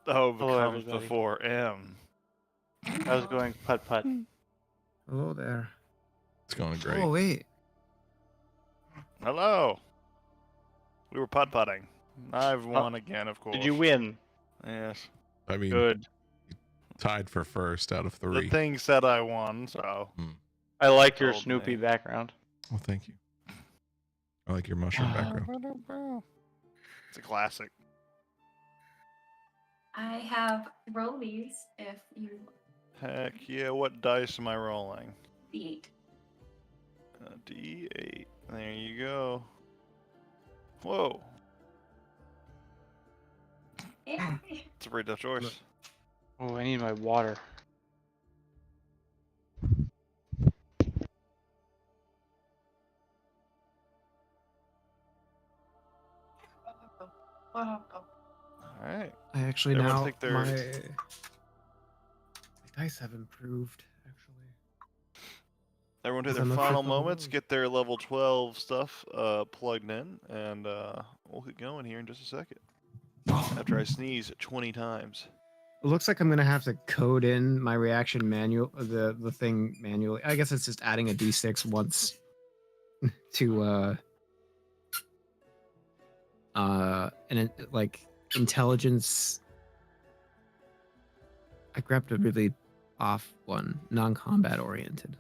O Hello, comes everybody. before M. I was going putt-putt. Hello there. It's going great. Oh, wait. Hello. We were putt-putting. I've won again, of course. Did you win? Yes. I mean, Good. tied for first out of 3. The thing said I won, so. I like your Told Snoopy me. background. Well, thank you. I like your mushroom background. It's a classic. I have rollies if you Heck yeah, what dice am I rolling? D8. D8. There you go. Whoa. Yeah. It's a pretty tough choice. Oh, I need my water. Alright. I actually Everyone now take their- my dice have improved. Actually, Everyone do Is their that enough for final final moments, roll? get their level 12 stuff plugged in, and we'll get going here in just a second. After I sneeze 20 times. it looks like I'm gonna have to code in my reaction manual, the thing manually. I guess it's just adding a d6 once to like intelligence. I grabbed a really off one, non-combat oriented.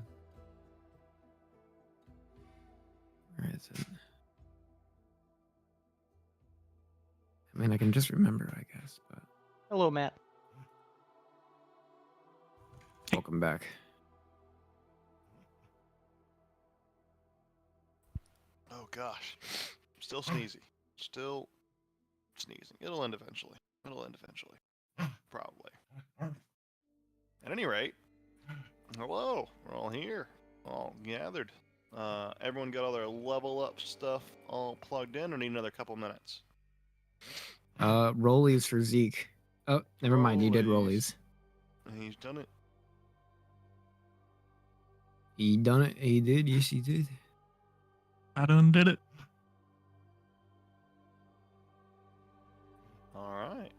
Where is it? I mean, I can just remember, I guess, but Hello, Matt. welcome back. Oh gosh. Still sneezy. Still sneezing. It'll end eventually. Probably. At any rate, hello. We're all here. All gathered. Everyone got all their level up stuff all plugged in, or need another couple minutes? Rollies for Zeke. Oh, never mind. You did Rollies. rollies. He's done it. He done it. He did. Yes, he did. I done did it. Alright.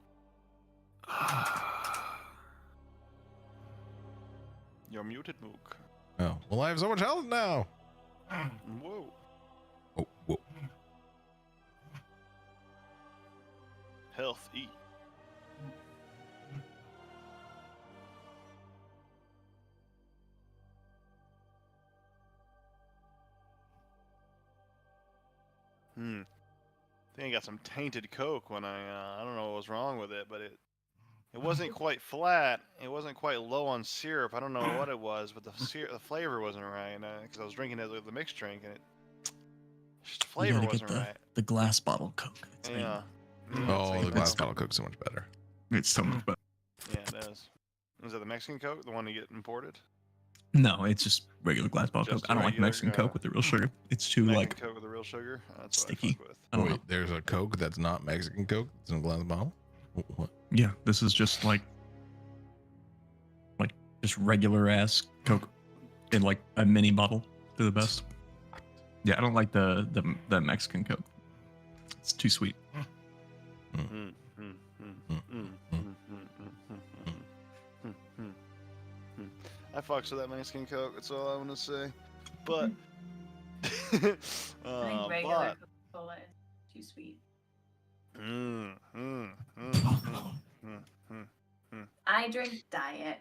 You're muted, Mook. Oh, well, I have so much health now. Whoa. Oh, whoa. Health E. I think I got some tainted Coke when I don't know what was wrong with it, but it wasn't quite flat. It wasn't quite low on syrup. I don't know what it was, but the flavor wasn't right. Because I was drinking it with the mixed drink, and just the You flavor gotta wasn't get right. the glass bottle Coke. It's Yeah. Oh, the glass Coke. bottle Coke's so much better. It's so much better. Yeah, it is. Is that the Mexican Coke, the one you get imported? No, it's just regular glass bottle Just Coke. I don't like regular, Mexican Coke with the real sugar. It's too Mexican like Coke with the real sugar. That's sticky. what I fuck with. I don't Wait, know. there's a Coke that's not Mexican Coke. It's in a glass bottle. What? Yeah, this is just like just regular ass Coke in like a mini bottle. They're the best. Yeah, I don't like the Mexican Coke. It's too sweet. I fucks with that Mexican Coke. That's all I'm gonna say. But, I think regular but, Coca-Cola is too sweet. I drink diet.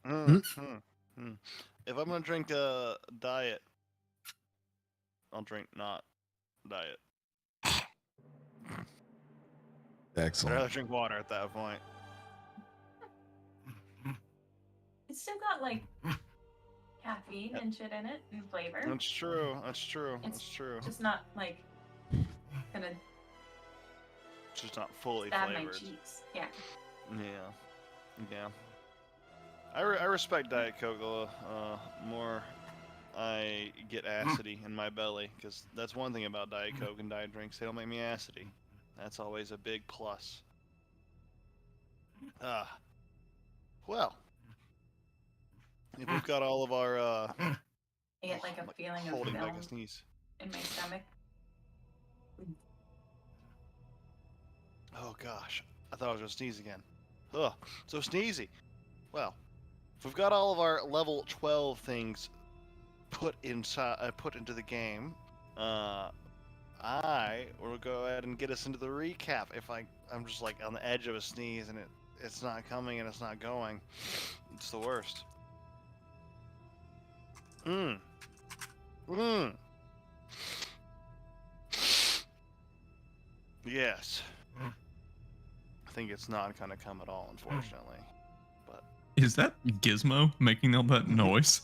If I'm gonna drink a diet, I'll drink not diet. I'd Excellent. rather drink water at that point. It's still got like caffeine and shit in it and flavor. That's true. That's true. It's That's true. just not like gonna It's just not fully stab my flavored. cheeks. Yeah. Yeah. I respect Diet Coke though. More I get acidity in my belly, because that's one thing about Diet Coke and diet drinks. They don't make me acidy. That's always a big plus. Well, if we've got all of our I get like a I'm, feeling of holding back film a sneeze. in my stomach. Oh gosh, I thought I was gonna sneeze again. Ugh, so sneezy. Well, if we've got all of our level 12 things put into the game, I will go ahead and get us into the recap. If I'm just like on the edge of a sneeze and it's not coming and it's not going, it's the worst. Yes. I think it's not gonna come at all, unfortunately. But Is that Gizmo making all that noise?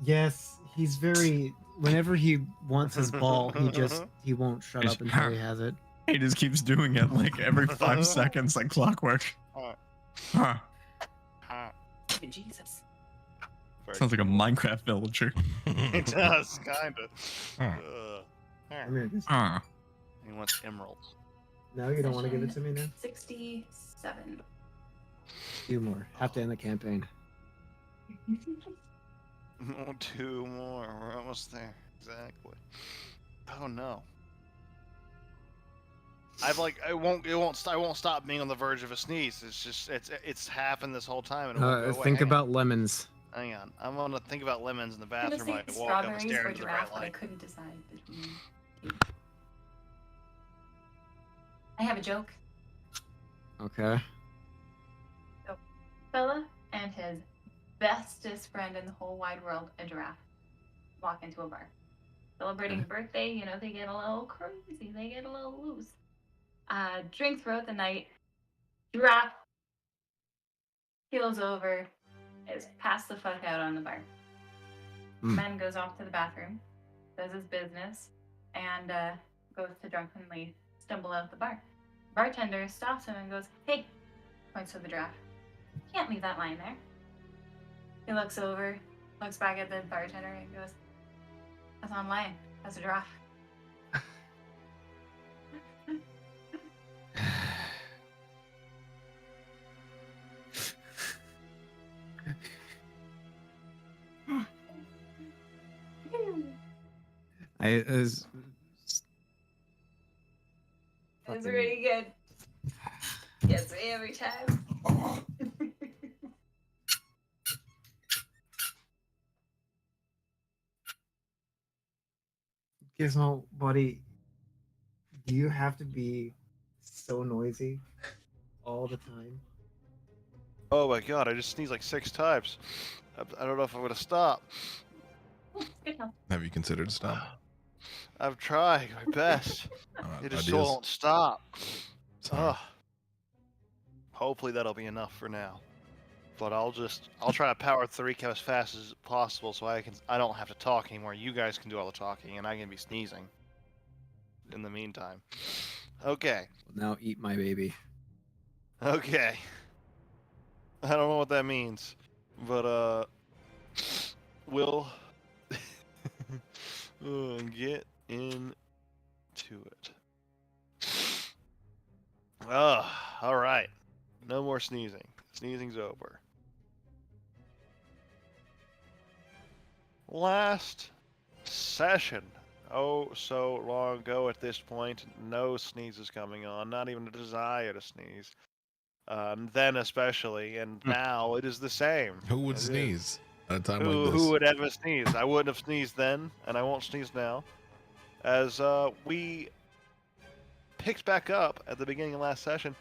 Yes, he's very. Whenever he wants his ball, he won't shut He's- up until he has it. He just keeps doing it like every 5 seconds, like clockwork. Huh. Jesus. very Sounds like a cool. Minecraft villager. It does, kinda. Come here, just- Huh. He wants emeralds. No, you don't want to give it to me now. 67. 2 more. Have to end the campaign. Oh, 2 more. We're almost there. Exactly. Oh no. I won't stop being on the verge of a sneeze. It's happened this whole time and it won't go away. Think Hang on. about lemons. Hang on. I'm gonna think about lemons in the I'm gonna bathroom. say I walk up the strawberries stairs or to the giraffe, bright but I light. couldn't decide between two. I have a joke. Okay. Fella and his bestest friend in the whole wide world, a giraffe, walk into a bar. Celebrating a birthday, you know, they get a little crazy, they get a little loose. Drink throughout the night. Giraffe keels over, is passed the fuck out on the bar. Mm. Man goes off to the bathroom, does his business, and goes to drunkenly stumble out the bar. Bartender stops him and goes, "Hey," points to the giraffe. "Can't leave that lying there." He looks over, looks back at the bartender, and goes, "That's not lying. That's a giraffe." It's It's really good. Gets me every time. Gizmo, buddy, do you have to be so noisy all the time? Oh my god! I just sneezed like 6 times. I don't know if I'm gonna stop. Good help. Have you considered stop? I've tried my best. It just won't stop. Sorry. Ugh. Hopefully that'll be enough for now. But I'll try to power through recap as fast as possible so I don't have to talk anymore. You guys can do all the talking and I can be sneezing in the meantime. Okay. Now eat my baby. Okay. I don't know what that means. But we'll get into it. All right. No more sneezing. Sneezing's over. Last session. Oh, so long ago at this point, no sneezes coming on, not even a desire to sneeze. Then especially, and now it is the same. Who would It is. sneeze at a time like this? Who would ever sneeze? I wouldn't have sneezed then, and I won't sneeze now. As we picked back up at the beginning of last session,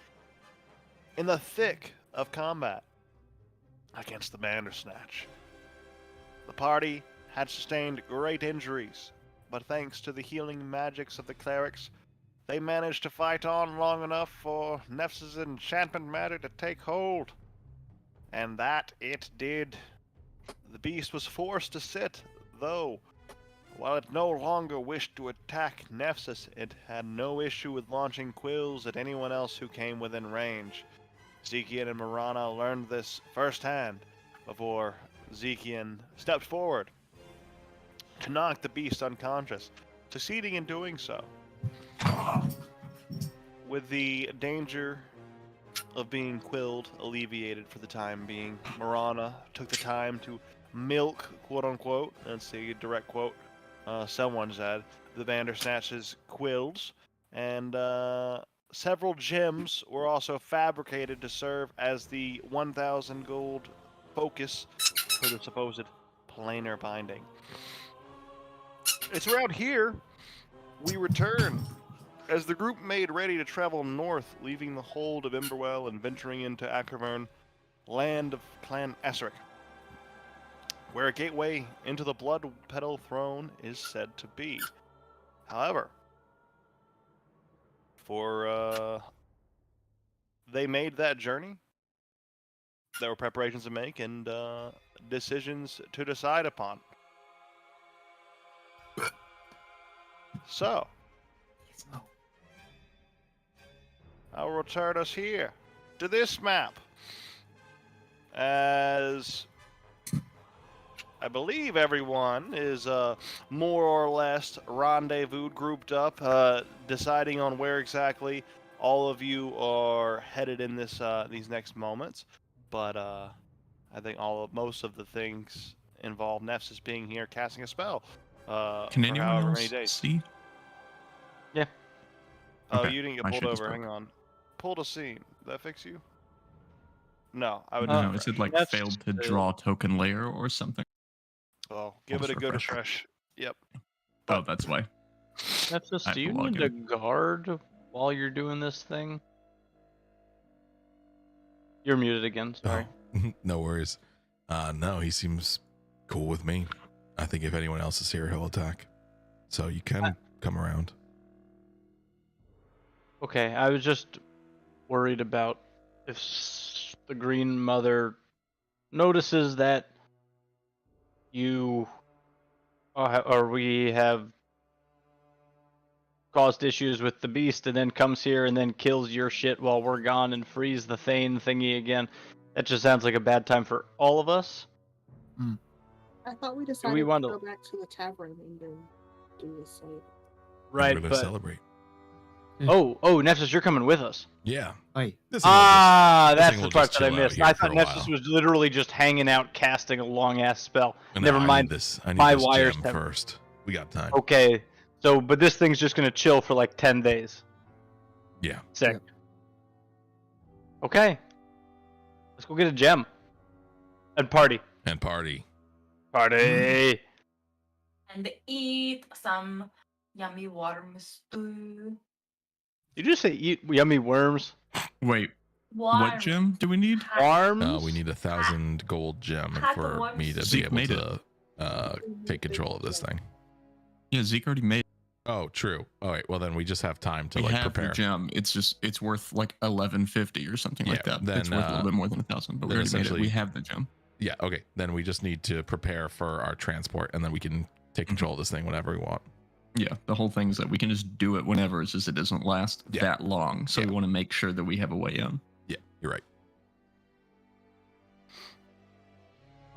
in the thick of combat against the Bandersnatch. The party had sustained great injuries, but thanks to the healing magics of the clerics, they managed to fight on long enough for Nef's enchantment matter to take hold. And that it did. The beast was forced to sit, though. While it no longer wished to attack Nefsus, it had no issue with launching quills at anyone else who came within range. Zekian and Marana learned this firsthand before Zekian stepped forward to knock the beast unconscious, succeeding in doing so. With the danger of being quilled alleviated for the time being, Marana took the time to milk, quote-unquote, that's the direct quote, someone said, the Bandersnatch's quills, and several gems were also fabricated to serve as the 1,000 gold focus for the supposed planar binding. It's around here we return as the group made ready to travel north, leaving the hold of Emberwell and venturing into Ackervern, land of Clan Esseric, where a gateway into the Blood Petal Throne is said to be. However, they made that journey, there were preparations to make and decisions to decide upon. So, I will return us here to this map, as I believe everyone is more or less rendezvous, grouped up, deciding on where exactly all of you are headed in this these next moments. But I think most of the things involve Nefsis being here, casting a spell. Can for anyone however else many days. see? Oh, Okay, you didn't get my pulled shit just over. broke. Hang on. Pulled a scene. Did that fix you? No, I would No, refresh. it said like That's failed to the- draw token layer or something. Oh, give it just a good refresh. refresh. Yep. Oh, that's why. Nefsis, I have do to you log need in. a guard while you're doing this thing? You're muted again. Sorry. Oh, no worries. No, he seems cool with me. I think if anyone else is here, he'll attack. So you can come around. Okay, I was just worried about if the Green Mother notices that you or we have caused issues with the beast and then comes here and then kills your shit while we're gone and frees the Thane thingy again. That just sounds like a bad time for all of us. I thought we we decided to want to- go back to the tavern and then do this later. Right, We're gonna but celebrate. oh, Nefsis, you're coming with us. Yeah. Hey, This thing will just- this That's thing the will part just that I chill out missed. here I for thought a Nefsis while. was literally just hanging out, casting a long ass spell. No, Never I need mind. this. I need my this wires gem have- first. We got time. Okay, so but this thing's just gonna chill for like 10 days. Yeah. Sick. Yep. Okay, let's go get a gem and party. And party. Party. And eat some yummy worms stew. You just say eat yummy worms. Wait, Worms. what gem do we need? Arms. We need 1,000 gold gem Had for one. me to be Zeke able made to take control of this thing. Yeah, Zeke already made. Oh, true. All right. Well, then we just have time to We like have prepare. the gem. It's worth like 1150 or something like Yeah, that. It's then, worth a little bit more than 1,000, but we then already made it. essentially- We have the gem. Yeah. Okay. Then we just need to prepare for our transport, and then we can take control of this thing whenever we want. Yeah, the whole thing is that we can just do it whenever. It's just it doesn't last Yeah. that long. So Yeah. we want to make sure that we have a way in. Yeah. You're right.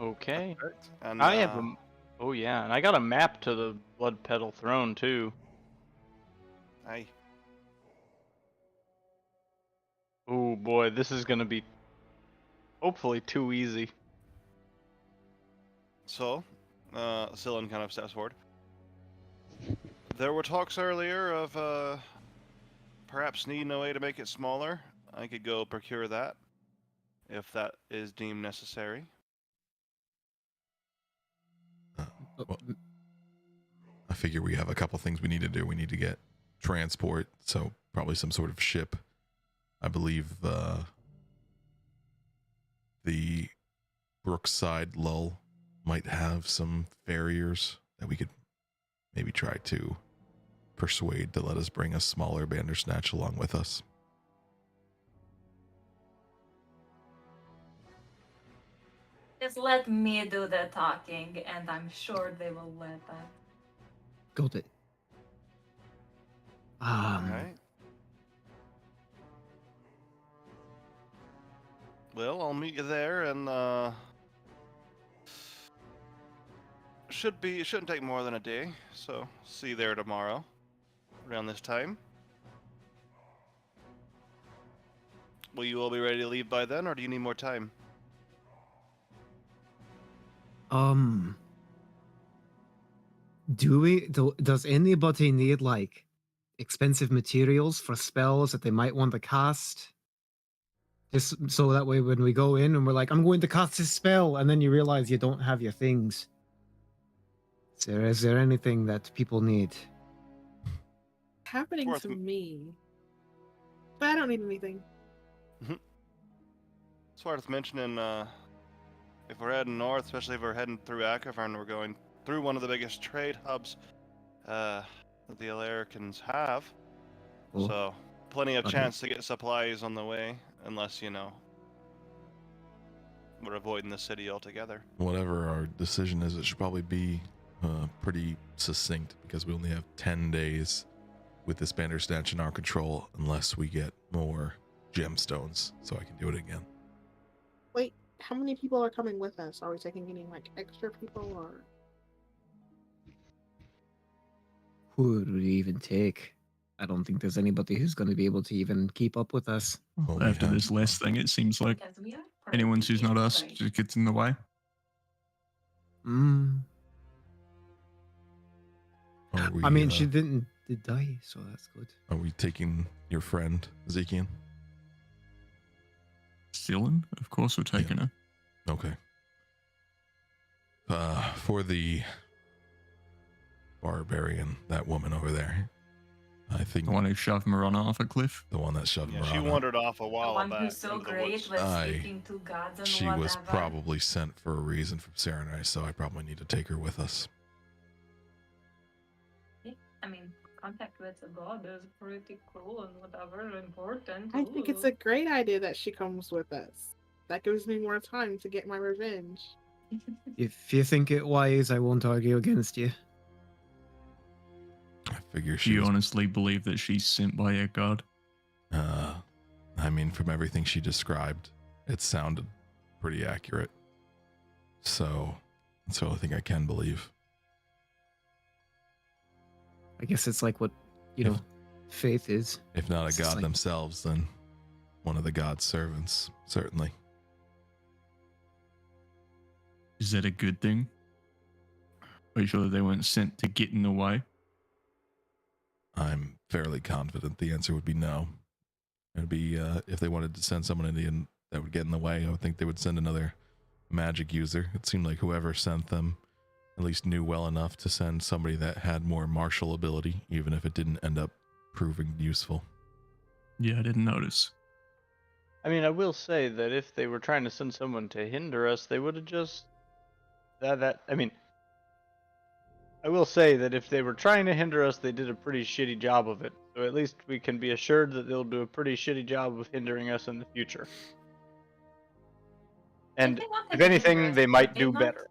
Okay. And, I have a. Oh yeah, and I got a map to the Blood Petal Throne too. Hey, Oh boy, this is gonna be hopefully too easy. so, Scylla kind of steps forward. There were talks earlier of perhaps needing a way to make it smaller. I could go procure that, if that is deemed necessary. Well, I figure we have a couple things we need to do. We need to get transport, so probably some sort of ship. I believe the Brookside Lull might have some farriers that we could maybe try to persuade to let us bring a smaller Bandersnatch along with us. Just let me do the talking, and I'm sure they will let us. got it. Alright. Well, I'll meet you there, and shouldn't take more than a day. So see you there tomorrow, around this time. Will you all be ready to leave by then, or do you need more time? Does anybody need like expensive materials for spells that they might want to cast. Just so that way when we go in and we're like, I'm going to cast this spell, and then you realize you don't have your things. Is there anything that people need? Happening worth to m- me. But I don't need anything. It's worth mentioning, if we're heading north, especially if we're heading through Akavern, we're going through one of the biggest trade hubs that the Alaricans have. Oh, So, plenty of okay. chance to get supplies on the way, unless, we're avoiding the city altogether. Whatever our decision is, it should probably be pretty succinct because we only have 10 days with this Bandersnatch in our control unless we get more gemstones so I can do it again. Wait, how many people are coming with us? Are we taking any like extra people or? Who would we even take? I don't think there's anybody who's going to be able to even keep up with us. Well, we After have- this last thing, it seems like Because we are anyone pretty who's not us great. just gets in the way. Mm. Are we, I mean, she did die, so that's good. Are we taking your friend, Ezekiel? Stealing? Of course we're taking her. Okay. For the barbarian, that woman over there, I think The one who shoved Marana off a cliff. the one that shoved Yeah, Marana, she wandered off a The while one back. who's so into the great woods. with Aye. speaking to gods and she whatever. was probably sent for a reason from Serenai, so I probably need to take her with us. I mean, contact with a god is pretty cool and whatever, important. I think it's a great idea that she comes with us. That gives me more time to get my revenge. If you think it wise, I won't argue against you. I figure Do she you was, honestly believe that she's sent by a god? I mean, from everything she described, it sounded pretty accurate. So that's the only thing I can believe. I guess it's like what, If- faith is. If not It's a just god like- themselves, then one of the god's servants, certainly. Is that a good thing? Are you sure that they weren't sent to get in the way? I'm fairly confident the answer would be no. It would be if they wanted to send someone in that would get in the way, I would think they would send another magic user. It seemed like whoever sent them at least knew well enough to send somebody that had more martial ability, even if it didn't end up proving useful. Yeah, I didn't notice. I mean, I will say that if they were trying to send someone to hinder us, they would have just I will say that if they were trying to hinder us, they did a pretty shitty job of it. So at least we can be assured that they'll do a pretty shitty job of hindering us in the future. And they wanted if to anything, hinder us, they would might they do not better.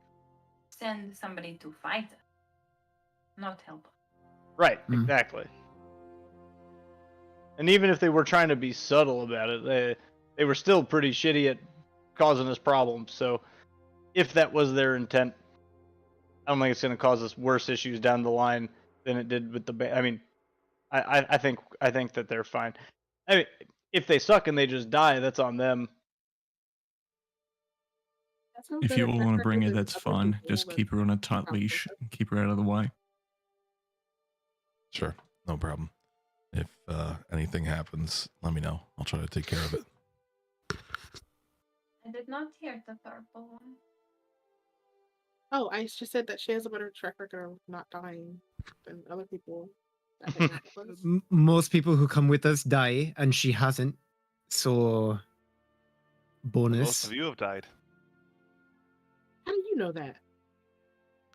Send somebody to fight us, not help us. Right, Mm. exactly. And even if they were trying to be subtle about it, they were still pretty shitty at causing us problems. So if that was their intent, I don't think it's going to cause us worse issues down the line than it did with the. I mean, I think that they're fine. I mean, if they suck and they just die, that's on them. That's how If good you a all track want to bring her, record that's is other fine. people Just that keep her on a tight have leash with and keep her out of the way. Sure, no problem. If anything happens, let me know. I'll try to take care of it. I did not hear the purple one. Oh, I just said that she has a better track record of not dying than other people that hang out with us. Most people who come with us die, and she hasn't. So, bonus. Most of you have died. How do you know that?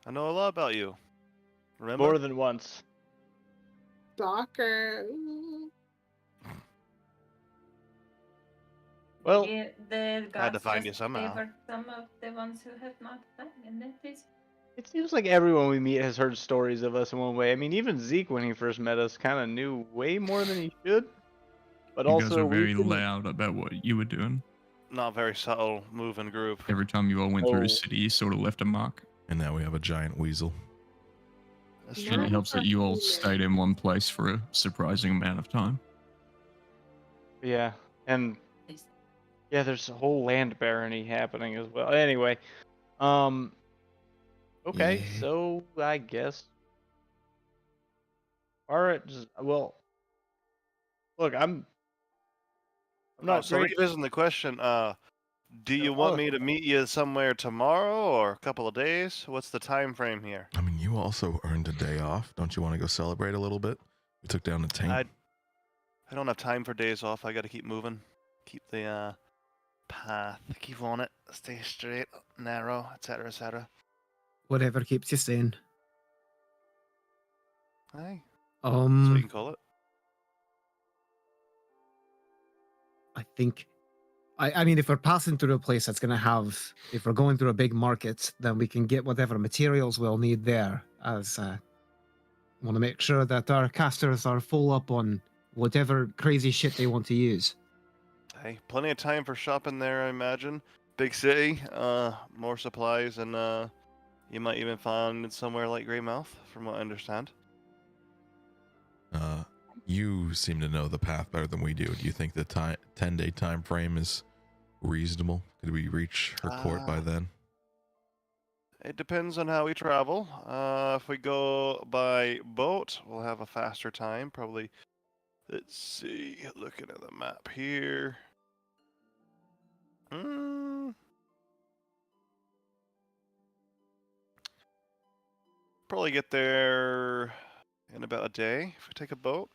I know a lot about you. Remember? More than once. Stalker. Well, The gods had to find you just somehow. favored some of the ones who have not died, and it is. it seems like everyone we meet has heard stories of us in one way. I mean, even Zeke, when he first met us, kind of knew way more than he should. But You also, guys are we very didn't- loud about what you were doing. Not very subtle moving group. Every time you all went through Oh. a city, you sort of left a mark. And now we have a giant weasel. That's Yeah. And true. it helps that you all stayed in one place for a surprising amount of time. Yeah, and Is- yeah, there's a whole land barony happening as well. Anyway, okay, Yeah. so I guess. All right, well, look, I'm Oh, not so great. revisiting the question, do you want me to meet you somewhere tomorrow or a couple of days? What's the time frame here? I mean, you also earned a day off. Don't you want to go celebrate a little bit? We took down the tank. I don't have time for days off. I got to keep moving, keep the path, keep on it, stay straight, narrow, etc., etc. Whatever keeps you sane. Hey, that's what you Um, can call it. I think. I mean, if we're passing through a place that's going to have, if we're going through a big market, then we can get whatever materials we'll need there. As want to make sure that our casters are full up on whatever crazy shit they want to use. Hey, plenty of time for shopping there, I imagine. Big city, more supplies, and you might even find it somewhere like Greymouth, from what I understand. You seem to know the path better than we do. Do you think the 10-day time frame is reasonable? Could we reach her court by then? It depends on how we travel. If we go by boat, we'll have a faster time. Probably, let's see, looking at the map here. Probably get there in about a day if we take a boat.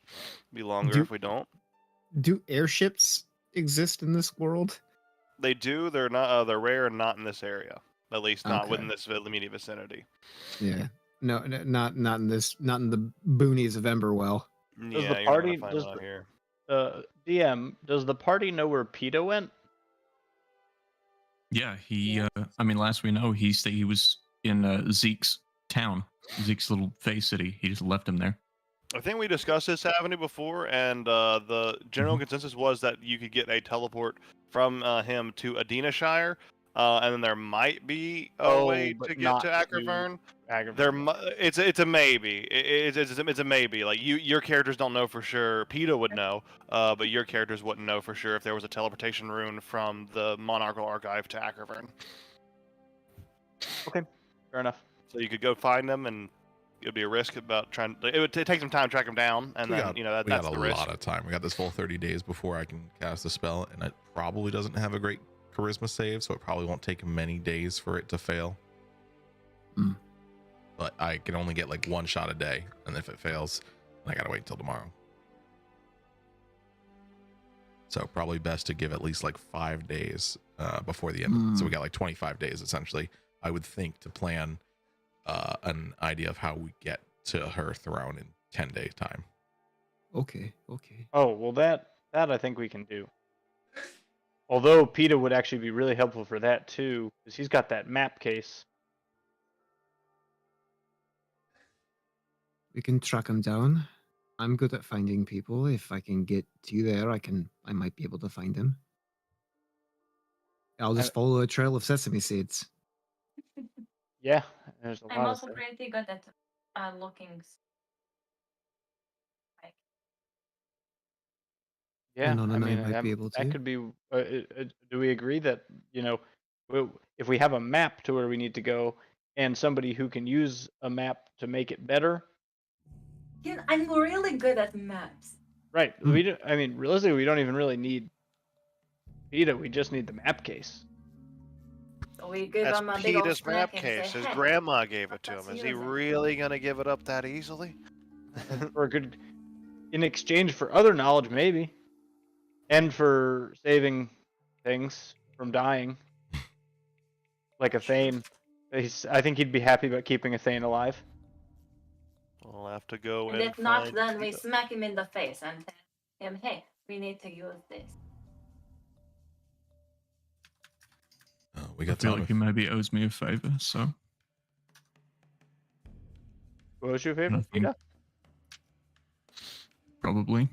Be longer if we don't. Do airships exist in this world? They do. They're not. They're rare and not in this area. At least not Okay. within this immediate vicinity. Yeah. No, not in this, not in the boonies of Emberwell. Does Yeah, the you're not party gonna find does one out here. DM, does the party know where PETA went? Yeah, he. I mean, last we know, he was in Zeke's town, Zeke's little Fey city. He just left him there. I think we discussed this avenue before, and the general consensus was that you could get a teleport from him to Adina-Shire, and then there might be a way but to get not to Acrovern. Aggravating. It's a maybe. It's a maybe. Like your characters don't know for sure. PETA would know, but your characters wouldn't know for sure if there was a teleportation rune from the Monarchical Archive to Acrovern. Okay, fair enough. So you could go find them, and it'd be a risk about trying. It would take some time to track them down, and then we that's got the a risk. lot of time. We got this full 30 days before I can cast the spell, and it probably doesn't have a great charisma save, so it probably won't take many days for it to fail. But I can only get like one shot a day, and if it fails, I gotta wait till tomorrow. So probably best to give at least like 5 days before the end. So we got like 25 days essentially, I would think, to plan an idea of how we get to her throne in 10-day time. Okay. Oh, well that I think we can do. Although PETA would actually be really helpful for that too, because he's got that map case. We can track him down. I'm good at finding people. If I can get to there, I might be able to find him. I'll just follow a trail of sesame seeds. Yeah, there's a I'm lot also of stuff. pretty good at looking. Yeah, And on I a mean, night might be able that to. could be. Do we agree that if we have a map to where we need to go, and somebody who can use a map to make it better? Yeah, I'm really good at maps. Right. I mean, realistically, we don't even really need PETA. We just need the map case. So we give That's him a big old PETA's map snack and case. say, His "Hey, grandma gave it to let's him. Is he use it." really gonna give it up that easily? For a good, in exchange for other knowledge, maybe, and for saving things from dying, like a Thane. I think he'd be happy about keeping a Thane alive. We'll have to go And and if not, find then we PETA. smack him in the face and tell him, "Hey, we need to use this." We I got feel time. like he maybe owes me a favor, so What was your favorite Nothing. PETA? probably.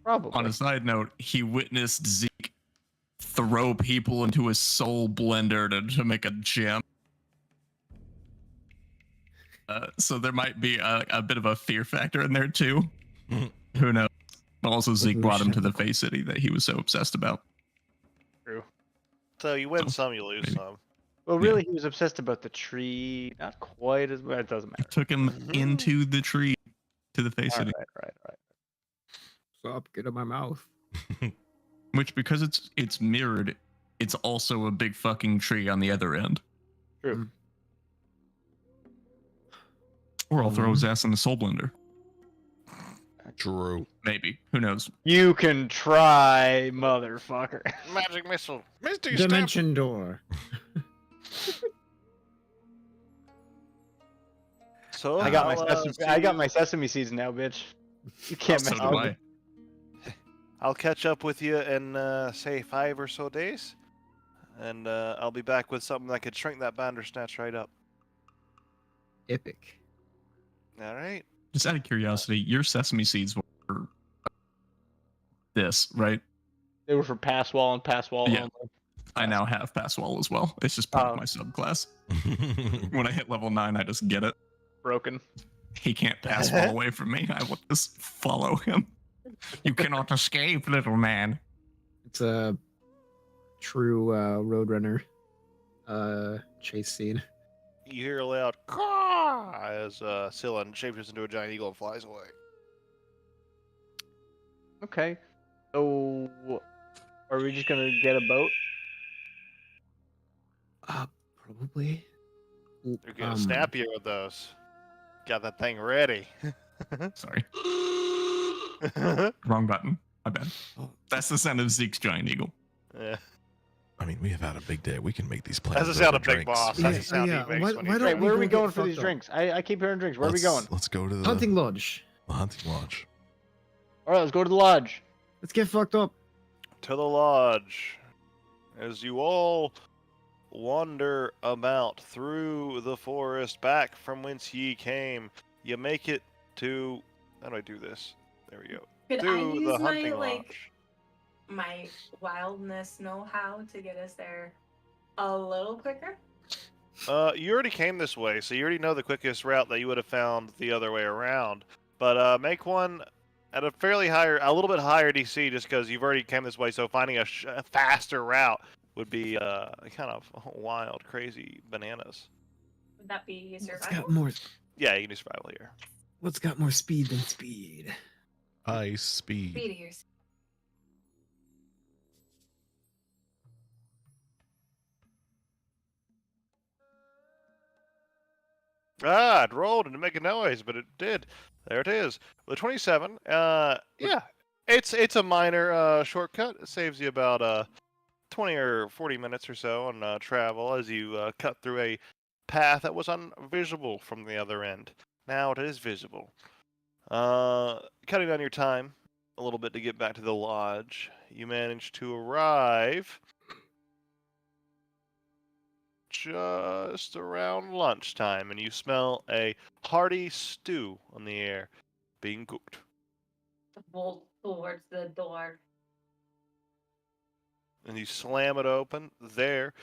Probably. On a side note, he witnessed Zeke throw people into a soul blender to make a gem. So there might be a bit of a fear factor in there too. Who knows? But also Zeke brought him to the Fey City that he was so obsessed about. True. So you win some, you lose maybe. some. Well, Yeah. really, he was obsessed about the tree. Not quite as much. It doesn't He matter. took him Mhm. into the tree to the Fey City. Right. Stop, get in my mouth. Which, because it's mirrored, it's also a big fucking tree on the other end. True. Or I'll throw his ass in the soul blender. True. Maybe. Who knows? You can try, motherfucker. Magic missile. Misty Dimension door. So I got my I'll, sesame seeds now, bitch. You can't So mess do with I. me. I'll catch up with you in say 5 or so days, and I'll be back with something that could shrink that Bandersnatch right up. Epic. All right. Just out of curiosity, your sesame seeds were this, right? They were for pass wall and pass wall Yeah. only. I now have pass wall as well. It's just part Oh. of my subclass. When I hit level 9, I just get it. Broken. He can't pass wall away from me. I will just follow him. You cannot escape, little man. It's a true Roadrunner chase scene. You hear a loud caw as Scylla shapeshifts into a giant eagle and flies away. Okay. So, are we just gonna get a boat? Probably. You're getting snappier with those. Got that thing ready. Sorry. Wrong button. My bad. Oh. That's the sound of Zeke's giant eagle. Yeah. I mean, we have had a big day. We can make these plans. That's the sound over of Big drinks. Boss. Yeah, That's the sound yeah. he makes Why- when why he don't Right, where are we we go going get for these fucked up? drinks? I keep hearing drinks. Where are we going? Let's go to the Hunting lodge. hunting lodge. All right, let's go to the lodge. Let's get fucked up. to the lodge. As you all wander about through the forest back from whence ye came, you make it to... How do I do this? There we go. Could To I the use my hunting like lodge. my wildness know-how to get us there a little quicker? You already came this way, so you already know the quickest route that you would have found the other way around. But make one at a fairly higher, a little bit higher DC, just because you've already came this way. So finding a faster route would be kind of wild, crazy bananas. Would that be What's survival? got more? Yeah, you can do survival here. What's got more speed than speed? Ice speed. Meteors. Ah, it rolled and didn't make a noise, but it did. There it is. The 27. Yeah, it's a minor shortcut. It saves you about 20 or 40 minutes or so on travel as you cut through a path that was invisible from the other end. Now it is visible. Cutting down your time a little bit to get back to the lodge. You manage to arrive just around lunchtime, and you smell a hearty stew on the air being cooked. Bolt towards the door. And you slam it open. There,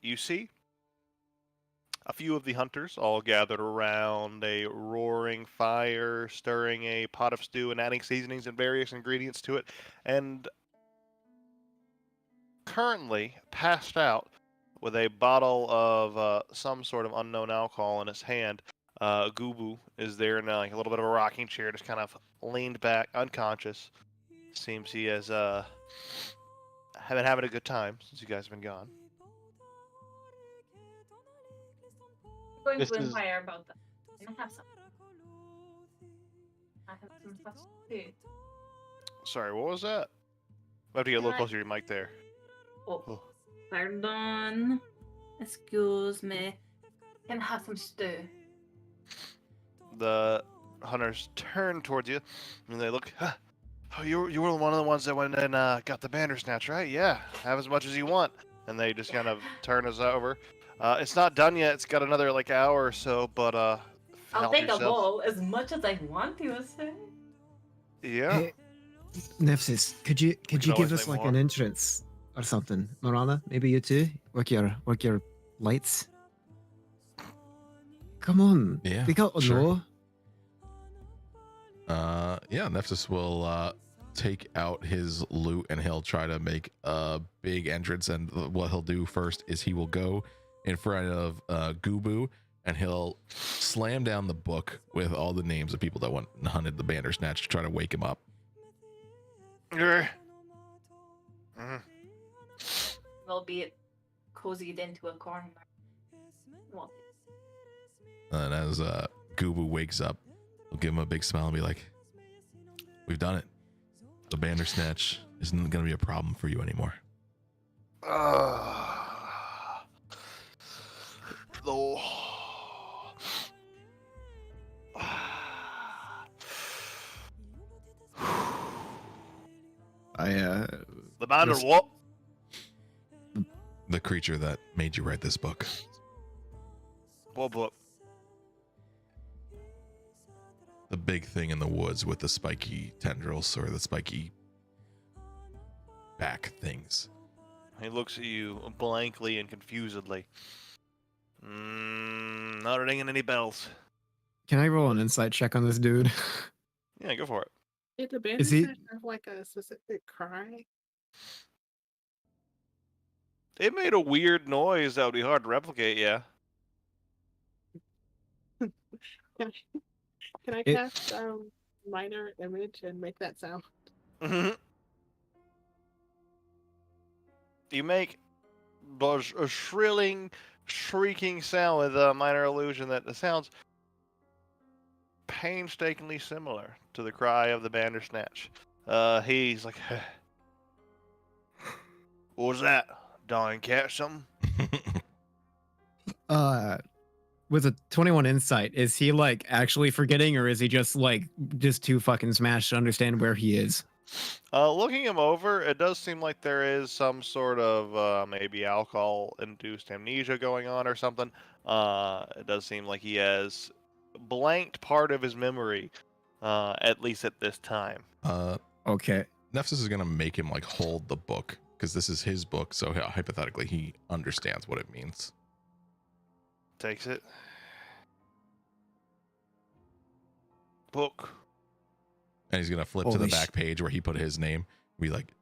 you see a few of the hunters all gathered around a roaring fire, stirring a pot of stew and adding seasonings and various ingredients to it. And currently passed out with a bottle of some sort of unknown alcohol in his hand, Gubu is there in like a little bit of a rocking chair, just kind of leaned back, unconscious. Seems he has been having a good time since you guys have been gone. I'm going This to is- inquire about that. I have some. I have some stuff too. Sorry, what was that? I have to get a little Can I- closer to your mic there. Oh, pardon. Excuse me. Can I have some stew? The hunters turn towards you, and they look. Huh, oh, you were one of the ones that went and got the Bandersnatch, right? Yeah, have as much as you want. And they just kind of turn us over. It's not done yet. It's got another like hour or so, but I'll help take a yourself. bowl as much as I want to say. Yeah. Hey, Nephthys, could you can give always us make like an more. entrance or something? Marana, maybe you too. Work your lights. Come on. Yeah, We got to sure. know. Yeah, Nephthys will take out his loot and he'll try to make a big entrance. And what he'll do first is he will go in front of Gubu and he'll slam down the book with all the names of people that went and hunted the Bandersnatch to try to wake him up. Mhm. Albeit cozied into a corner. Well, And as Gubu wakes up, he'll give him a big smile and be like, "We've done it. The Bandersnatch isn't going to be a problem for you anymore." Oh. The man or Res- what? The creature that made you write this book. What book? The big thing in the woods with the spiky tendrils or the spiky back things. He looks at you blankly and confusedly. Not ringing any bells. Can I roll an insight check on this dude? Yeah, go for it. Did the Is he- Bandersnatch have like a specific cry? It made a weird noise that would be hard to replicate, yeah. Can I It- cast minor image and make that sound? You make a shrilling, shrieking sound with a minor illusion that sounds painstakingly similar to the cry of the Bandersnatch. He's like, what was that? Dying cat something? With a 21 insight, is he like actually forgetting, or is he just too fucking smashed to understand where he is? Looking him over, it does seem like there is some sort of maybe alcohol-induced amnesia going on or something. It does seem like he has blanked part of his memory, at least at this time. Okay. Nephthys is going to make him like hold the book because this is his book. So hypothetically, he understands what it means. Takes it. Book. And he's going to flip to the Holy back page where he put his name. Be like,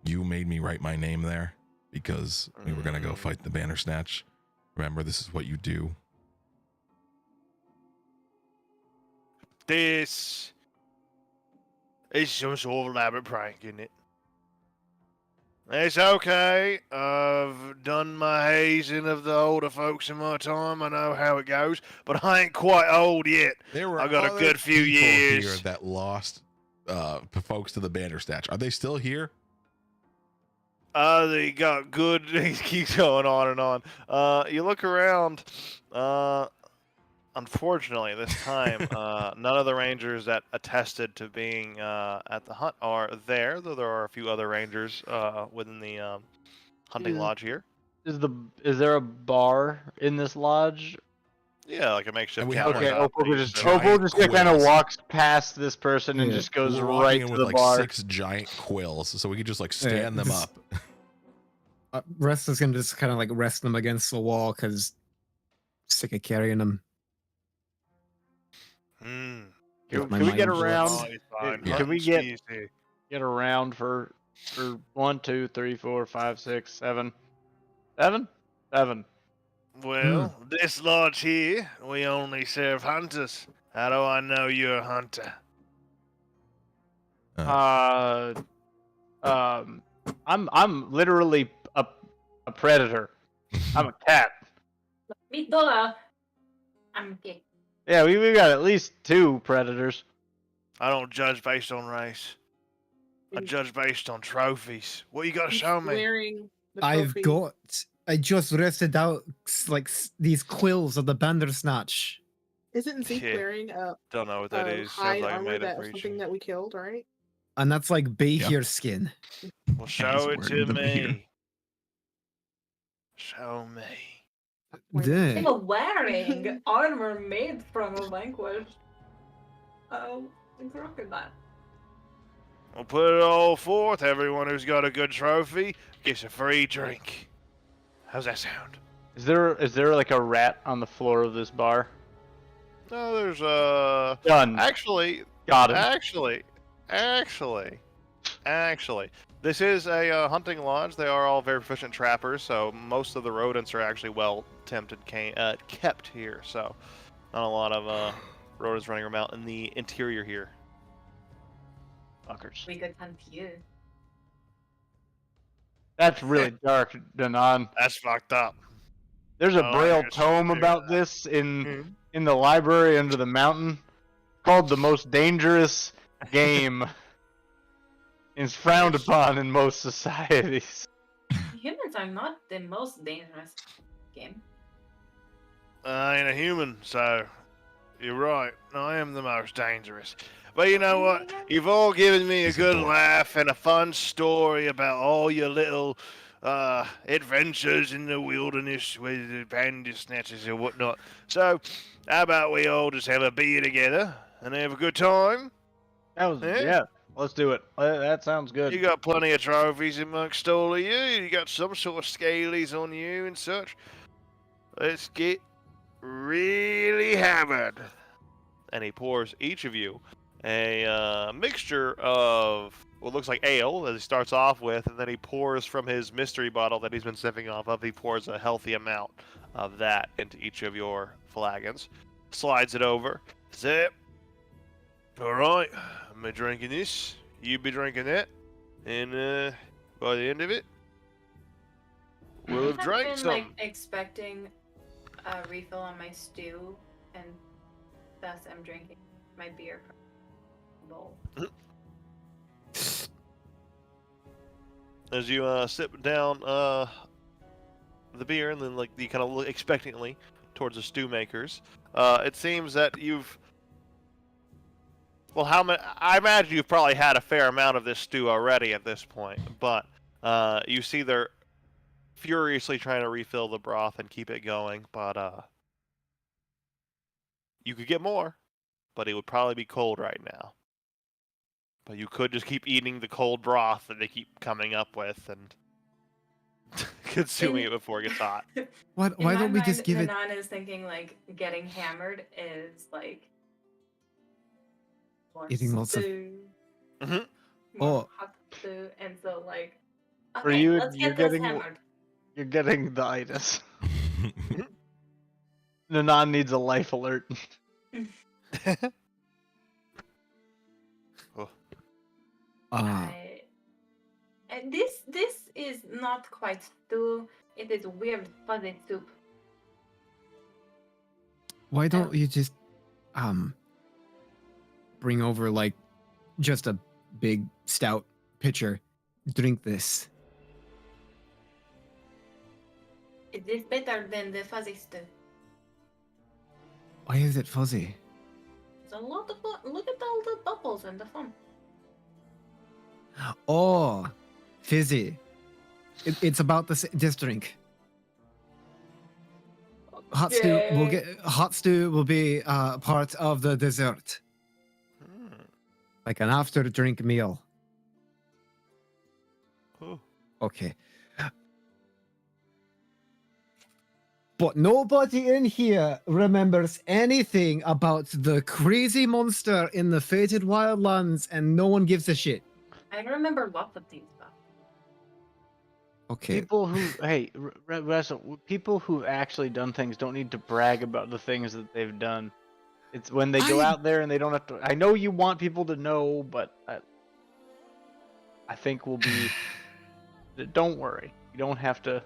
"You made me write my name there because we were going to go fight the Bandersnatch. Remember, this is what you do." This is some sort of elaborate prank, isn't it? It's okay. I've done my hazing of the older folks in my time. I know how it goes, but I ain't quite old yet. There were I got a other good few people years. here that lost folks to the Bandersnatch. Are they still here? They got good. He keeps going on and on. You look around. Unfortunately, this time, none of the rangers that attested to being at the hunt are there, though there are a few other rangers within the hunting Yeah. lodge here. Is there a bar in this lodge? Yeah, like a makeshift And we have, counter. Okay, like, Opal just giant kind of quills. walks past this person and Yeah. just goes We're walking right in to with the like bar. 6 giant quills, so we could just like stand them this- up. Rest is gonna just kind of rest them against the wall because sick of carrying them. Hmm. With my Can we get mind around? blitz. Oh, it's fine. Yeah. Can we Hunting's get easy. around for 1, 2, 3, 4, 5, 6, 7, 7? 7. Well, this lodge here, we only serve hunters. How do I know you're a hunter? I'm literally a predator. I'm a cat. me too. I'm gay. Yeah, we got at least 2 predators. I don't judge based on race. I judge based on trophies. What you got to He's show me? wearing the I've trophy. got. I just rested out these quills of the Bandersnatch. Isn't Zeke Yeah. wearing a Don't know what that is. Sounds hide like I armor made up that something reaching. that we killed, right? And that's like Behir skin. Well, he's show it wearing to the beer. me. Show me. Duh. They were wearing armor made from a vanquished crocodile. We'll put it all forth. Everyone who's got a good trophy gets a free drink. How's that sound? Is there like a rat on the floor of this bar? No, there's Done. actually, Got him. actually, this is a hunting lodge. They are all very proficient trappers, so most of the rodents are actually well kept here. So, not a lot of rodents running around in the interior here. fuckers. We could hunt you. That's really dark, Danon. That's fucked up. There's a Oh, braille yes, tome yeah. about this Mhm. in the library under the mountain, called the most dangerous game. It's frowned Yes. upon in most societies. Humans are not the most dangerous game. I ain't a human, so you're right. I am the most dangerous. But you know what? You've all given me a He's a good dork. laugh and a fun story about all your little adventures in the wilderness with the bandersnatches and whatnot. So, how about we all just have a beer together and have a good time? That was Eh? yeah. Let's do it. That sounds good. You got plenty of trophies amongst all of you. You got some sort of scalies on you and such. Let's get really hammered. And he pours each of you a mixture of what looks like ale that he starts off with, and then he pours from his mystery bottle that he's been sipping off of. He pours a healthy amount of that into each of your flagons, slides it over. Zip. All right, I'm drinking this. You be drinking that, and by the end of it, we'll have I've drank been some. like expecting a refill on my stew, and thus I'm drinking my beer from the bowl. As you sip down the beer, and then like you kind of look expectantly towards the stew makers, it seems that you've. Well, how many? I imagine you've probably had a fair amount of this stew already at this point, but you see they're furiously trying to refill the broth and keep it going, but you could get more, but it would probably be cold right now. But you could just keep eating the cold broth that they keep coming up with and consuming it before it gets hot. What? In Why my don't we just mind, give it? Nanan is thinking like getting hammered is like more Eating lots of- stew, Mhm. more Oh. hot stew, and so like For okay, you, let's you're get this getting hammered. you're getting the itis. Nanan needs a life alert. And this is not quite stew. It is weird fuzzy soup. Why don't you just bring over like just a big stout pitcher? Drink this. It is better than the fuzzy stew. Why is it fuzzy? It's a lot of look at all the bubbles and the foam. Oh, fizzy. It's about this. Just drink. Hot stew will be part of the dessert, Hmm. like an after drink meal. Cool. Okay. But nobody in here remembers anything about the crazy monster in the fated wildlands, and no one gives a shit. I remember lots of things though. Okay. People who, hey, Russell, people who've actually done things don't need to brag about the things that they've done. It's when they go I- out there and they don't have to. I know you want people to know, but I think we'll be. Don't worry. You don't have to.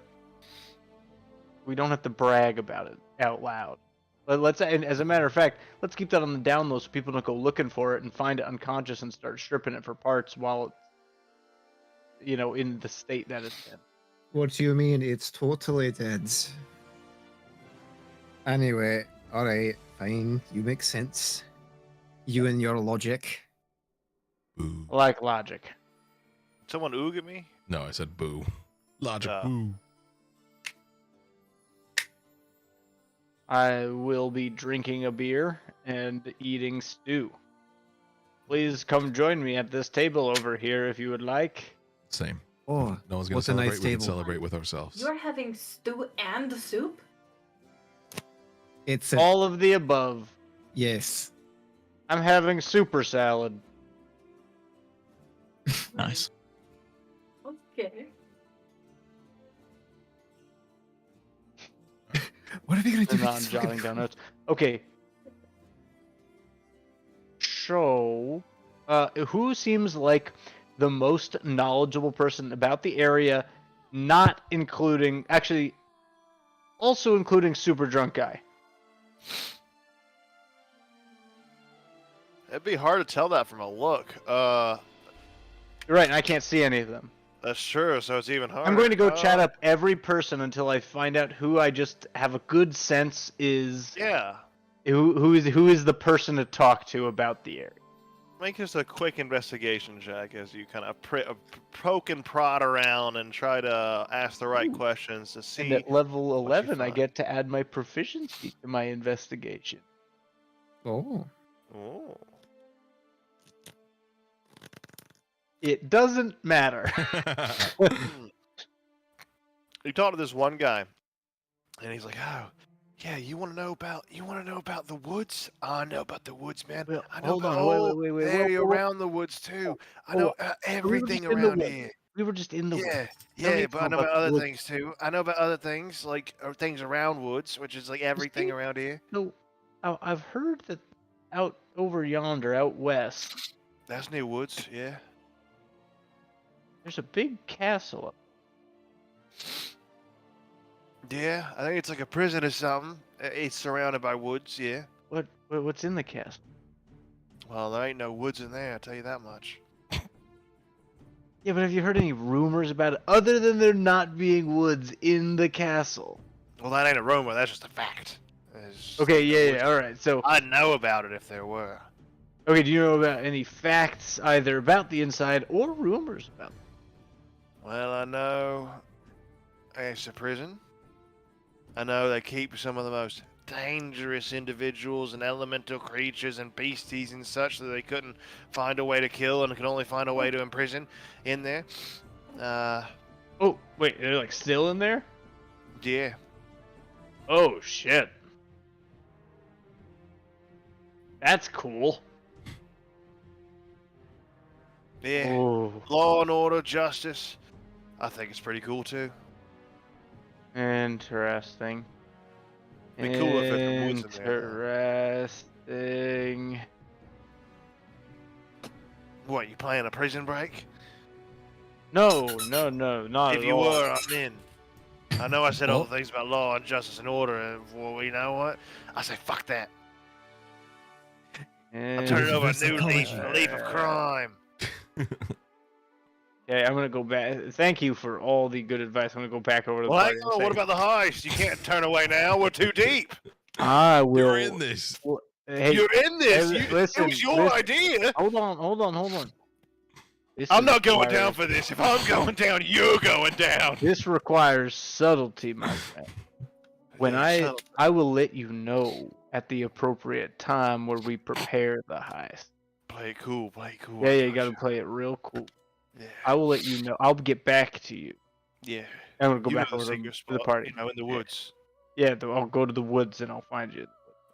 We don't have to brag about it out loud. But let's, and as a matter of fact, let's keep that on the down low so people don't go looking for it and find it unconscious and start stripping it for parts while it's, in the state that it's in. What do you mean? It's totally dead. Anyway, alright, fine. You make sense. You and your logic. Boo. I like logic. Someone oog at me? No, I said boo. Logic, Oh. boo. I will be drinking a beer and eating stew. Please come join me at this table over here if you would like. Same. Oh, No one's gonna what's a celebrate. nice We can table? celebrate with ourselves. You're having stew and soup? it's a All of the above. yes. I'm having super salad. Nice. Okay. What are we gonna do? They're with not this jotting fucking- down notes. Okay. So, who seems like the most knowledgeable person about the area, not including, actually, also including super drunk guy. It'd be hard to tell that from a look. You're right, and I can't see any of them. That's true. So it's even harder. I'm going to go chat up every person until I find out who I just have a good sense is Yeah. who is the person to talk to about the area. Make just a quick investigation check as you kind of poke and prod around and try to ask the right questions to see. And at level 11, I find. get to add my proficiency to my investigation. Oh. Oh. It doesn't matter. You talk to this one guy, and he's like, "Oh, yeah, you want to know about the woods? I know about the woods, man. Well, I know hold about on, wait, whoa, area whoa, whoa. around the woods too. I know everything just in the around woods. here. We were just in the woods. Yeah, No need yeah, to but know I know about about the other woods. things too. I know about other things like things around woods, which is like everything think- around here. No, I've heard that out over yonder, out west, That's near woods, yeah. there's a big castle up. Yeah, I think it's like a prison or something. It's surrounded by woods, yeah. What's in the castle? Well, there ain't no woods in there, I'll tell you that much. Yeah, but have you heard any rumors about it other than there not being woods in the castle? Well, that ain't a rumor, that's just a fact. Okay, yeah, all right. So, I'd know about it if there were. okay, do you know about any facts either about the inside or rumors about it? Well, I know it's a prison. I know they keep some of the most dangerous individuals and elemental creatures and beasties and such that they couldn't find a way to kill and could only find a way to imprison in there. Oh, wait, they're like still in there? Yeah. Oh, shit. That's cool. Yeah. Oh, Law and order, justice. I think it's pretty cool too. interesting. Be cool if there's woods in there, Interesting. What, you playing a prison break? No, not If at you all. were, I'm in. I know I said all the things about law and justice and order, and well, you know what? I say fuck that. I'm turning over a new leaf of crime. Okay, I'm gonna go back. Thank you for all the good advice. I'm gonna go back over to the Well, party hang and on. say, What about the heist? You can't turn away now. We're too deep. I will. You're in this. Hey, You're in this. hey, It listen, was your listen. idea. Hold on. This I'm not going requires- down for this. If I'm going down, you're going down. This requires subtlety, my friend. When Yeah, I will let you know at the appropriate time where we prepare the heist. play it cool. Play it cool. Yeah, I you got gotta play it real cool. Yeah. I will let you know. I'll get back to you. Yeah. I'm gonna go You back know the over to secret the spot, party. You know, in the woods. Yeah, I'll go to the woods and I'll find you.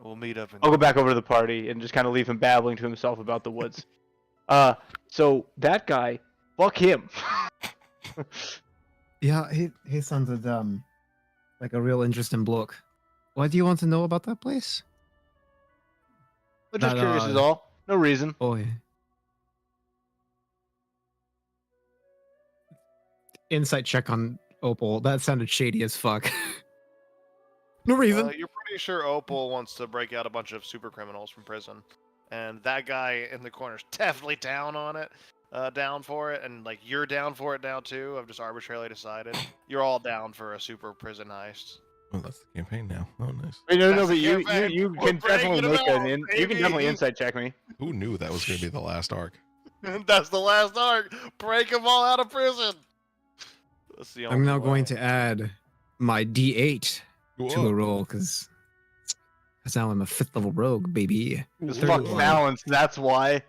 We'll meet up in. I'll go back over to the party and just kind of leave him babbling to himself about the woods. So that guy, fuck him. Yeah, he sounded like a real interesting bloke. What do you want to know about that place? I'm just That, curious is all. No reason. Oh yeah. Insight check on Opal. That sounded shady as fuck. No reason. You're pretty sure Opal wants to break out a bunch of super criminals from prison, and that guy in the corner's definitely down on it, down for it, and like you're down for it now too. I've just arbitrarily decided you're all down for a super prison heist. Well, that's the campaign now. Oh, nice. Wait, no, That's but the you campaign. you We're can definitely breaking make them an out, you can definitely baby. insight check me. Who knew that was going to be the last arc? That's the last arc. Break them all out of prison. That's the I'm only now going way. to add my D8 to a Whoa. roll because now I'm a 5th level rogue, baby. Just Third fuck one. balance. That's why.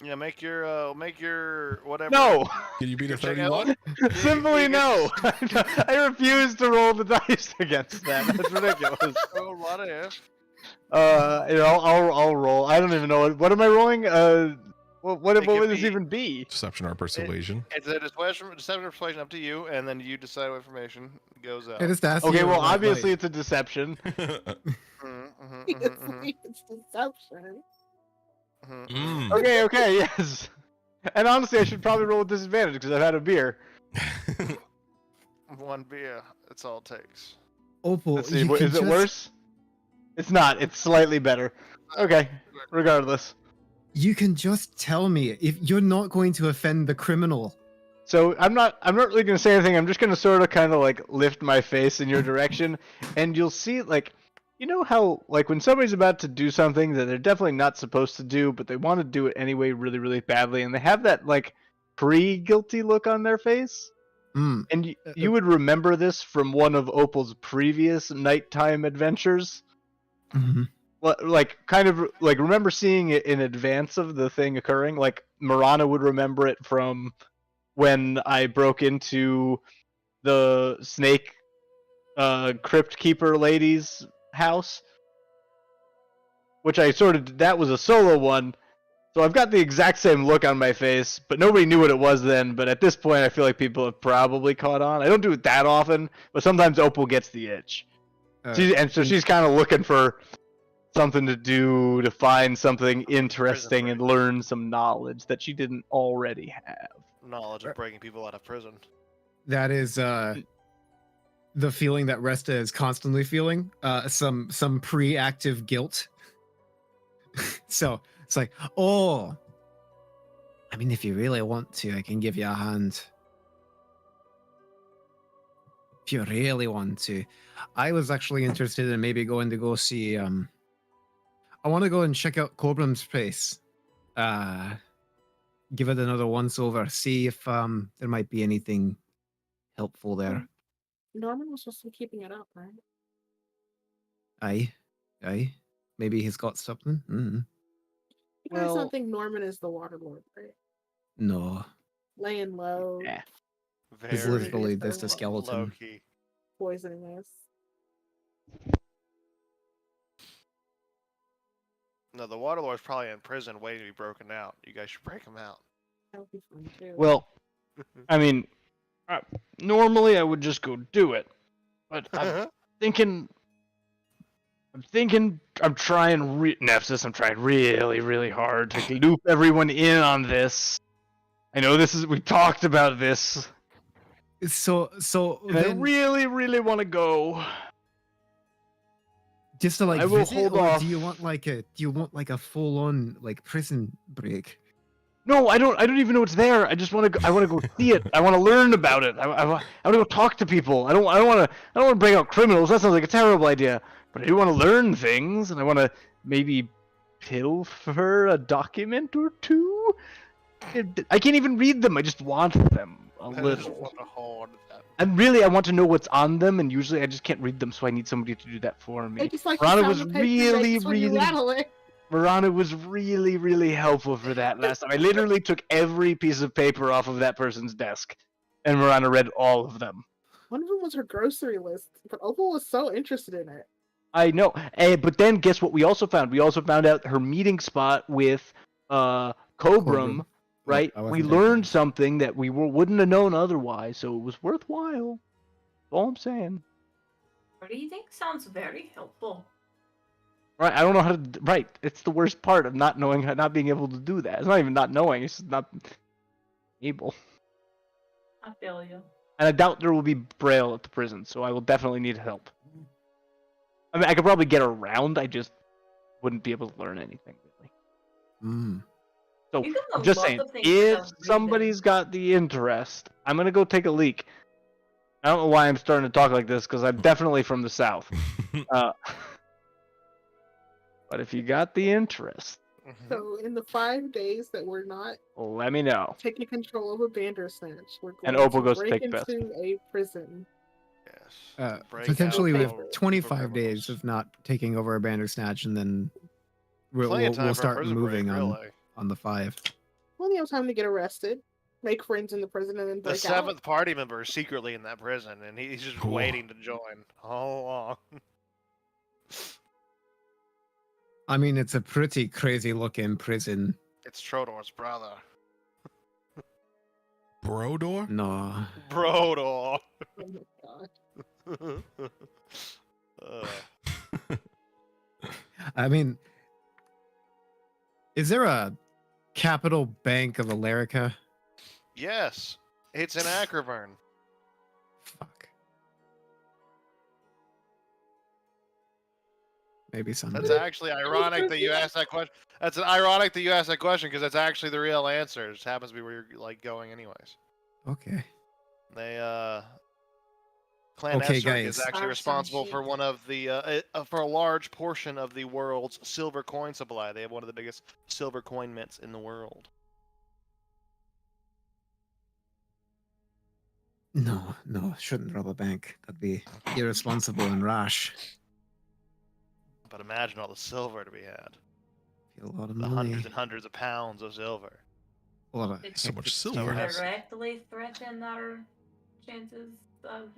Yeah, make your whatever. No, Can you beat a Check out 31? simply you no. I refuse to roll the dice against that. That's ridiculous. Oh, what if? I'll roll. I don't even know what am I rolling. What It would could this be- even be? Deception or persuasion? It's a deception persuasion up to you, and then you decide what information goes out. I just asked Okay, you well about, obviously like- it's a deception. Mhm, mhm, mhm, mhm. It's deception. Mhm. Okay, yes. And honestly, I should probably roll with disadvantage because I've had a beer. One beer. That's all it takes. Opal, Let's see, you can is it just, worse? It's not. It's slightly better. Okay, regardless. you can just tell me if you're not going to offend the criminal. So I'm not really gonna say anything. I'm just gonna sort of kind of like lift my face in your direction, and you'll see like, you know how like when somebody's about to do something that they're definitely not supposed to do, but they want to do it anyway really really badly, and they have that like pre-guilty look on their face. Hmm. And you would remember this from one of Opal's previous nighttime adventures. Mhm. Like kind of like remember seeing it in advance of the thing occurring. Like Marana would remember it from when I broke into the snake crypt keeper lady's house, which I sort of that was a solo one. So I've got the exact same look on my face, but nobody knew what it was then. But at this point, I feel like people have probably caught on. I don't do it that often, but sometimes Opal gets the itch. And so she's kind of looking for something to do, to find something interesting and learn some knowledge that she didn't already have. Knowledge of breaking people out of prison. That is the feeling that Resta is constantly feeling. Some pre-active guilt. So it's like, oh, I mean, if you really want to, I can give you a hand. If you really want to. I was actually interested in maybe going to go see I want to go and check out Cobram's place. Give it another once over, see if there might be anything helpful there. Norman was supposed to be keeping it up, right? Aye. Maybe he's got something. You guys don't think Norman is the Water Lord, right? No, Laying low, Yeah. he's Very literally just a skeleton. low key. poisoning us. No, the Waterlord's probably in prison waiting to be broken out. You guys should break him out. That would be fun too. Well, I mean, normally I would just go do it, but I'm thinking, I'm trying, Nefsis, I'm trying really, really hard to loop everyone in on this. I know we talked about this. So And I then, really, really want to go. just to like I will visit, hold or off. do you want like a full-on like prison break? No, I don't even know it's there. I just want to. I want to go see it. I want to learn about it. I want to go talk to people. I don't want to bring out criminals. That sounds like a terrible idea. But I do want to learn things, and I want to maybe pilfer a document or two. I can't even read them. I just want them a I just little. want to hold that. And really, I want to know what's on them, and usually I just can't read them, so I need somebody to do that for I me. just like Rana the was sound the paper makes when you rattle it. Marana was really, really helpful for that last time. I literally took every piece of paper off of that person's desk, and Marana read all of them. One of them was her grocery list, but Opal was so interested in it. I know, but then guess what we also found? We also found out her meeting spot with Cobram, Cobram. right? I We wasn't there. learned something that we wouldn't have known otherwise, so it was worthwhile. That's all I'm saying. What do you think? Sounds very helpful. Right, I don't know how to. Right, it's the worst part of not knowing, not being able to do that. It's not even not knowing; it's just not able. I feel you. And I doubt there will be Braille at the prison, so I will definitely need help. I mean, I could probably get around. I just wouldn't be able to learn anything really. So You can I'm learn just lots saying, of things if without reading. somebody's got the interest, I'm gonna go take a leak. I don't know why I'm starting to talk like this because I'm definitely from the south. But if you got the interest, So in the 5 days that we're not let me know. taking control of a Bandersnatch, we're going And Opal to goes to break take best. into a prison. Yes. Break Potentially out we Okay. have all 25 days criminals. of not taking over a Bandersnatch, and then Plenty of time we'll for a start prison moving break, on really. on the 5. Plenty of time to get arrested, make friends in the prison, and then The break seventh out. party member is secretly in that prison, and he's just Cool. waiting to join all along. I mean, it's a pretty crazy looking prison. It's Trodor's brother. Brodor? No, Brodor. Oh my god. I mean, Is there a Capital Bank of Alarica? Yes, it's in Acrovern. Fuck. Maybe someday. That's actually ironic that you asked that question. That's ironic that you asked that question because that's actually the real answer. It just happens to be where you're like going anyways. Okay. They Clan Okay, Esric is guys. actually Our responsible for Sanchi. one of the for a large portion of the world's silver coin supply. They have one of the biggest silver coin mints in the world. No, shouldn't rob a bank. That'd be irresponsible and rash. But imagine all the silver to be had. A lot of The money. hundreds and hundreds of pounds of silver. A lot of It's So much hectic silver. stores. directly threaten our chances of,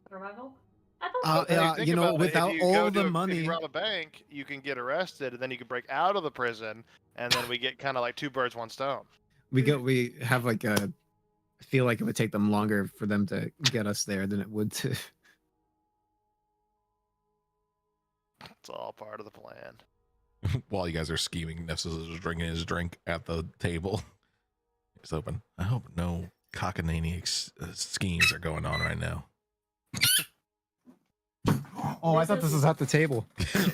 survival. I don't Uh, think Hey, yeah, think you know, about it. without If you all go the to, if money- you rob a bank, you can get arrested, and then you can break out of the prison, and then we get kind of like two birds, one stone. we have like a. I feel like it would take them longer for them to get us there than it would to. It's all part of the plan. While you guys are scheming, Nessus is drinking his drink at the table. It's open. I hope no cockamamie schemes are going on right now. Oh, I thought this was at the table.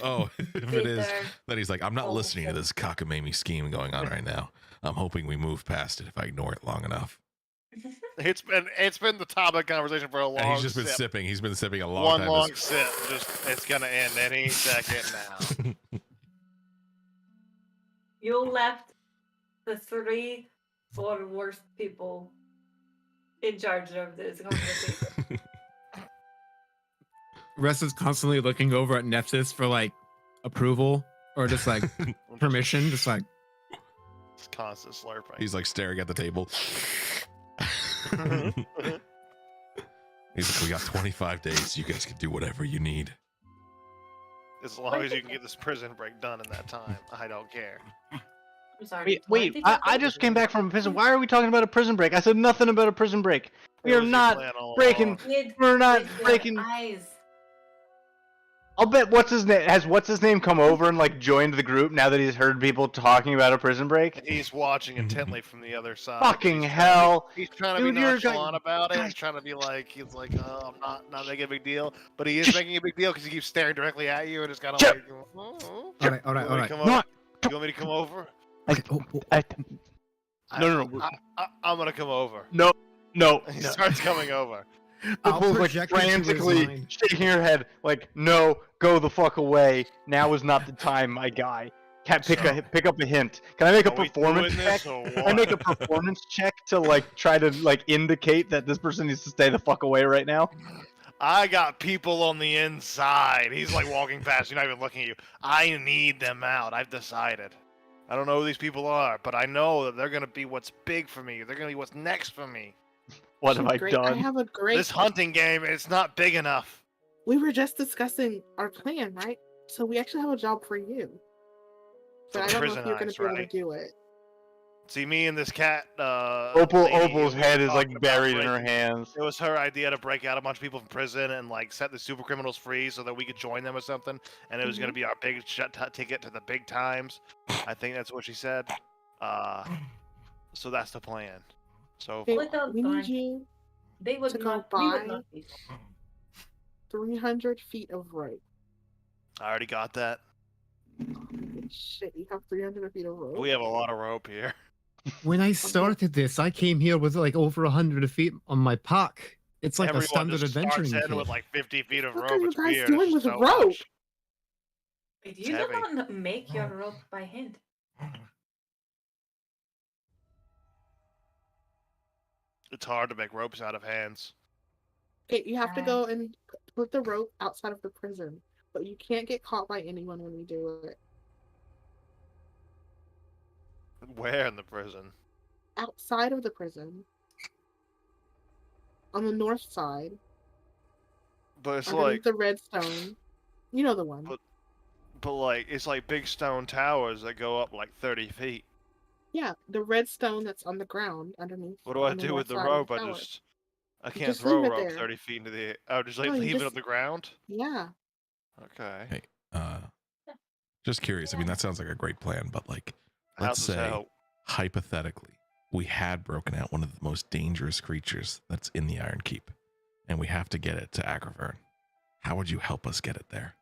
Oh, if it is, Peter. then he's like, I'm not Oh, listening to okay. this cockamamie scheme going on right now. I'm hoping we move past it if I ignore it long enough. It's been the topic of conversation for a long. And he's just been sip. sipping. He's been sipping a long One time. long sip. Just it's gonna end any second now. You left the 3 or worst people in charge of this conversation. Russ is constantly looking over at Nepsis for like approval or just like permission, just like. It's constant slurping. He's like staring at the table. He's like, we got 25 days. You guys can do whatever you need. As long as you can get this prison break done in that time, I don't care. I'm sorry. Wait, I just came back from a prison. Why are we talking about a prison break? I said nothing about a prison break. We It are was your not plan all breaking- along. We're not With your breaking. eyes. I'll bet what's his name has what's his name come over and like joined the group now that he's heard people talking about a prison break. He's watching intently from the other side. Fucking He's hell! He's trying to Dude, be you're a nonchalant about it. guy- He's trying to be like, oh, I'm not making a big deal. But he is making a big deal because he keeps staring directly at you and it's kind of Chip. like, oh. All right, all right, You all want me right. to come No, over? You want me to come over? Okay, No. I'm gonna come over. No. He starts coming over. I'll Nicole's like project into his frantically mind. shaking her head, like, "No, go the fuck away! Now is not the time, my guy. Can't pick up a hint. Can I make a Are we performance doing check? this or Can I make a what? performance check to like try to like indicate that this person needs to stay the fuck away right now? I got people on the inside. He's like walking past. You're not even looking at you. I need them out. I've decided. I don't know who these people are, but I know that they're gonna be what's big for me. They're gonna be what's next for me. What have I Great. I done? have a great. This hunting game, it's not big enough. We were just discussing our plan, right? So we actually have a job for you. For But the I don't know prison if you're going heist, to be able right? to do it. See, me and this cat. Opal's lady, we were head is like talking about buried in her breaking- hands. It was her idea to break out a bunch of people from prison and like set the super criminals free so that we could join them or something. And it was gonna be our big ticket to the big times. I think that's what she said. So that's the plan. So Okay, Without we dying. need you They would to go not. We would buy- not be. 300 feet of rope. I already got that. Shit, you have 300 feet of rope. We have a lot of rope here. When I started this, I came here with like over 100 feet on my pack. It's like Everyone a standard just adventuring starts in kit. with like 50 feet of What rope. are you It's guys weird. doing It's with so rope? much. You It's do heavy. not make your rope by hand. It's hard to make ropes out of hands. Okay, you have to go and put the rope outside of the prison, but you can't get caught by anyone when you do it. Where in the prison? Outside of the prison, on the north side, But it's underneath like, the redstone. You know the one. but like, it's like big stone towers that go up like 30 feet. Yeah, the redstone that's on the ground underneath. What do I on do north with the side of rope? tower. I You can't just throw leave it rope there. 30 feet into the. Oh, just like No, you leave it just- on the ground. Yeah. Okay. Hey, Just curious. I mean, that sounds like a great plan, but like, let's Houses say help. hypothetically, we had broken out one of the most dangerous creatures that's in the Iron Keep, and we have to get it to Agravern. How would you help us get it there?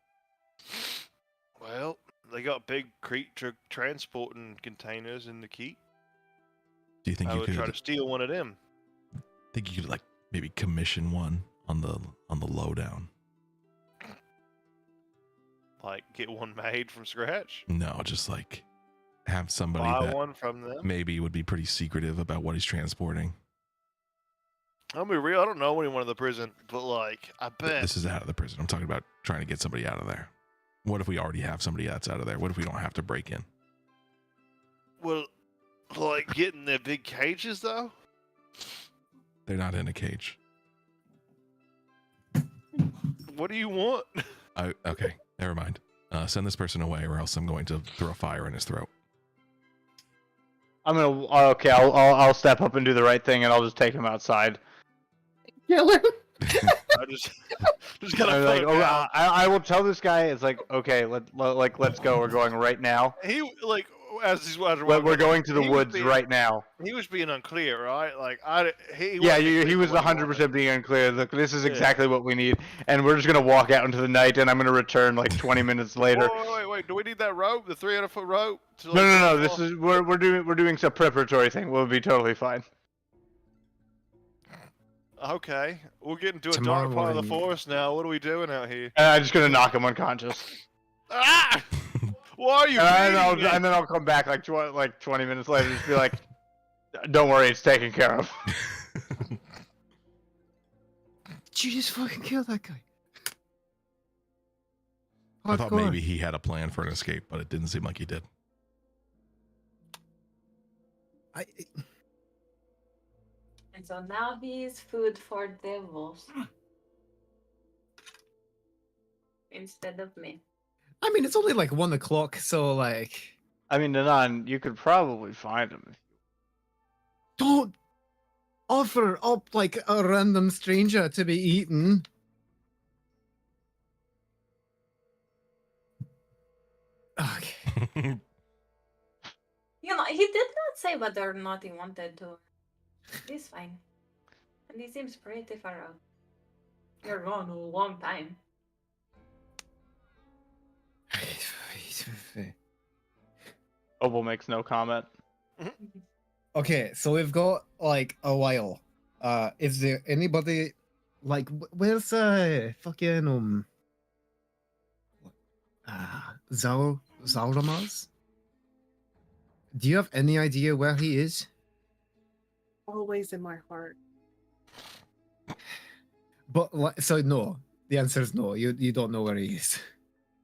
Well, they got big creature transporting containers in the keep. Do you think I you would could try to steal one of them. like maybe commission one on the lowdown? Like, get one made from scratch. No, just like have somebody Buy that one from them. maybe would be pretty secretive about what he's transporting. I'll be real. I don't know anyone in the prison, but like, I bet. This is out of the prison. I'm talking about trying to get somebody out of there. What if we already have somebody that's out of there? What if we don't have to break in? Well, like getting the big cages though. They're not in a cage. What do you want? Okay, never mind. Send this person away, or else I'm going to throw fire in his throat. I'm gonna. Okay, I'll step up and do the right thing, and I'll just take him outside. Kill him. I just gotta I'm put like, him oh, down. I will tell this guy. It's like, okay, let's go. We're going right now. He like as he's watching. We're going to the he was woods being- right now. He was being unclear, right? Like he Yeah, wasn't being he clear was what he wanted. 100% being unclear. Look, this is Yeah. exactly what we need, and we're just gonna walk out into the night, and I'm gonna return like 20 minutes later. Wait! Do we need that rope? The 300-foot rope? To, like, No. take This off? is we're doing some preparatory thing. We'll be totally fine. Okay, we're getting to a Tomorrow dark part of the morning. forest now. What are we doing out here? And I'm just gonna knock him unconscious. Ah! Why are you? And beating me? then I'll come back like 20 minutes later, and just be like, "Don't worry, it's taken care of." Did you just fucking kill that guy? I thought Hardcore. maybe he had a plan for an escape, but it didn't seem like he did. And so now he's food for devils. Instead of me. I mean, it's only like 1 o'clock, so like, I mean, Nanan, you could probably find him. don't offer up like a random stranger to be eaten. Okay. You know, he did not say whether or not he wanted to. He's fine. And he seems pretty far out. You're gone a long time. Opal makes no comment. Okay, so we've got like a while. Is there anybody like where's fucking Zauramaz? Do you have any idea where he is? Always in my heart. But so no, the answer is no. You don't know where he is.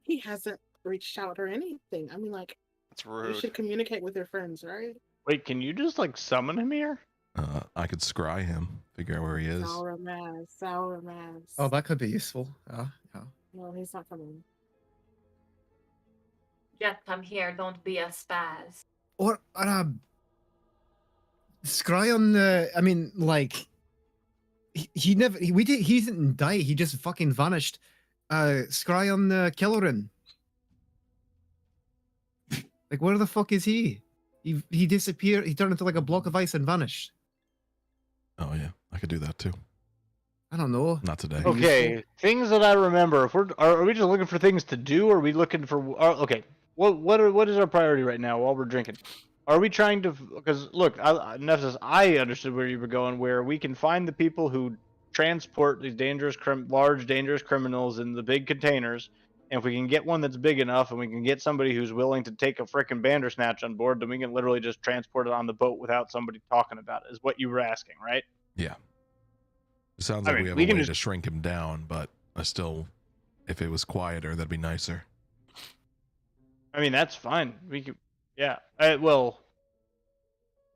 He hasn't reached out or anything. I mean, like, That's you rude. should communicate with your friends, right? Wait, can you just like summon him here? I could scry him, figure out where he is. Sauramaz. Oh, that could be useful. Yeah. No, he's not coming. Just come here, don't be a spaz. Or Scry on the. I mean, like he never. He didn't die. He just fucking vanished. Scry on Kellerin. Like, where the fuck is he? He disappeared. He turned into like a block of ice and vanished. Oh yeah, I could do that too. I don't know. Not today. Okay, things that I remember. If are we just looking for things to do, or are we looking for? Okay, what is our priority right now while we're drinking? Are we trying to? Because look, Nefsus, I understood where you were going. Where we can find the people who transport these large dangerous criminals in the big containers, and if we can get one that's big enough, and we can get somebody who's willing to take a frickin' Bandersnatch on board, then we can literally just transport it on the boat without somebody talking about it. Is what you were asking, right? Yeah. It sounds I like mean, we have we a can way just- to shrink him down, but I still, if it was quieter, that'd be nicer. I mean, that's fine. We could, yeah. Well,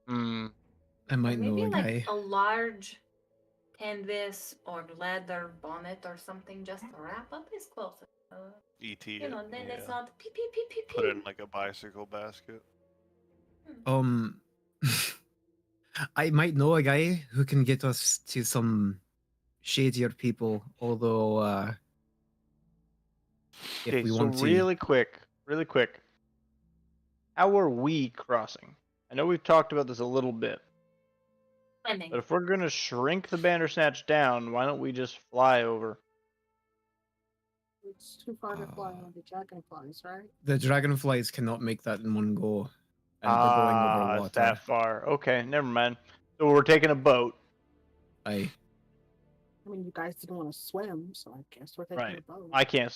I might know Maybe a like guy. a large canvas or leather bonnet or something just to wrap up his clothes. ET. You know, then yeah. it's not pee pee pee pee pee. Put it in like a bicycle basket. I might know a guy who can get us to some shadier people. Although, if okay, we so want to, really quick, really quick. How are we crossing? I know we've talked about this a little bit, Swimming. but if we're gonna shrink the Bandersnatch down, why don't we just fly over? It's too far to fly on the dragonflies, right? The dragonflies cannot make that in one go, and we're going over It's water. that far. Okay, never mind. So we're taking a boat. Aye. I mean, you guys didn't want to swim, so I guess we're taking Right. a boat. I can't.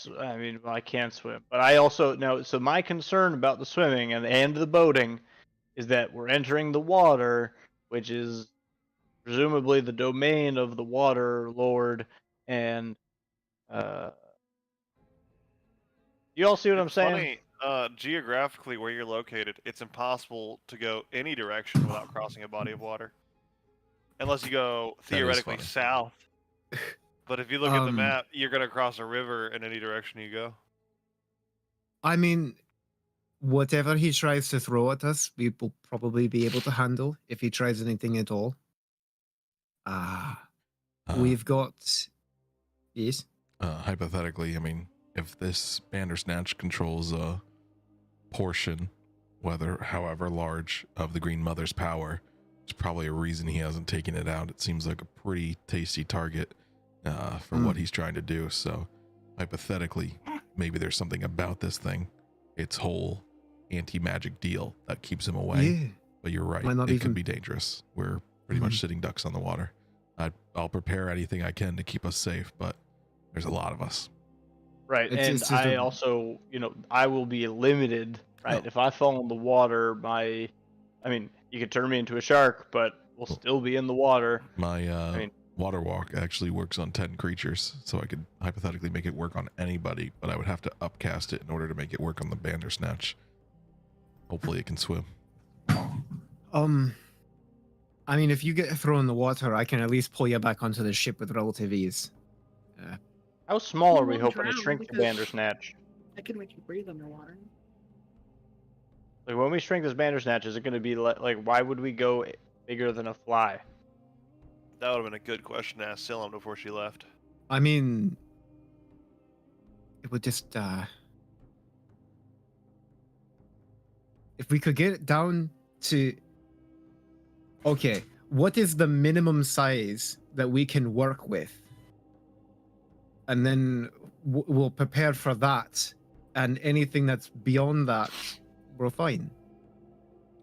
I can't swim. But I also no. So my concern about the swimming and the boating is that we're entering the water, which is presumably the domain of the water lord, and you all see what I'm It's saying? funny, geographically where you're located, it's impossible to go any direction without crossing a body of water. Unless you go That is theoretically funny. south. But if you look at the Um, map, you're gonna cross a river in any direction you go. I mean, whatever he tries to throw at us, we will probably be able to handle if he tries anything at all. We've got. Yes. Hypothetically, I mean, if this Bandersnatch controls a portion, however large, of the Green Mother's power, there's probably a reason he hasn't taken it out. It seems like a pretty tasty target for what he's trying to do. So, hypothetically, maybe there's something about this thing, its whole anti-magic deal, that keeps him away. Yeah. But you're right, Might not it even- could be dangerous. We're pretty much sitting ducks on the water. I'll prepare anything I can to keep us safe, but there's a lot of us. Right, It's- and it's just I a- also, I will be limited. Right, Oh. if I fall in the water, I mean, you could turn me into a shark, but we'll still be in the water. My mean- water walk actually works on 10 creatures, so I could hypothetically make it work on anybody, but I would have to upcast it in order to make it work on the Bandersnatch. Hopefully it can swim. I mean, if you get thrown in the water, I can at least pull you back onto the ship with relative ease. How small You are we won't hoping to drown shrink the because- Bandersnatch? I can make you breathe underwater. Like when we shrink this Bandersnatch, is it going to be like why would we go bigger than a fly? That would have been a good question to ask Silum before she left. I mean, it would just. If we could get it down to. Okay, what is the minimum size that we can work with? And then we'll prepare for that. And anything that's beyond that, we're fine.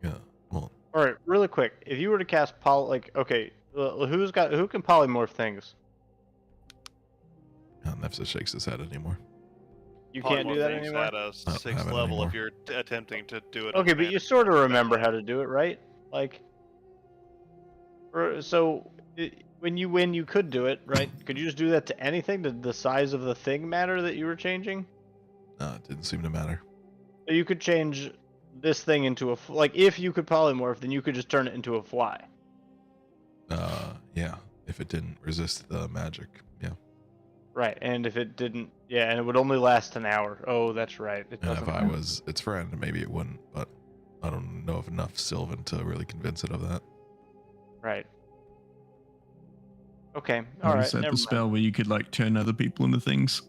Yeah, well, All right, really quick, if you were to cast who can polymorph things? Nefza shakes his head anymore. You can't do Polymorph that things anymore. at a don't 6th have it level anymore. if you're attempting to do it. on Okay, the but you Bandersnatch. sort of remember how to do it, right? Like, when you could do it, right? Could you just do that to anything? Did the size of the thing matter that you were changing? It didn't seem to matter. So you could change this thing into if you could polymorph, then you could just turn it into a fly. Yeah, if it didn't resist the magic, yeah. Right, and if it didn't, yeah, and it would only last an hour. Oh, that's right. It And doesn't. if I was its friend, maybe it wouldn't, but I don't know of enough Sylvan to really convince it of that. Right. Okay. I All would right. set Never the mind. spell where you could like turn other people into things.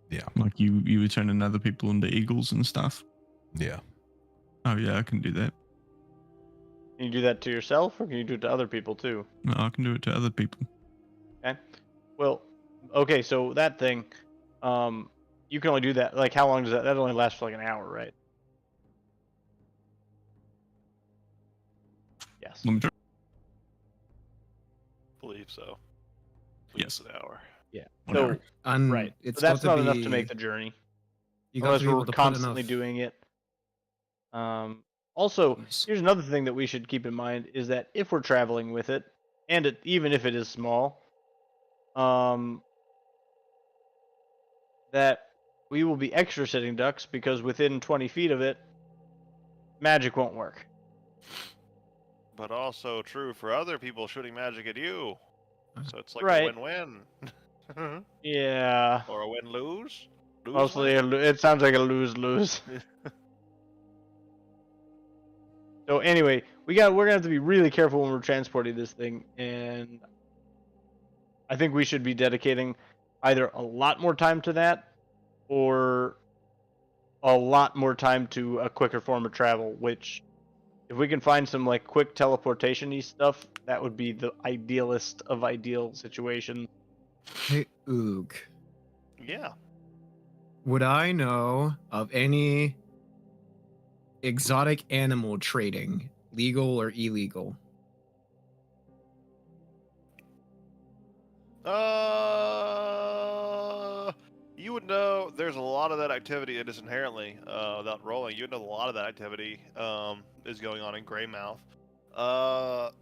Yeah. Like you would turn other people into eagles and stuff. Yeah. Oh yeah, I can do that. Can you do that to yourself, or can you do it to other people too? No, I can do it to other people. Well, okay. So that thing, you can only do that. Like, how long does that? That only lasts for like an hour, right? Yes. Let me try. believe so. Yes. An hour. Yeah. Whatever. So And right. it's So that's got not to enough be, to make the journey, You got unless to be we're able to put constantly enough. doing it. Also, Yes. here's another thing that we should keep in mind is that if we're traveling with it, and even if it is small, that we will be extra sitting ducks because within 20 feet of it, magic won't work. But also true for other people shooting magic at you. So it's like Right. a win-win. Yeah. Or a win-lose. Mostly, it sounds like a lose-lose. So anyway, we're gonna have to be really careful when we're transporting this thing, and I think we should be dedicating either a lot more time to that, or a lot more time to a quicker form of travel, which if we can find some like quick teleportation-y stuff, that would be the idealist of ideal situations. Hey, Oog. Yeah. Would I know of any exotic animal trading, legal or illegal? You would know there's a lot of that activity. It is inherently without rolling. You would know a lot of that activity is going on in Greymouth. But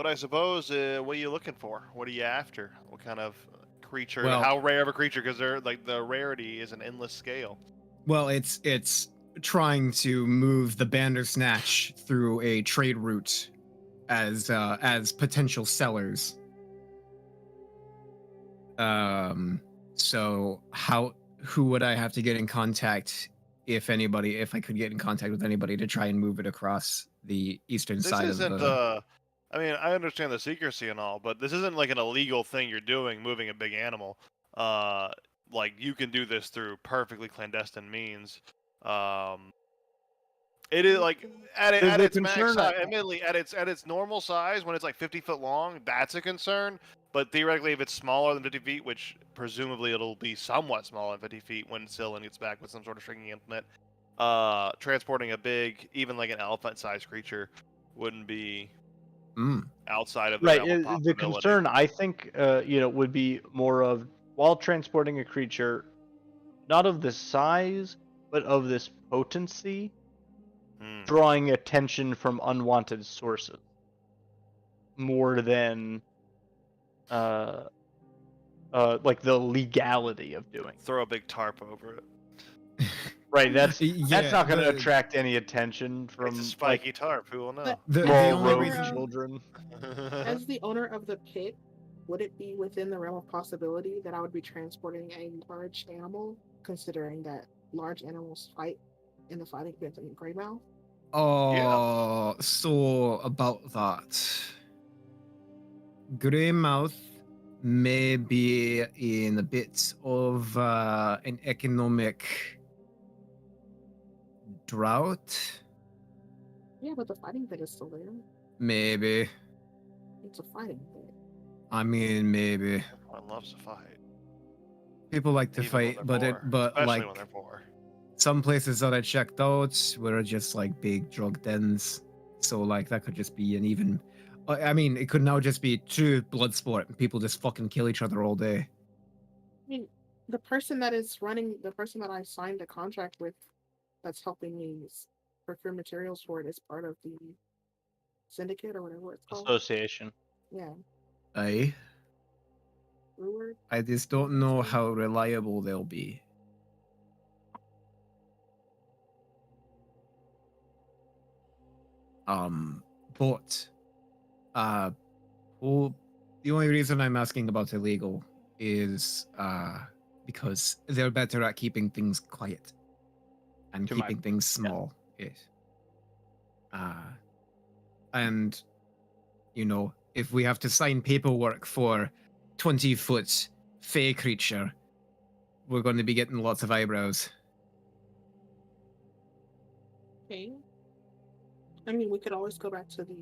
I suppose what are you looking for? What are you after? What kind of creature? Well- How rare of a creature? Because they're like the rarity is an endless scale. Well, it's trying to move the Bandersnatch through a trade route as potential sellers. So who would I have to get in contact, if I could get in contact with anybody to try and move it across the eastern This side isn't. of the I mean, I understand the secrecy and all, but this isn't like an illegal thing you're doing, moving a big animal. Like you can do this through perfectly clandestine means. It is like at The its max concern size, admittedly at its normal size when it's like 50 foot long, that's a concern. But theoretically, if it's smaller than 50 feet, which presumably it'll be somewhat smaller than 50 feet when Sylvan gets back with some sort of stringing implement, transporting a big, even like an elephant-sized creature, wouldn't be outside of the Right. realm of The possibility. concern, I think, would be more of while transporting a creature, not of this size, but of this potency, Hmm. drawing attention from unwanted sources, more than like the legality of doing. Throw a big tarp over it. Right. That's Yeah, not going to the- attract any attention from It's a spiky tarp. Who will know? But the small only rogue reason children. as the owner of the pit, would it be within the realm of possibility that I would be transporting a large animal, considering that large animals fight in the fighting pits in Greymouth? Oh, so about that. Greymouth may be in a bit of an economic drought. Yeah, but the fighting pit is still there. Maybe. It's a fighting pit. I mean, maybe. Everyone loves to fight, People like to even when fight, they're but poor, especially when like they're poor. some places that I checked out were just like big drug dens. So like that could just be an even. I mean, it could now just be true blood sport. People just fucking kill each other all day. I mean, the person that I signed a contract with, that's helping me procure materials for it, is part of the syndicate or whatever it's called. Association. Yeah, I Brewer. I just don't know how reliable they'll be. But well, the only reason I'm asking about illegal is because they're better at keeping things quiet and To my- keeping things small. Yes. And you know, if we have to sign paperwork for 20-foot fey creature, we're going to be getting lots of eyebrows. Okay. I mean, we could always go back to the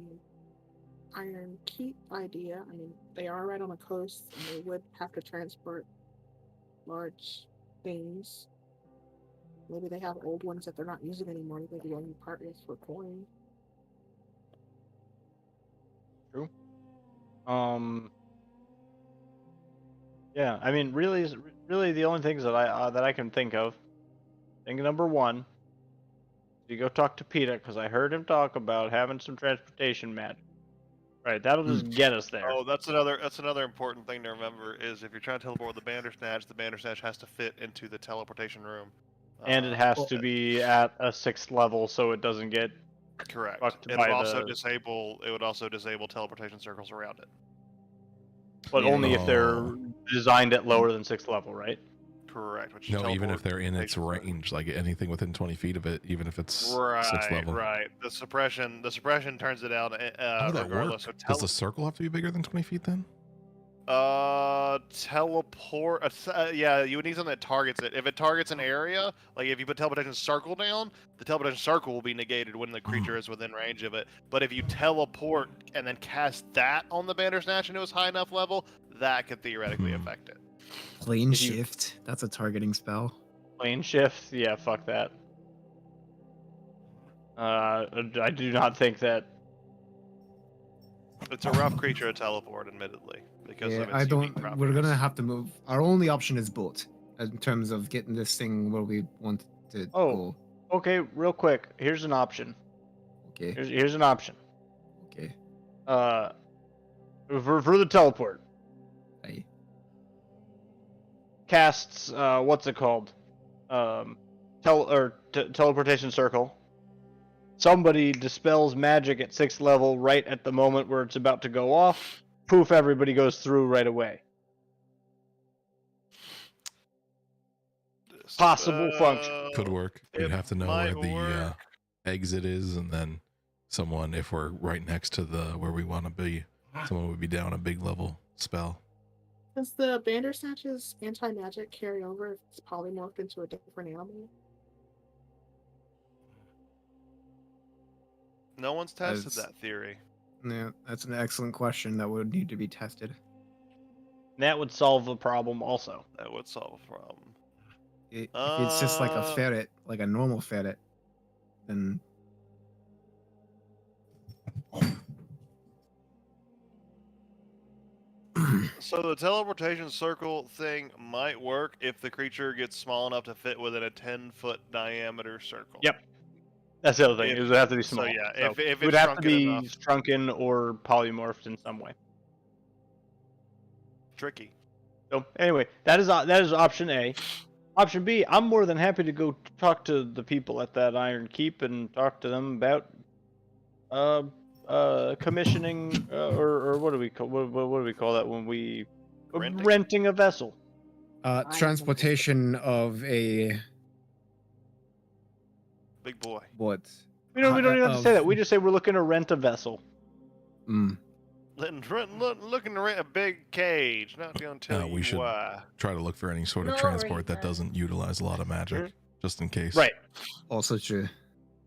Iron Keep idea. I mean, they are right on the coast, and they would have to transport large things. Maybe they have old ones that they're not using anymore. They could only part with for coin. True. Yeah, I mean, really, the only things that I can think of. Thing number one, you go talk to Peter because I heard him talk about having some transportation magic. Right, that'll just get us there. Oh, that's another important thing to remember is if you're trying to teleport with the Bandersnatch has to fit into the teleportation room. And it has to be at a 6th level so it doesn't get correct. fucked It by would also the- disable teleportation circles around it. but Yeah. only if they're Oh. designed at lower than 6th level, right? Correct. Which No, even if teleport they're in its takes forever. range, like anything within 20 feet of it, even if it's 6th Right, level. right. The suppression turns it out How would that regardless. work? So Does the circle have to be bigger than 20 feet then? Teleport. Yeah, you would need something that targets it. If it targets an area, like if you put teleportation circle down, the teleportation circle will be negated when the creature is within range of it. But if you teleport and then cast that on the Bandersnatch into its high enough level, that could theoretically affect it. Plane If you- shift. That's a targeting spell. Plane shift? Yeah, fuck that. I do not think that. It's a rough creature to teleport, admittedly, because Yeah, of its I unique don't. properties. We're gonna have to move. Our only option is boat in terms of getting this thing where we want to Oh. go. Okay, real quick. Here's an option. Okay. Here's an option. Okay. For the teleport, Aye. casts what's it called? Teleportation circle. Somebody dispels magic at 6th level right at the moment where it's about to go off. Poof! Everybody goes through right away. Possible function. Could work. We'd It have to know might where the work. exit is, and then someone, if we're right next to the where we want to be, someone would be down a big level spell. Does the Bandersnatch's anti-magic carry over if it's polymorphed into a different animal? No one's tested That's- that theory. Yeah, that's an excellent question that would need to be tested. That would solve the problem also. That would solve a problem. If it's just like a Uh, ferret, like a normal ferret, then So the teleportation circle thing might work if the creature gets small enough to fit within a 10-foot diameter circle. Yep. That's the other thing. If- It would have to be so small. yeah, if it it's would have to shrunken be enough. shrunken or polymorphed in some way. Tricky. So anyway, that is option A. Option B, I'm more than happy to go talk to the people at that Iron Keep and talk to them about commissioning or what do we call what do we call that when we renting a vessel? transportation of a Big boy. what? We don't even have to say Of- that. We just say we're looking to rent a vessel. Mm. Looking to rent a big cage. Not gonna tell we you should- why. Try to look for any sort of No transport that reason. doesn't utilize a lot of magic, just in case. Right. Also true.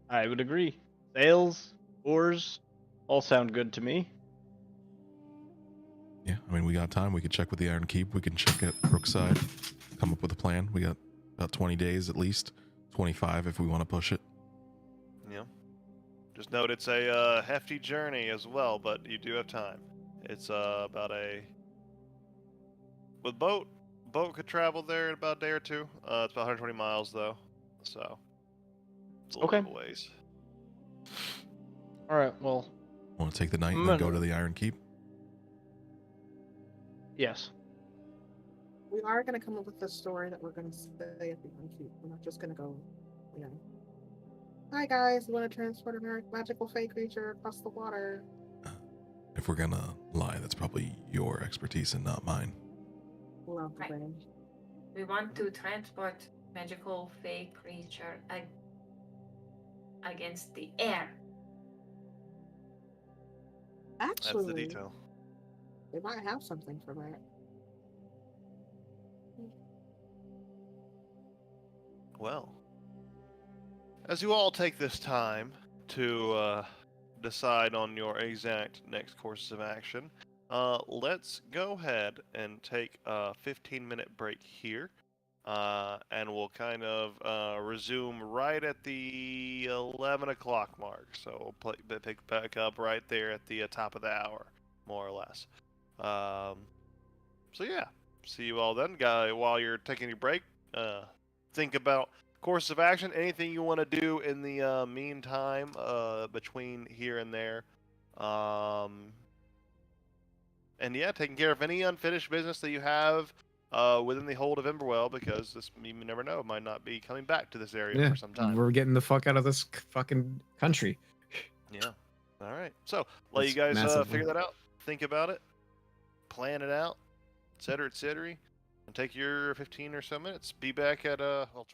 I would agree. Sails, oars, all sound good to me. Yeah, I mean, we got time. We could check with the Iron Keep. We can check at Brookside. Come up with a plan. We got about 20 days at least. 25 if we want to push it. Yeah. Just note it's a hefty journey as well, but you do have time. It's about a with boat could travel there in about a day or two. It's about 120 miles though, so it's a little Okay. bit of a ways. All right. Well, Want to take the night and then go to the Iron Keep? yes. We are going to come up with a story that we're going to say at the Unkeep. We're not just going to go, you know, hi guys, we want to transport a magical fey creature across the water. If we're gonna lie, that's probably your expertise and not mine. Love the Right. way. We want to transport magical fey creature against the air. That's Actually, the detail. they might have something for that. Well, as you all take this time to decide on your exact next courses of action, let's go ahead and take a 15-minute break here, and we'll kind of resume right at the 11 o'clock mark. So we'll pick back up right there at the top of the hour, more or less. So yeah, see you all then. While you're taking your break, think about course of action, anything you want to do in the meantime between here and there. And yeah, taking care of any unfinished business that you have within the hold of Emberwell, because this, you never know, might not be coming back to this area Yeah, for some time. we're getting the fuck out of this fucking country. Yeah. All right. So let It's you guys massively- figure that out, think about it, plan it out, et cetera, and take your 15 or so minutes. Be back at well,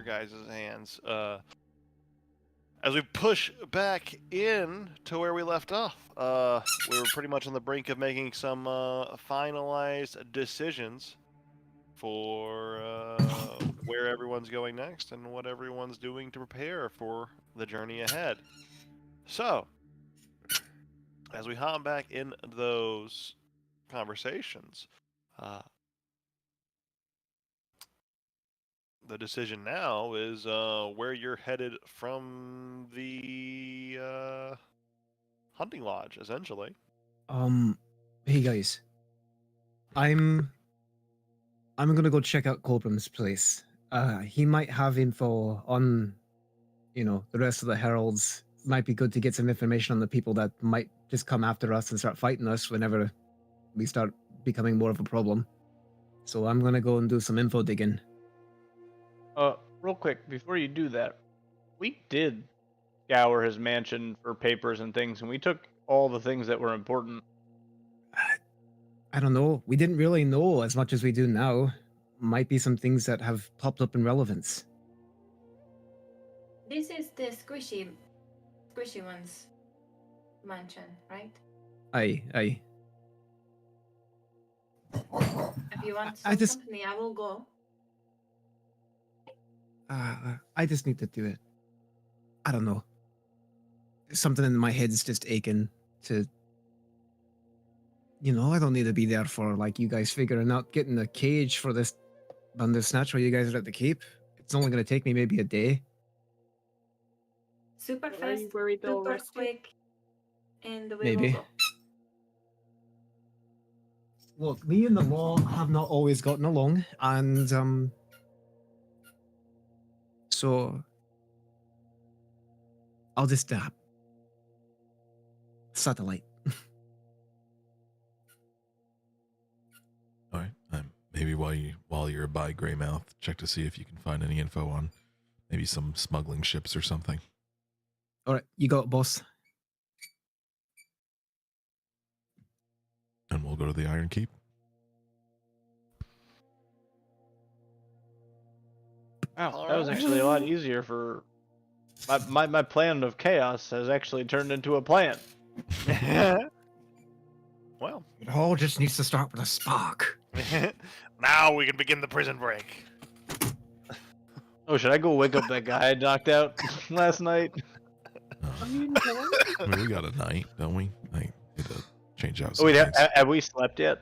your guys' hands. As we push back in to where we left off, we were pretty much on the brink of making some finalized decisions for where everyone's going next and what everyone's doing to prepare for the journey ahead. So, as we hop back in those conversations, the decision now is where you're headed from the hunting lodge, essentially. Hey guys, I'm gonna go check out Colburn's place. He might have info on, the rest of the heralds. Might be good to get some information on the people that might just come after us and start fighting us whenever we start becoming more of a problem. So I'm gonna go and do some info digging. Real quick, before you do that, we did scour his mansion for papers and things, and we took all the things that were important. I don't know. We didn't really know as much as we do now. Might be some things that have popped up in relevance. This is the squishy one's mansion, right? Aye. If you want some I just- company, I will go. I just need to do it. I don't know. Something in my head's just aching to. I don't need to be there for you guys figuring out getting a cage for this Bandersnatch while you guys are at the Cape. It's only going to take me maybe a day. Super Are fast, you worried they'll super arrest you? quick, and we Maybe. will go. Look, me and the law have not always gotten along, and so I'll just satellite. All right. Maybe while you're by Greymouth, check to see if you can find any info on maybe some smuggling ships or something. All right, you got it, boss. And we'll go to the Iron Keep. Wow, that was actually a lot easier for my plan of chaos has actually turned into a plan. Well, It all just needs to start with a spark. now we can begin the prison break. Oh, should I go wake up that guy I knocked out last night? I mean, I mean, we got a night, don't we? I need to change out Oh some wait, things. have we slept yet?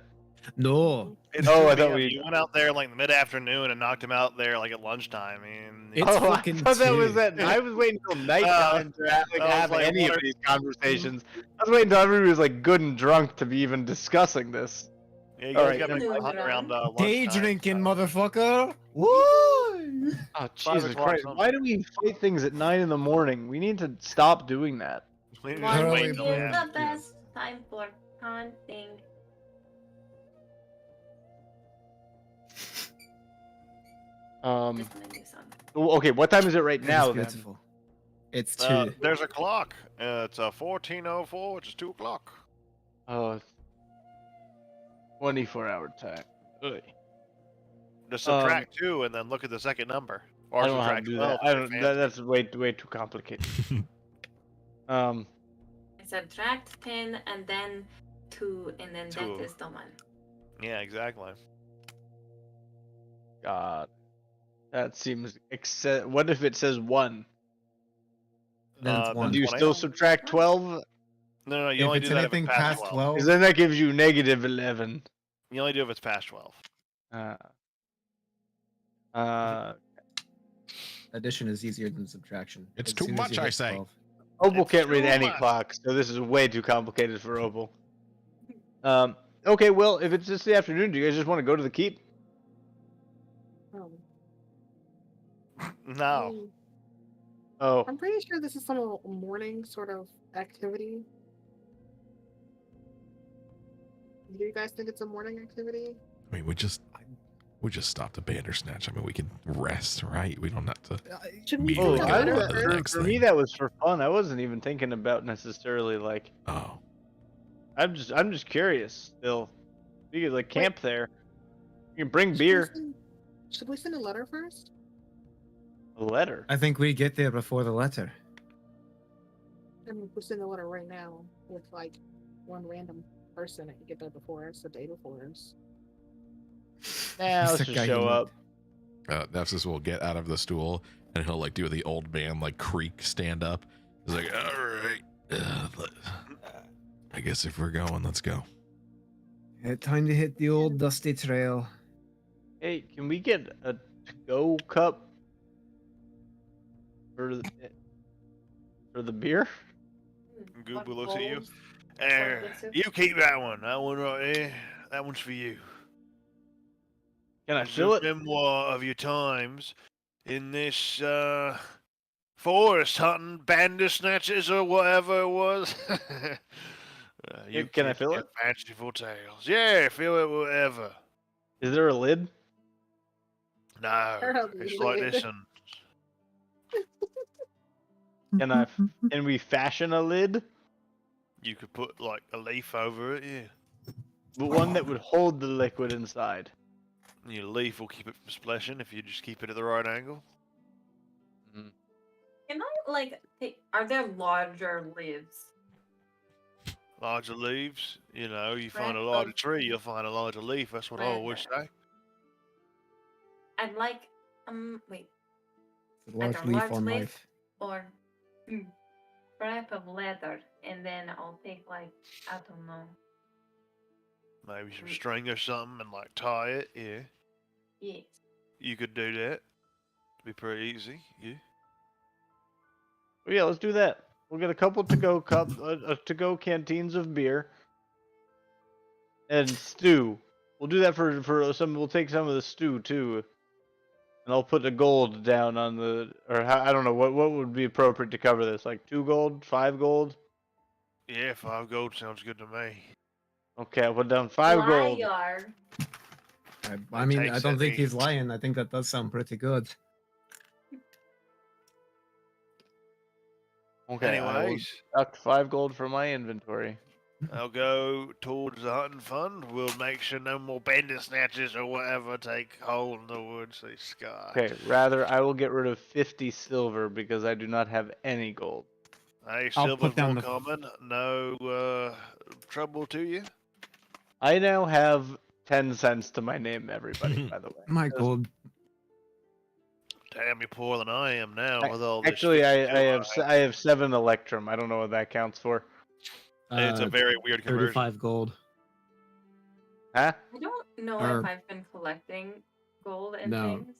No, It's Oh, 2 I thought p.m. we- You went out there like mid-afternoon and knocked him out there like at lunchtime. I mean, It's oh, fucking I thought that was 2. that. I was waiting until nighttime to I was have like, any what of are- these conversations. I was waiting until everybody was like good and drunk to be even discussing this. yeah, you All guys right, got me then- hunting around Day lunchtime, drinking, so- motherfucker. Woo! Oh 5 Jesus o'clock Christ! something. Why do we fight things at 9 in the morning? We need to stop doing that. We need to One just Early wait is till we morning. have the to. best time for hunting. Just gonna do some. Okay, what time is it right now It's then? beautiful. It's 2. There's a clock. It's 14:04, which is 2 o'clock. Oh, 24-hour time. Ugh. Just subtract 2 and then look at the second number. Or I don't know how to subtract do 12 that. I if don't. you're That's way too complicated. I subtract 10 and then 2, and then Two. that is the one. fancy. Yeah, exactly. God, that seems. What if it says 1? Then it's 1. Do you 20? still subtract 12? No, you If only it's do that if anything it's past past 12. 12, Because then that gives you negative 11. You only do if it's past 12. addition is easier than subtraction. It's As too soon as much, you I hit say. 12. Opal It's can't read too any much. clock, so this is way too complicated for Opal. Okay, well, if it's just the afternoon, do you guys just want to go to the keep? oh, No. Oh, I'm pretty sure this is some morning sort of activity. Do you guys think it's a morning activity? I mean, we just stopped a Bandersnatch. I mean, we can rest, right? We don't have to. Should we Immediately do get that on better to the first? next for me thing. that was for fun. I wasn't even thinking about necessarily like. Oh, I'm just curious. Still, you could like camp there. You can bring Should we beer. send- Should we send a letter first? A A letter. I think we get there before the letter. I mean, we're sending a letter right now with like one random person that can get there before us, the day before us. Nah, let's The just guy show who up. Nepsis will get out of the stool and he'll like do the old man like creak stand up. He's like, all right, I guess if we're going, let's go. Time to hit the old dusty trail. Hey, can we get a to-go cup for the beer? Google looks at you. Bowls. You keep that one. That one right there. That one's for you. Can I It's fill a it? memoir of your times in this forest hunting bandersnatches or whatever it was. You Can I kids fill get it? fanciful tales. Yeah, fill it whatever. Is there a lid? No, it's like this and Can we fashion a lid? you could put like a leaf over it, yeah. The one that would hold the liquid inside. And your leaf will keep it from splashing if you just keep it at the right angle. Can I like are there larger lids? Larger leaves, you know, you find a Right, larger of- tree, you'll find a larger leaf. That's what I always say. I'd like wait, The large Like a leaf large on leaf? life. or scrap of leather, and then I'll take like I don't know. Maybe some string or something and like tie it, yeah. Yes. You could do that. It'd be pretty easy, yeah. Oh, yeah, let's do that. We'll get a couple to-go to-go canteens of beer and stew. We'll do that for some. We'll take some of the stew too, and I'll put the gold down on the I don't know what would be appropriate to cover this. Like 2 gold, 5 gold. Yeah, 5 gold sounds good to me. Okay, I'll put down 5 gold. Liar. I mean, takes I don't think any- he's lying. I think that does sound pretty good. Okay, I will Anyways, deduct 5 gold from my inventory. I'll go towards the hunting fund. We'll make sure no more bandit snatches or whatever take hold in the woods this sky. Okay, rather I will get rid of 50 silver because I do not have any gold. Hey, I'll silver's put down more the- common. No trouble to you. I now have 10 cents to my name, everybody, by the way. My Just- gold. Damn, you're poorer than I am now with all this. Actually, I 50 silver. have 7 electrum. I don't know what that counts for. It's a very weird conversion. 35 gold. Huh? I don't know Or- if I've been collecting gold and No. things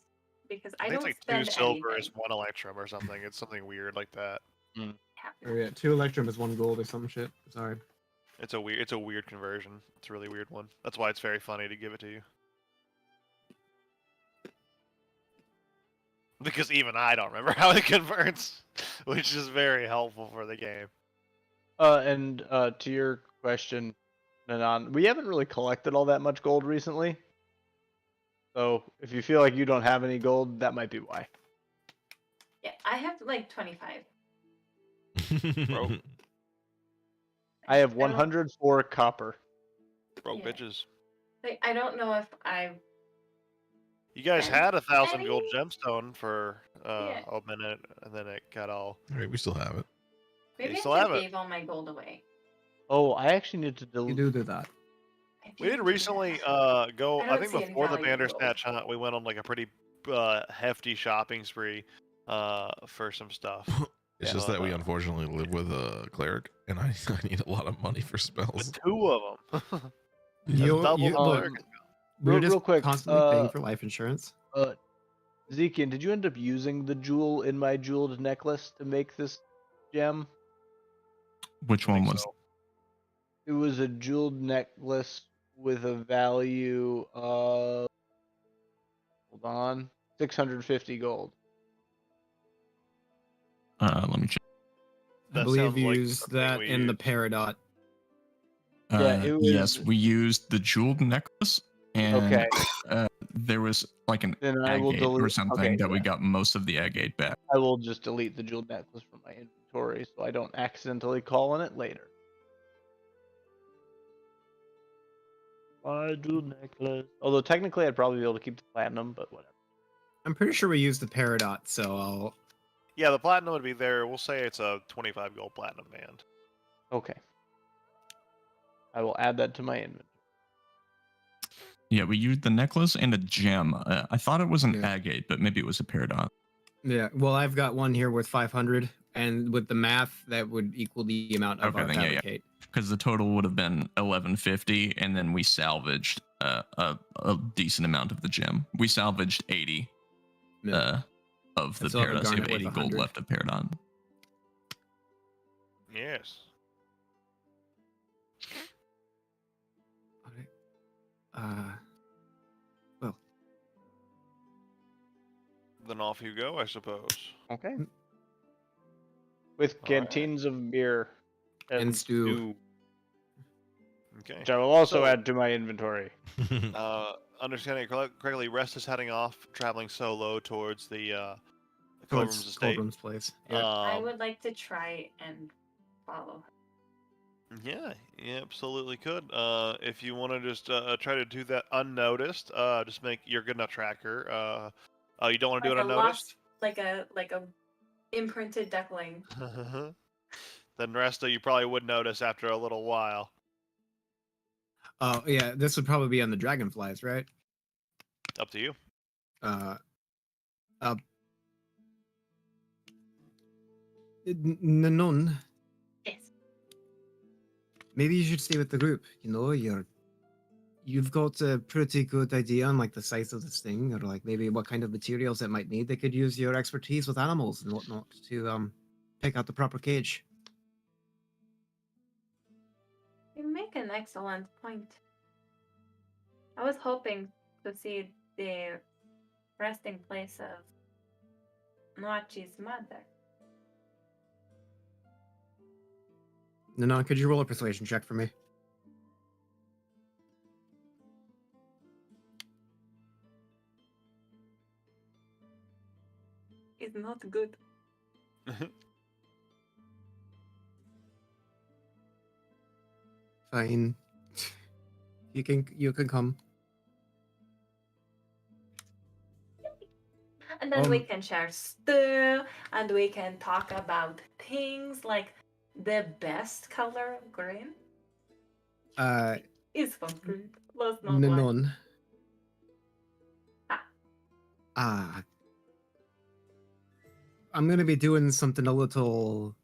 because I I think don't it's like 2 spend silver anything. is 1 electrum or something. It's something weird like that. Or yeah, 2 electrum is 1 gold or some shit. Sorry. It's a weird conversion. It's a really weird one. That's why it's very funny to give it to you. Because even I don't remember how it converts, which is very helpful for the game. And to your question, Nanan, we haven't really collected all that much gold recently. So if you feel like you don't have any gold, that might be why. Yeah, I have like 25. Bro. I have I don't- 104 copper. Broke Yeah. bitches. Like, I don't know if I You guys And had 1,000 gold any- gemstone for Yeah. a minute, and then it got all. All right, we still have it. maybe You I still just have it. gave all my gold away. Oh, I actually need to You delete. do that. I We did do recently that. go. I I don't think see any before the value in gold. Bandersnatch hunt, we went on like a pretty hefty shopping spree for some stuff. It's Yeah. just that we unfortunately live with a cleric, and I need a lot of money for spells. With 2 of them. You, double you, the look, cleric. we're real just quick, constantly paying for life insurance. Zekian, did you end up using the jewel in my jeweled necklace to make this gem? Which I one think was? so. It was a jeweled necklace with a value of, hold on, 650 gold. Let me check. I That believe sounds you like used something that we in the used. Peridot. Yeah, it Yes, was- we used the jeweled necklace, and Okay. there was like an Then I will agate or delete. something Okay, that we yeah. got most of the agate back. I will just delete the jeweled necklace from my inventory so I don't accidentally call on it later. My jeweled necklace. Although technically I'd probably be able to keep the platinum, but whatever. I'm pretty sure we used the Peridot, so I'll. Yeah, the platinum would be there. We'll say it's a 25 gold platinum band. Okay. I will add that to my inventory. Yeah, we used the necklace and a gem. I thought it was an Yeah. agate, but maybe it was a peridot. Yeah, well, I've got one here worth 500, and with the math, that would equal the amount of Okay, our then, yeah. fabricate. Because the total would have been 1150, and then we salvaged a decent amount of the gem. We salvaged 80 Yeah. of the I still have a peridot. So you have garnet worth 80 gold 100. left of peridot. Yes. All right. Well, Then off you go, I suppose. Okay. With All right. canteens of beer And stew. Okay. which I will also So- add to my inventory. Understanding it correctly, Rest is heading off, traveling solo towards the Coldrum's towards estate. Coldrum's place. Yeah. I Um, would like to try and follow her. Yeah, you absolutely could. If you want to just try to do that unnoticed, just make you're a good enough tracker. You don't want to do it a unnoticed. lost, like a imprinted duckling. Then Resta, you probably would notice after a little while. Oh, yeah, this would probably be on the dragonflies, right? Up to you. Nanon, Yes. maybe you should stay with the group. You know, you've got a pretty good idea on like the size of this thing, or like maybe what kind of materials it might need. They could use your expertise with animals and whatnot to pick out the proper cage. You make an excellent point. I was hoping to see the resting place of Noachi's mother. Nanon, could you roll a persuasion check for me? It's not good. Fine. You can come. And then we can share stew, and we can talk about things like the best color of green is from green. Let's not lie. Nanon. Ah. I'm gonna be doing something a little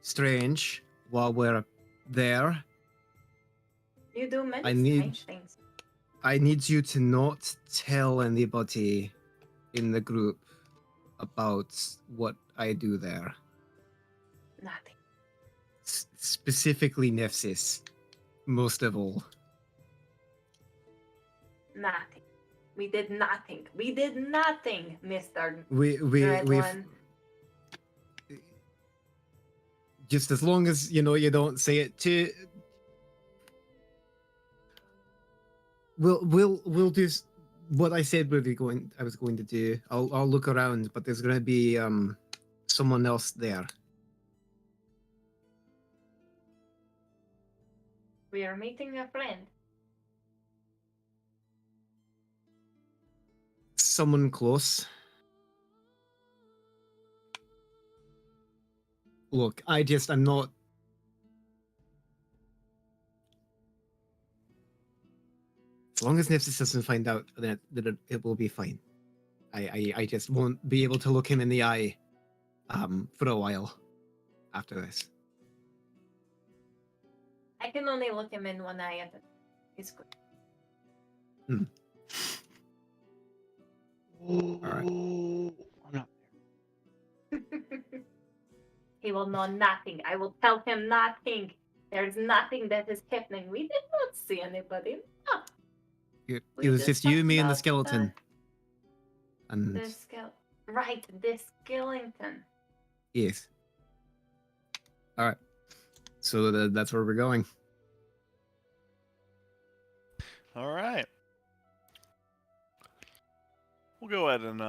strange while we're there. You do many I need- strange things. I need you to not tell anybody in the group about what I do there. Nothing. Specifically Nefsis, most of all. Nothing. We did nothing. We did nothing, Mr. We've One. just as long as you don't say it to. We'll do what I said I was going to do. I'll look around, but there's gonna be someone else there. We are meeting a friend. Someone close. Look, I'm not. As long as Nipsis doesn't find out, that it will be fine. I just won't be able to look him in the eye for a while after this. I can only look him in one eye at it. It's good. Alright. I'm not He will know nothing. I will tell him nothing. There's nothing that is happening. We did not see anybody. No. It was just you, talked me, and the about skeleton. And The right, the skeleton. yes. All right. So that's where we're going. All right. We'll go ahead and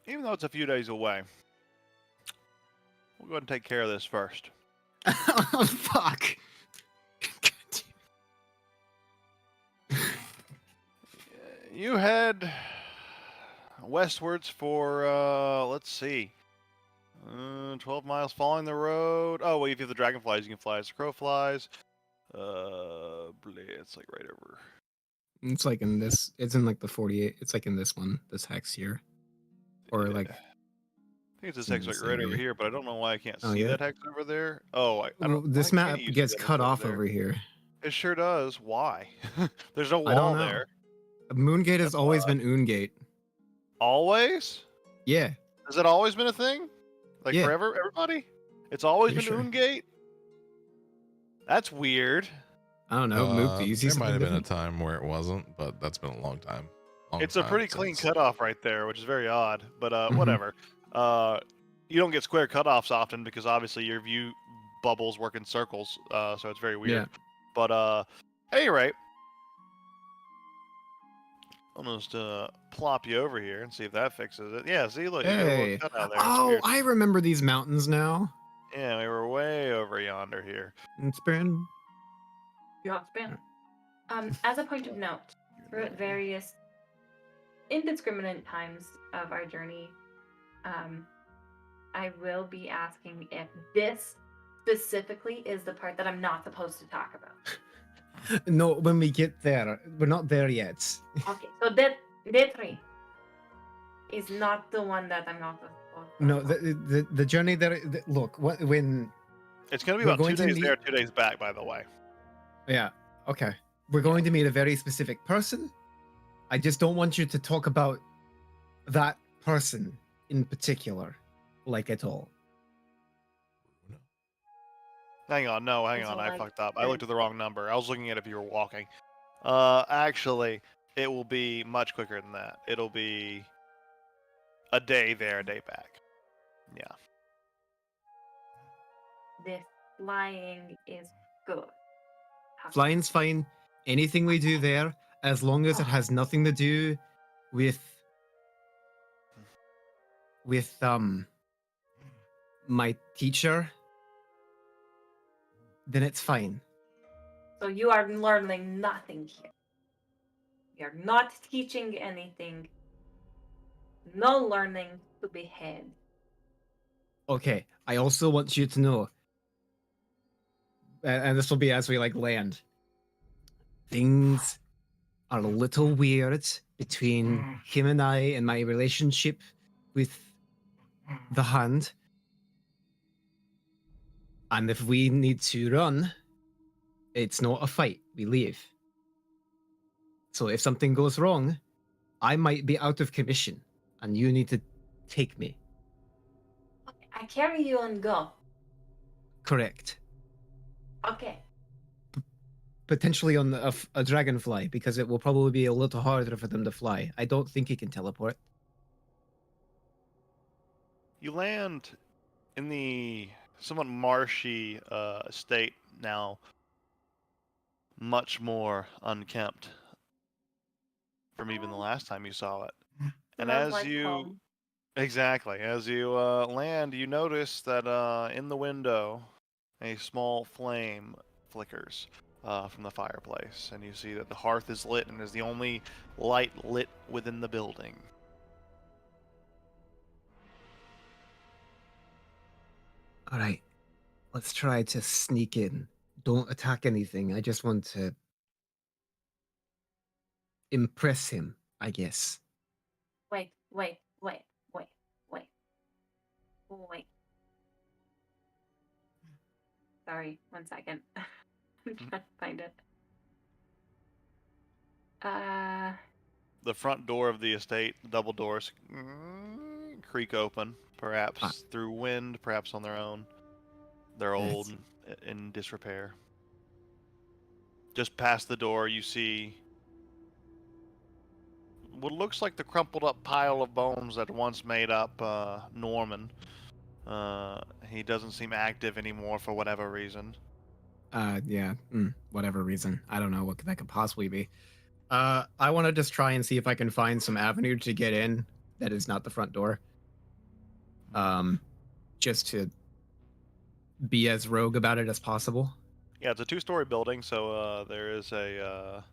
even though it's a few days away, we'll go ahead and take care of this first. Oh, fuck. You head westwards for let's see, 12 miles following the road. Oh, well, if you have the dragonflies, you can fly as the crow flies. It's like right over. It's like in this. It's in like the 48. It's like in this one, this hex here, or Yeah. like. I think it's this It's in hex like this right over area. here, but I don't know why I can't Oh, see yeah? that hex over there. Oh, I Well, don't. this why map can't you see gets that hex cut off there? over here. It sure does. Why? There's no I don't wall know. there. Moongate has That's always odd. been Oongate. Always? Yeah. Has it always been a thing? Like Yeah. forever, everybody? It's always Pretty been sure. Oongate? That's weird. I don't know. Mook, do you see There might something have been a different? time where it wasn't, but that's been a long time. It's a pretty clean cutoff right there, which is very odd. But Mhm. whatever. You don't get square cutoffs often because obviously your view bubbles work in circles, so it's very weird. Yeah. But at any rate, I'll just plop you over here and see if that fixes it. Yeah, see, look, you got a little Hey. cutout there. It's Oh, weird. I remember these mountains now. Yeah, we were way over yonder here. It's been. Yeah, it's been. As a point of note, throughout various indiscriminate times of our journey, I will be asking if this specifically is the part that I'm not supposed to talk about. No, when we get there, we're not there yet. Okay, so that day 3 is not the one that I'm not supposed to No, talk about. the journey there. Look, when It's going to be We're about 2 going to days meet- there, 2 days back, by the way. yeah, okay, we're going to meet a very specific person. I just don't want you to talk about that person in particular, like at all. Hang on, no, hang It's on, all I like fucked up. I this. looked at the wrong number. I was looking at if you were walking. Actually, it will be much quicker than that. It'll be a day there, a day back. Yeah. This flying is good. Flying's fine. Anything we do there, as long as it has nothing to do with my teacher, then it's fine. So you are learning nothing here. You're not teaching anything. No learning to be had. Okay, I also want you to know, and this will be as we like land. Things are a little weird between him and I and my relationship with the Hand. And if we need to run, it's not a fight. We leave. So if something goes wrong, I might be out of commission, and you need to take me. Okay, I carry you and go. Correct. Okay. Potentially on a dragonfly, because it will probably be a little harder for them to fly. I don't think he can teleport. You land in the somewhat marshy estate now, much more unkempt from even the last time you saw it. And Smells as like you home. exactly as you land, you notice that in the window a small flame flickers from the fireplace, and you see that the hearth is lit and is the only light lit within the building. All right, let's try to sneak in. Don't attack anything. I just want to impress him, I guess. Wait. Sorry, 1 second. I'm trying to find it. The front door of the estate, the double doors, creak open, perhaps through wind, perhaps on their own. They're old and in disrepair. Just past the door, you see what looks like the crumpled up pile of bones that once made up Norman. He doesn't seem active anymore for whatever reason. Yeah, whatever reason. I don't know what that could possibly be. I want to just try and see if I can find some avenue to get in that is not the front door. Just to be as rogue about it as possible. Yeah, it's a 2-story building, so there is a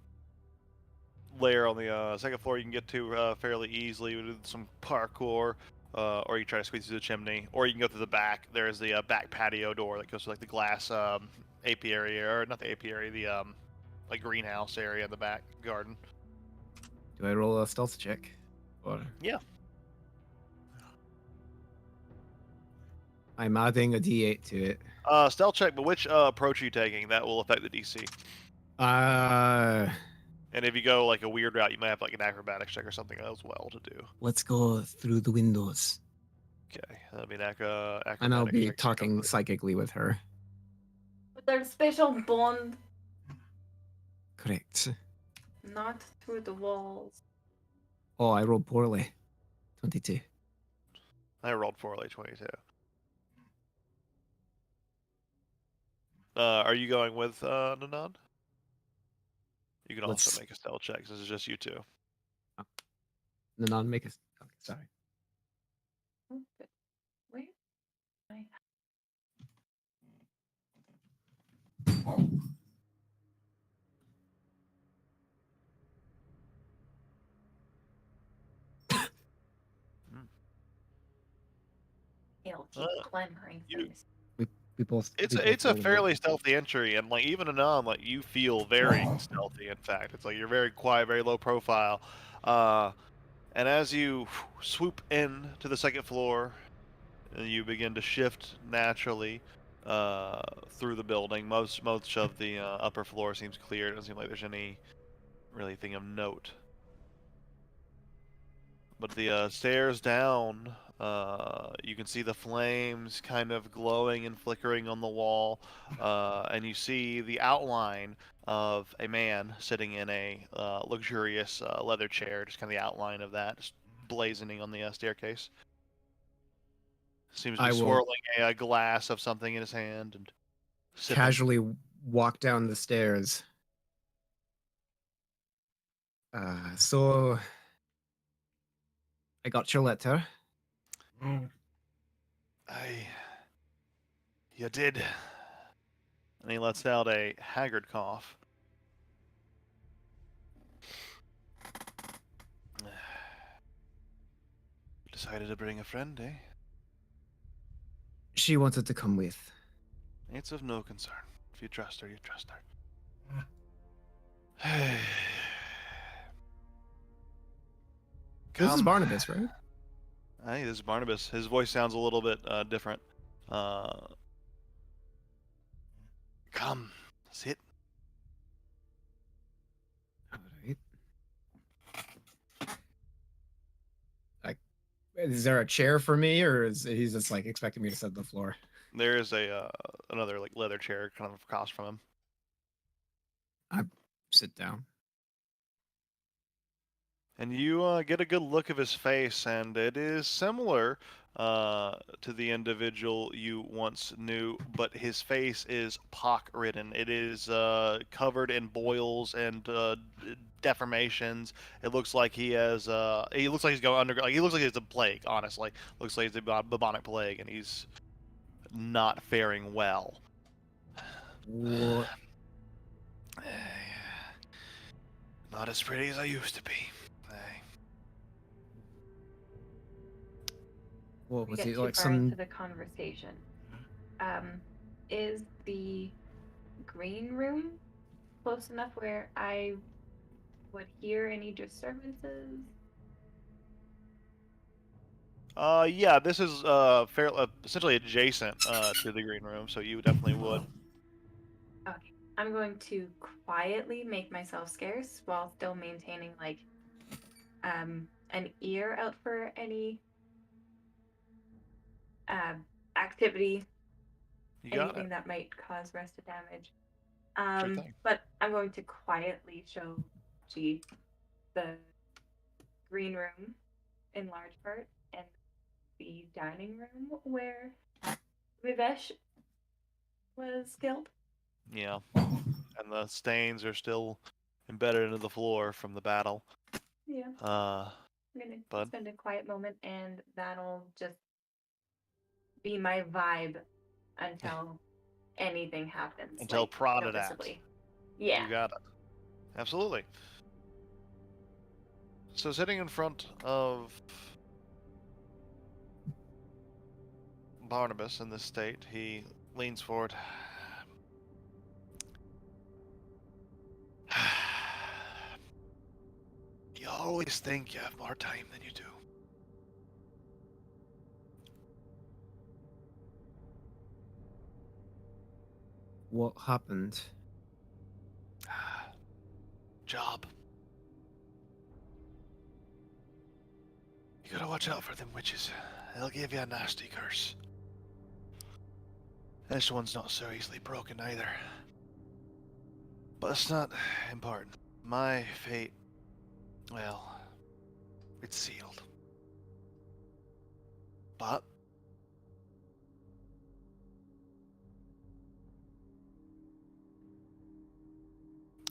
layer on the second floor you can get to fairly easily with some parkour, or you try to squeeze through the chimney, or you can go through the back. There's the back patio door that goes to like the glass apiary, or not the apiary, the like greenhouse area in the back garden. Do I roll a stealth check? Or Yeah. I'm adding a D8 to it. Stealth check, but which approach are you taking? That will affect the DC. And if you go like a weird route, you might have like an acrobatics check or something as well to do. Let's go through the windows. Okay, that'd be an acrobatics. And I'll be check to go talking through. psychically with her. With our special bond, Correct. not through the walls. Oh, I rolled poorly. 22. I rolled 4 22. Are you going with Nanan? You can Let's- also make a stealth check. This is just you two. Nanan, make a... Okay, sorry. Oh, good. Where? I... It'll keep clamoring for you- this. We both... It's we a, both it's a rolled fairly stealthy entry, and like even Anon, like you feel very stealthy. In fact, it's like you're very quiet, very low profile. And as you swoop in to the second floor, you begin to shift naturally through the building. Most of the upper floor seems clear. It doesn't seem like there's any really thing of note. But the stairs down, you can see the flames kind of glowing and flickering on the wall, and you see the outline of a man sitting in a luxurious leather chair, just kind of the outline of that, just blazoning on the staircase. Seems to be I will- swirling a glass of something in his hand and sipping. Casually walk down the stairs. So... I got your letter. You did. And he lets out a haggard cough. Decided to bring a friend, eh? She wanted to come with. It's of no concern. If you trust her, you trust her. This is Come. Barnabas, right? Hey, this is Barnabas. His voice sounds a little bit different. Come, sit. Alright. Is there a chair for me, or is he's just like expecting me to sit on the floor? There is a another like leather chair kind of across from him. Sit down. And you get a good look of his face, and it is similar to the individual you once knew, but his face is pock-ridden. It is covered in boils and deformations. It looks like he has. He looks like he's going under. Like he looks like he's a plague. Honestly, looks like he's a bubonic plague, and he's not faring well. What? Not as pretty as I used to be. What We was get he too like? far Some into the conversation. Is the green room close enough where I would hear any disturbances? Yeah, this is essentially adjacent to the green room, so you definitely would. Okay, I'm going to quietly make myself scarce while still maintaining like an ear out for any activity, You got anything it. that might cause rest of damage. thing. But I'm going to quietly show G the green room in large part and the dining room where Vivesh was killed. Yeah, and the stains are still embedded into the floor from the battle. Yeah. Uh, I'm gonna Bud? spend a quiet moment, and that'll just be my vibe until anything happens. Until like, prodded at. noticeably. Yeah. You got it. Absolutely. So sitting in front of Barnabas in this state, he leans forward. You always think you have more time than you do. What happened? Job. You gotta watch out for them witches. They'll give you a nasty curse. This one's not so easily broken either. But it's not important. My fate, well, it's sealed. But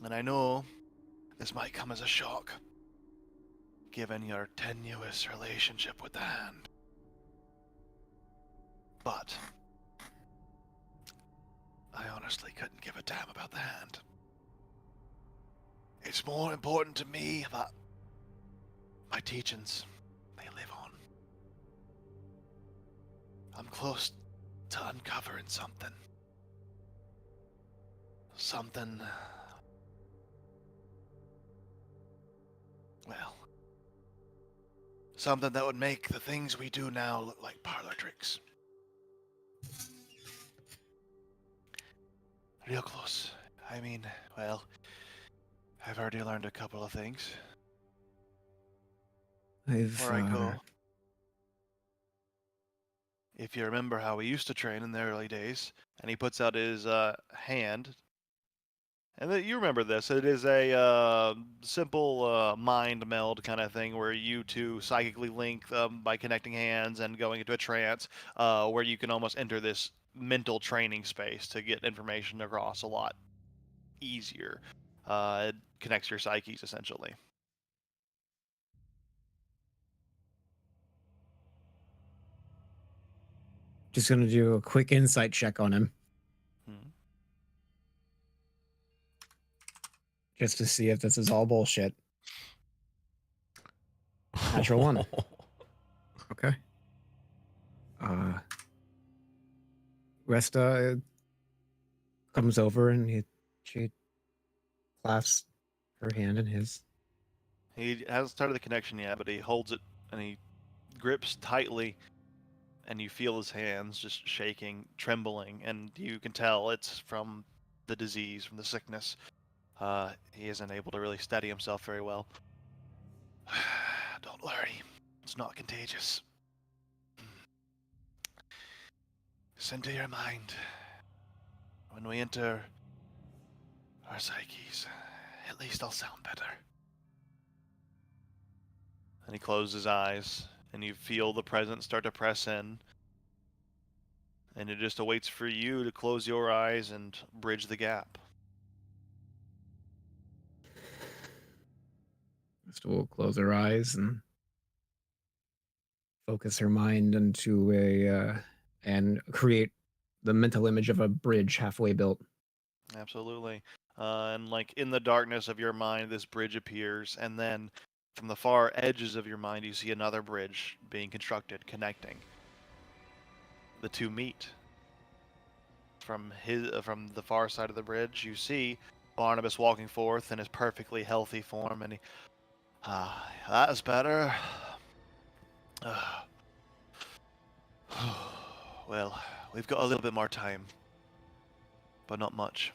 and I know this might come as a shock, given your tenuous relationship with the Hand. But I honestly couldn't give a damn about the Hand. It's more important to me that my teachings, they live on. I'm close to uncovering something. Something, well, something that would make the things we do now look like parlor tricks. Real close. I mean, well, I've already learned a couple of things. Before I go, if you remember how we used to train in the early days, and he puts out his hand, and you remember this, it is a simple mind meld kind of thing where you two psychically link by connecting hands and going into a trance, where you can almost enter this mental training space to get information across a lot easier. It connects your psyches, essentially. Just gonna do a quick insight check on him. Hmm. Just to see if this is all bullshit. Natural one. Okay. Resta comes over and she clasps her hand in his. He hasn't started the connection yet, but he holds it and he grips tightly, and you feel his hands just shaking, trembling, and you can tell it's from the disease, from the sickness. He isn't able to really steady himself very well. Don't worry, it's not contagious. Send to your mind. When we enter our psyches, at least I'll sound better. And he closes his eyes, and you feel the presence start to press in. And it just awaits for you to close your eyes and bridge the gap. Resta will close her eyes and focus her mind into and create the mental image of a bridge halfway built. Absolutely. And like in the darkness of your mind, this bridge appears, and then from the far edges of your mind, you see another bridge being constructed, connecting. The two meet. From the far side of the bridge, you see Barnabas walking forth in his perfectly healthy form, and he, that is better. Well, we've got a little bit more time, but not much.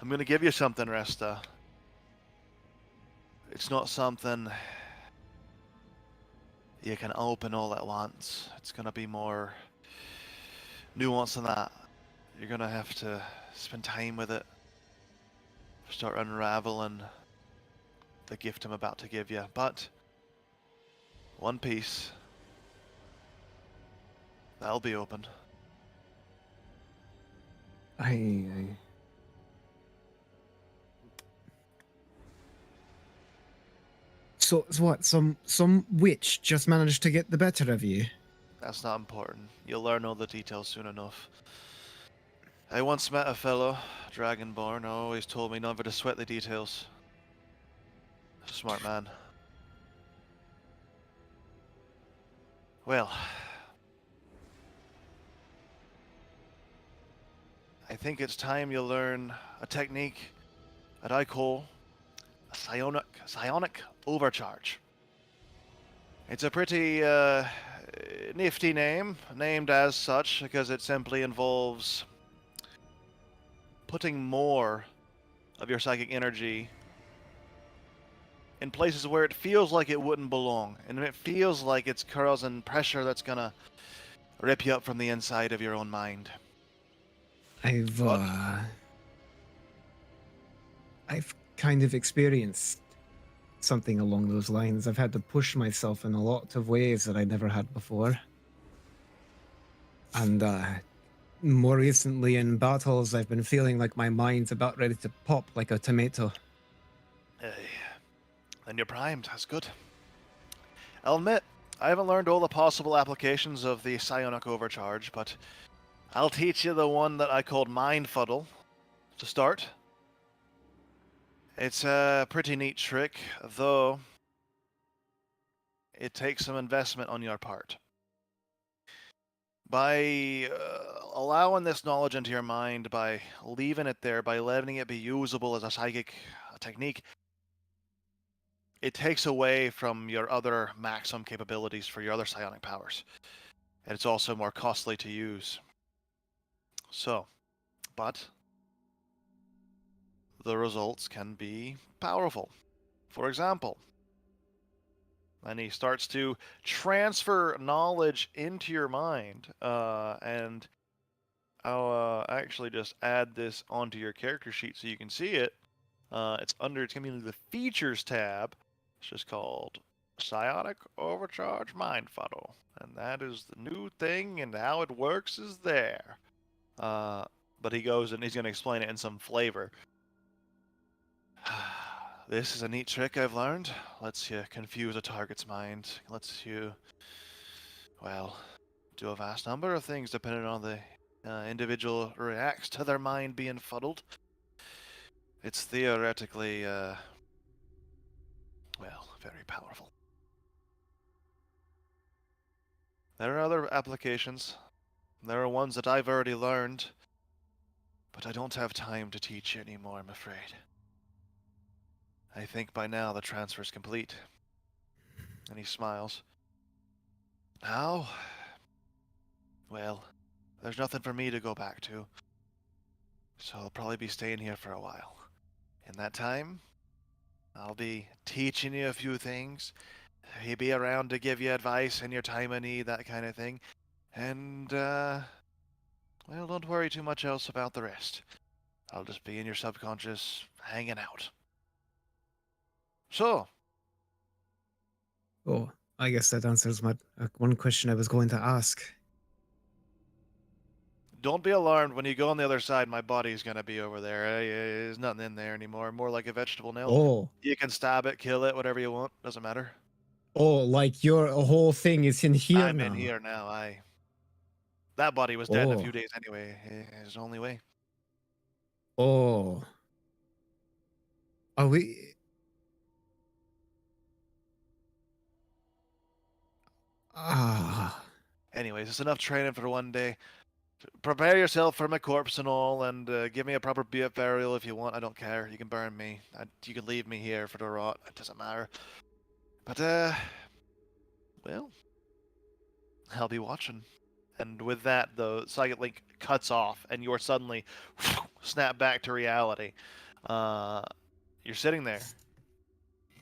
I'm gonna give you something, Resta. It's not something you can open all at once. It's gonna be more nuanced than that. You're gonna have to spend time with it. Start unraveling the gift I'm about to give you. But one piece that'll be open. So what? Some witch just managed to get the better of you. That's not important. You'll learn all the details soon enough. I once met a fellow, Dragonborn, who always told me never to sweat the details. Smart man. Well, I think it's time you learn a technique that I call a psionic overcharge. It's a pretty nifty name, named as such because it simply involves putting more of your psychic energy in places where it feels like it wouldn't belong, and it feels like it's causing pressure that's gonna rip you up from the inside of your own mind. I've What? I've kind of experienced something along those lines. I've had to push myself in a lot of ways that I never had before. And more recently in battles, I've been feeling like my mind's about ready to pop like a tomato. Then you're primed. That's good. I'll admit, I haven't learned all the possible applications of the psionic overcharge, but I'll teach you the one that I called Mind Fuddle to start. It's a pretty neat trick, though it takes some investment on your part. By allowing this knowledge into your mind, by leaving it there, by letting it be usable as a psychic technique, it takes away from your other maximum capabilities for your other psionic powers. And it's also more costly to use. So, but the results can be powerful. For example, and he starts to transfer knowledge into your mind, and I'll actually just add this onto your character sheet so you can see it. It's going to be the Features tab. It's just called Psionic Overcharge Mind Fuddle. And that is the new thing, and how it works is there. But he goes and he's going to explain it in some flavor. This is a neat trick I've learned. Lets you confuse a target's mind. Lets you, well, do a vast number of things depending on the individual reacts to their mind being fuddled. It's theoretically, well, very powerful. There are other applications. There are ones that I've already learned, but I don't have time to teach you anymore, I'm afraid. I think by now the transfer's complete. And he smiles. Now, well, there's nothing for me to go back to, so I'll probably be staying here for a while. In that time, I'll be teaching you a few things. He'll be around to give you advice in your time of need, that kind of thing. And, well, don't worry too much else about the rest. I'll just be in your subconscious, hanging out. So, Oh, I guess that answers my one question I was going to ask. don't be alarmed. When you go on the other side, my body's gonna be over there. There's nothing in there anymore. More like a vegetable now. Oh, You can stab it, kill it, whatever you want. Doesn't matter. oh, like your whole thing is in here I'm now. in here now. That body was dead in a few Oh, days anyway. It's the only way. oh. Are we? Ah. Anyways, it's enough training for one day. Prepare yourself for my corpse and all, and give me a proper burial if you want. I don't care. You can burn me. You can leave me here for the rot. It doesn't matter. But, well, I'll be watching. And with that, the psychic link cuts off, and you're suddenly snapped back to reality. You're sitting there.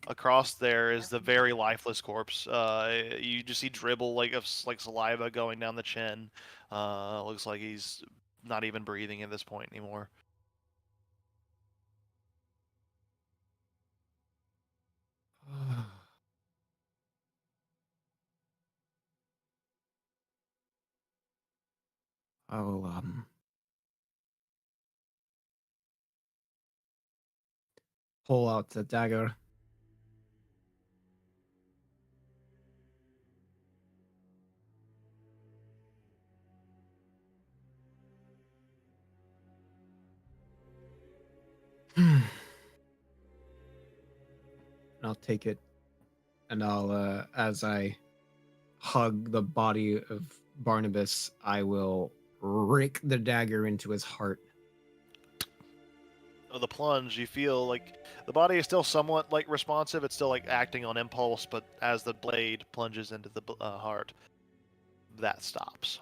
Across there is the very lifeless corpse. You just see dribble like saliva going down the chin. Looks like he's not even breathing at this point anymore. I'll pull out the dagger. I'll take it, and I'll, as I hug the body of Barnabas, I will rake the dagger into his heart. Of the plunge, you feel like the body is still somewhat like responsive. It's still like acting on impulse, but as the blade plunges into the heart, that stops.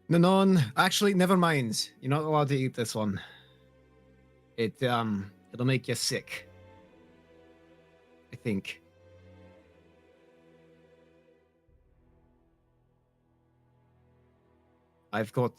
Nanon, actually, never mind. You're not allowed to eat this one. It'll make you sick. I think. I've got,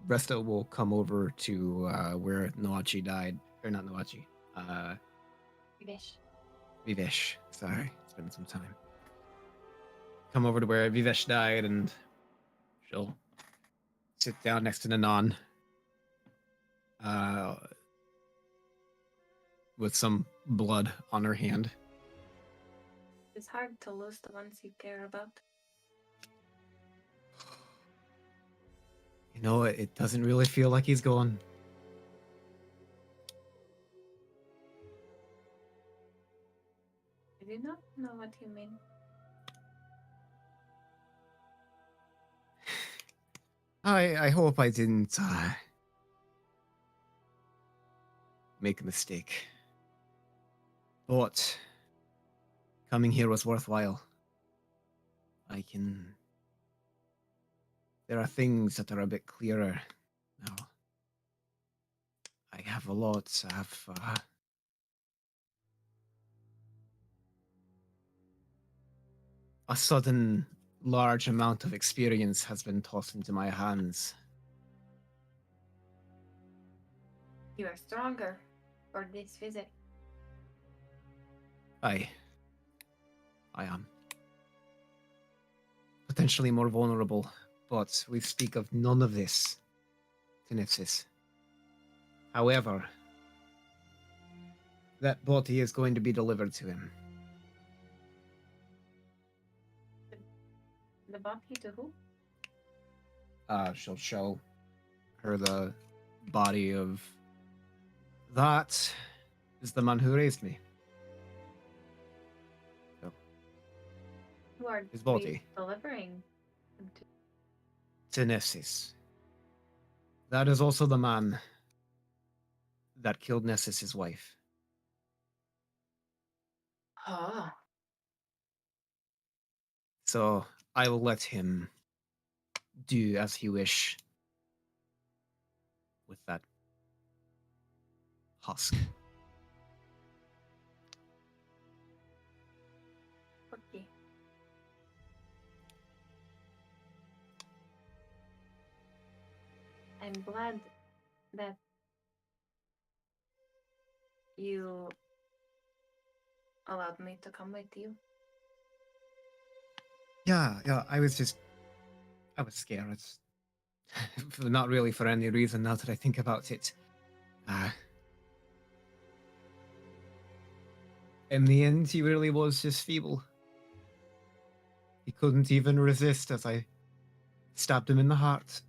Resta will come over to where Noachi died. Or not Noachi. Vish. Vivesh. Sorry, it's been some time. Come over to where Vivesh died, and she'll sit down next to Nanon. With some blood on her hand. It's hard to lose the ones you care about. You know, it doesn't really feel like he's gone. I do not know what you mean. I hope I didn't make a mistake. But coming here was worthwhile. There are things that are a bit clearer now. I have a lot. I have a sudden large amount of experience has been tossed into my hands. You are stronger for this visit. I am. Potentially more vulnerable, but we speak of none of this to Nipsis. However, that body is going to be delivered to him. The body to who? She'll show her the body of... That is the man who raised me. Who are His body. we delivering them to? To Nessis. That is also the man that killed Nessis' wife. Oh. So I will let him do as he wish with that husk. Okay. I'm glad that you allowed me to come with you. Yeah, I was scared. Not really for any reason now that I think about it. In the end, he really was just feeble. He couldn't even resist as I stabbed him in the heart.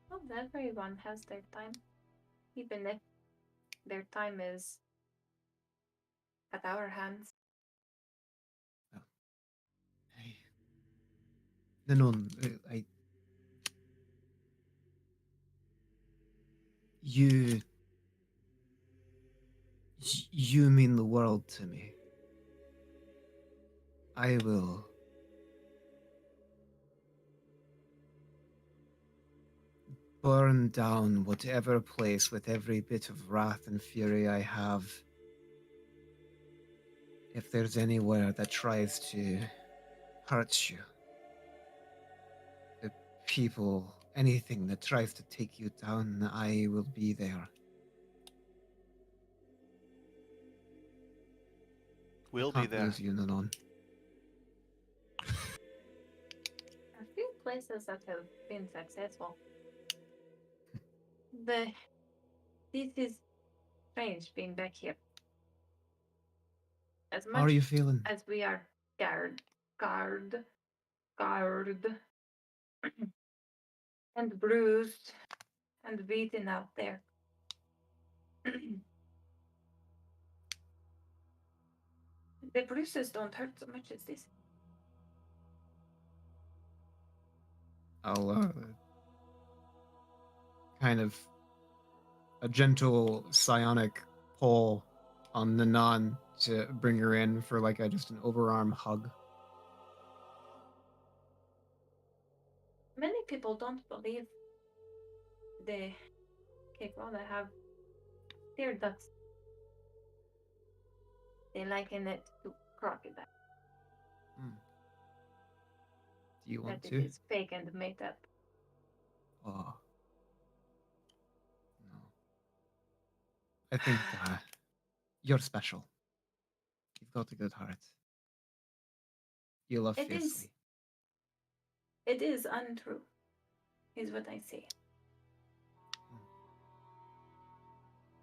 Well, everyone has their time, even if their time is at our hands. No, you mean the world to me. I will burn down whatever place with every bit of wrath and fury I have. If there's anywhere that tries to hurt you, the people, anything that tries to take you down, I will be there. We'll I be can't there. lose you, Nanon. A few places that have been successful. The This is strange being back here. As How are much you feeling? as we are guard, and bruised and beaten out there. The bruises don't hurt so much as this. I'll kind of a gentle psionic pull on Nanan to bring her in for like just an overarm hug. Many people don't believe the Kekwala have tear ducts. They liken it to crocodile. Do you want That to? it is fake and made up. Oh. No. I think you're special. You've got a good heart. You love It is. fiercely. It is untrue, is what I say.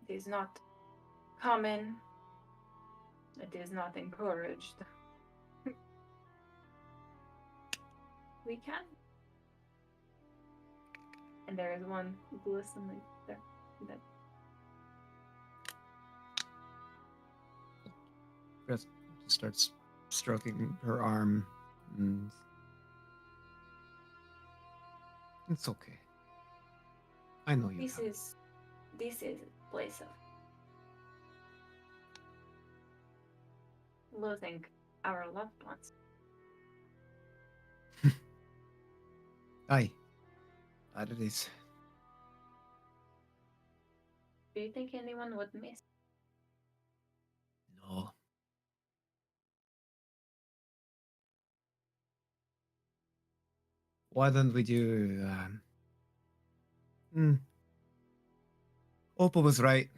It is not common. It is not encouraged. We can. And there is one glistening there. That Just starts stroking her arm, and it's okay. I know you. this is a place of losing our loved ones. Aye. That it is. Do you think anyone would miss? No. Why don't we do? Opal was right.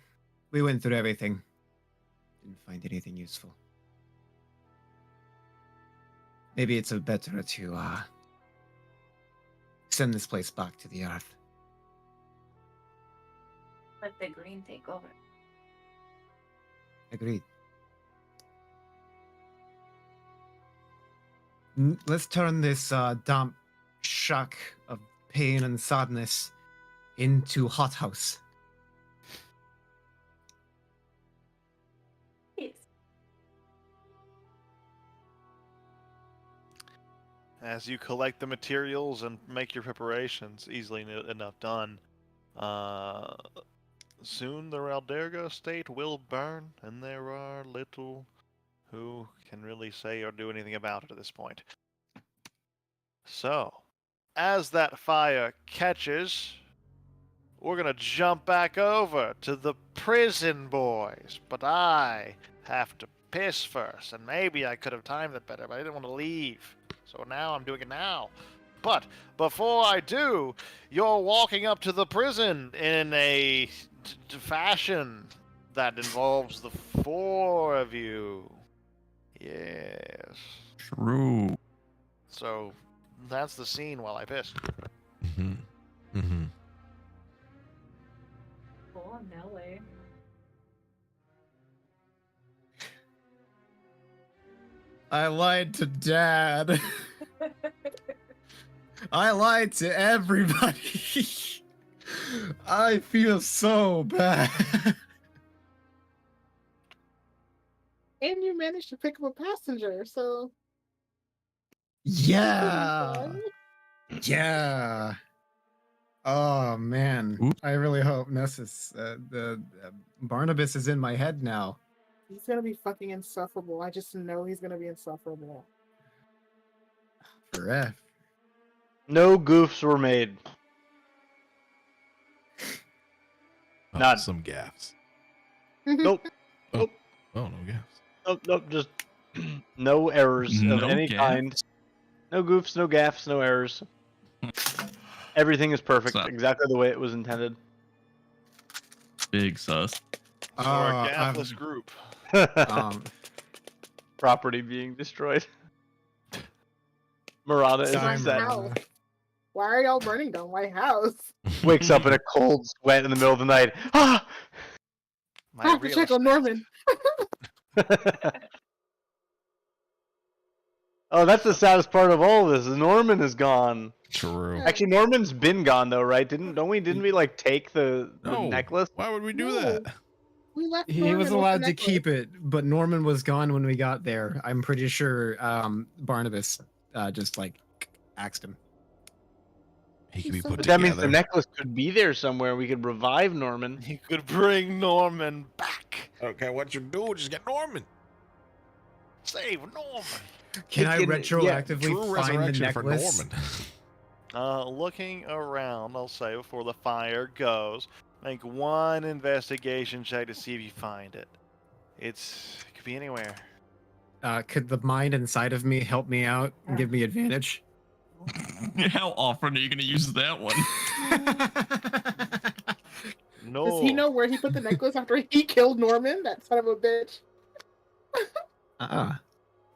We went through everything. Didn't find anything useful. Maybe it's better to send this place back to the earth. Let the green take over. Agreed. Let's turn this damp shack of pain and sadness into hothouse. Yes. As you collect the materials and make your preparations, easily enough done, soon the Ralderga estate will burn, and there are little who can really say or do anything about it at this point. So, as that fire catches, we're gonna jump back over to the prison boys, but I have to piss first, and maybe I could have timed it better, but I didn't want to leave. So now I'm doing it now. But before I do, you're walking up to the prison in a fashion that involves the four of you. Yes. True. So that's the scene while I piss. Mm-hmm. Mm-hmm. Oh, Nelly. I lied to Dad. I lied to everybody. I feel so bad. And you managed to pick up a passenger, so Yeah. Yeah. Oh man, Oops. I really hope Nessus, the Barnabas is in my head now. he's gonna be fucking insufferable. I just know he's gonna be insufferable. For F. No goofs were made. Oh, None. some gaffs. Nope. Oh, no gaffs. Nope. Just no errors of No any gaffs? kind. No goofs, no gaffs, no errors. Everything is perfect, Sup? exactly the way it was intended. Big sus. So we're a I've- gaffless group. Property being destroyed. Murata is Time Time upset. out. Why are y'all burning down my house? Wakes up in a cold sweat in the middle of the night. Ah! My I have to real check on estate. Norman. Oh, that's the saddest part of all of this. Is Norman is gone. True. Actually, Norman's been gone though, right? Didn't we like take the No. necklace? Why would we do No. that? We left He Norman was with the allowed to necklace. keep it, but Norman was gone when we got there. I'm pretty sure Barnabas just like axed him. He could be put But that means the together. necklace could be there somewhere. We could revive Norman. You could bring Norman back. Okay, what you do? Just get Norman. Save Norman. Can I Can- retroactively True find the resurrection for necklace? Norman. Looking around, I'll say before the fire goes, make one investigation check to see if you find it. It could be anywhere. Could the mind inside of me help me out and give me advantage? How often are you going to use that one? No. Does he know where he put the necklace after he killed Norman? That son of a bitch.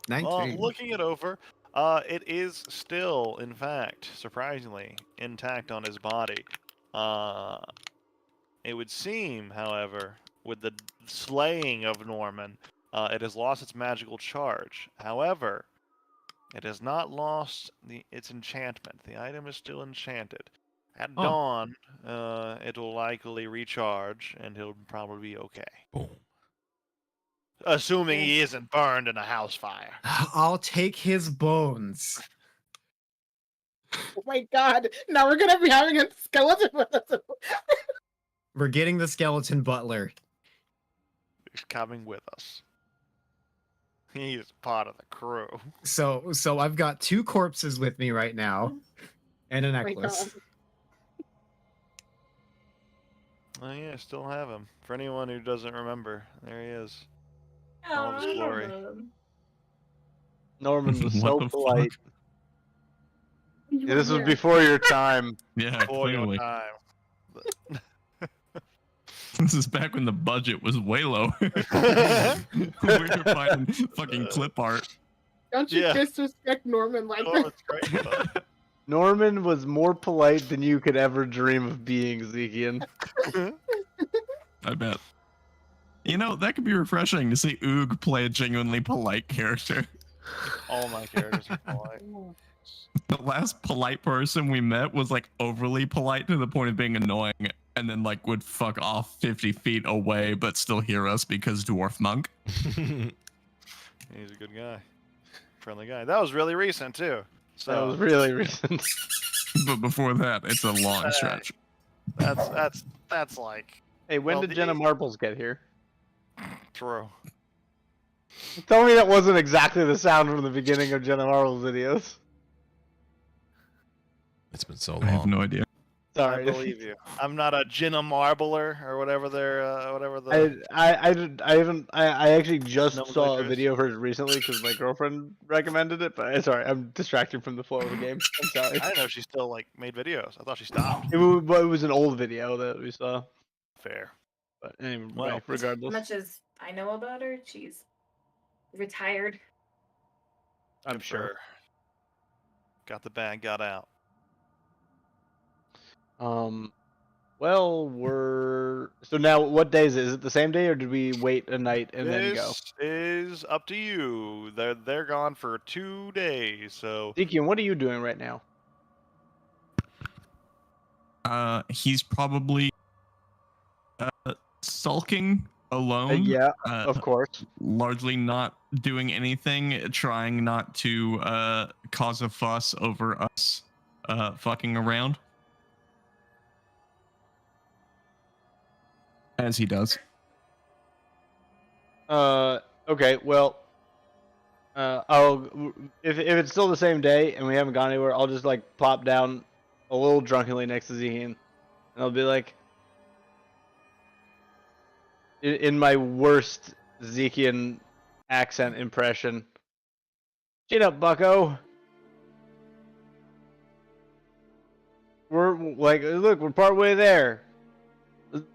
19. Looking it over, it is still, in fact, surprisingly, intact on his body. It would seem, however, with the slaying of Norman, it has lost its magical charge. However, it has not lost its enchantment. The item is still enchanted. At dawn, it will likely recharge, and he'll probably be okay. Boom. Assuming he isn't burned in a house fire. I'll take his bones. Oh my god. Now we're gonna be having a skeleton with us. We're getting the skeleton butler. He's coming with us. He's part of the crew. So I've got 2 corpses with me right now, and a Oh my necklace. God. Oh yeah, still have him. For anyone who doesn't remember, there he is. All of his glory. Norman was What so the polite. fuck? You Yeah, this were was here. before your time. Yeah, Before your clearly. time. This is back when the budget was way low. We were finding fucking clip art. Don't you Yeah. disrespect Norman like Oh, that? that's great. But Norman was more polite than you could ever dream of being, Zekian. I bet. You know, that could be refreshing to see Oog play a genuinely polite character. all my characters are polite. The last polite person we met was like overly polite to the point of being annoying, and then like would fuck off 50 feet away but still hear us because dwarf monk. He's a good guy. Friendly guy. That was really recent too. That was So really recent. But before that, it's a long stretch. that's like Hey, when Well, did Jenna Marbles get here? true. Tell me that wasn't exactly the sound from the beginning of Jenna Marbles videos. It's been so I have long. no idea. Sorry. I believe you. I'm not a Jenna Marbler or whatever they're whatever the I actually just saw a Nomenclature is- video of hers recently because my girlfriend recommended it. But sorry, I'm distracting from the flow of the game. I'm sorry. I didn't know she still like made videos. I thought she stopped. It was an old video that we saw. Fair. But anyway, Well, As regardless, much as I know about her, she's retired. I'm Good for sure. her. Got the bag, got out. Well, so now. What day is it? Is it the same day, or did we wait a night and then go? This is up to you. They're gone for 2 days, so Deacon, what are you doing right now? He's probably sulking alone. Yeah, uh, of course. largely not doing anything, trying not to cause a fuss over us fucking around. As he does. Okay. Well, if it's still the same day and we haven't gone anywhere, I'll just like plop down a little drunkenly next to Zekian, and I'll be like, in my worst Zekian accent impression, "Chin up, Bucko. We're like, look, we're partway there.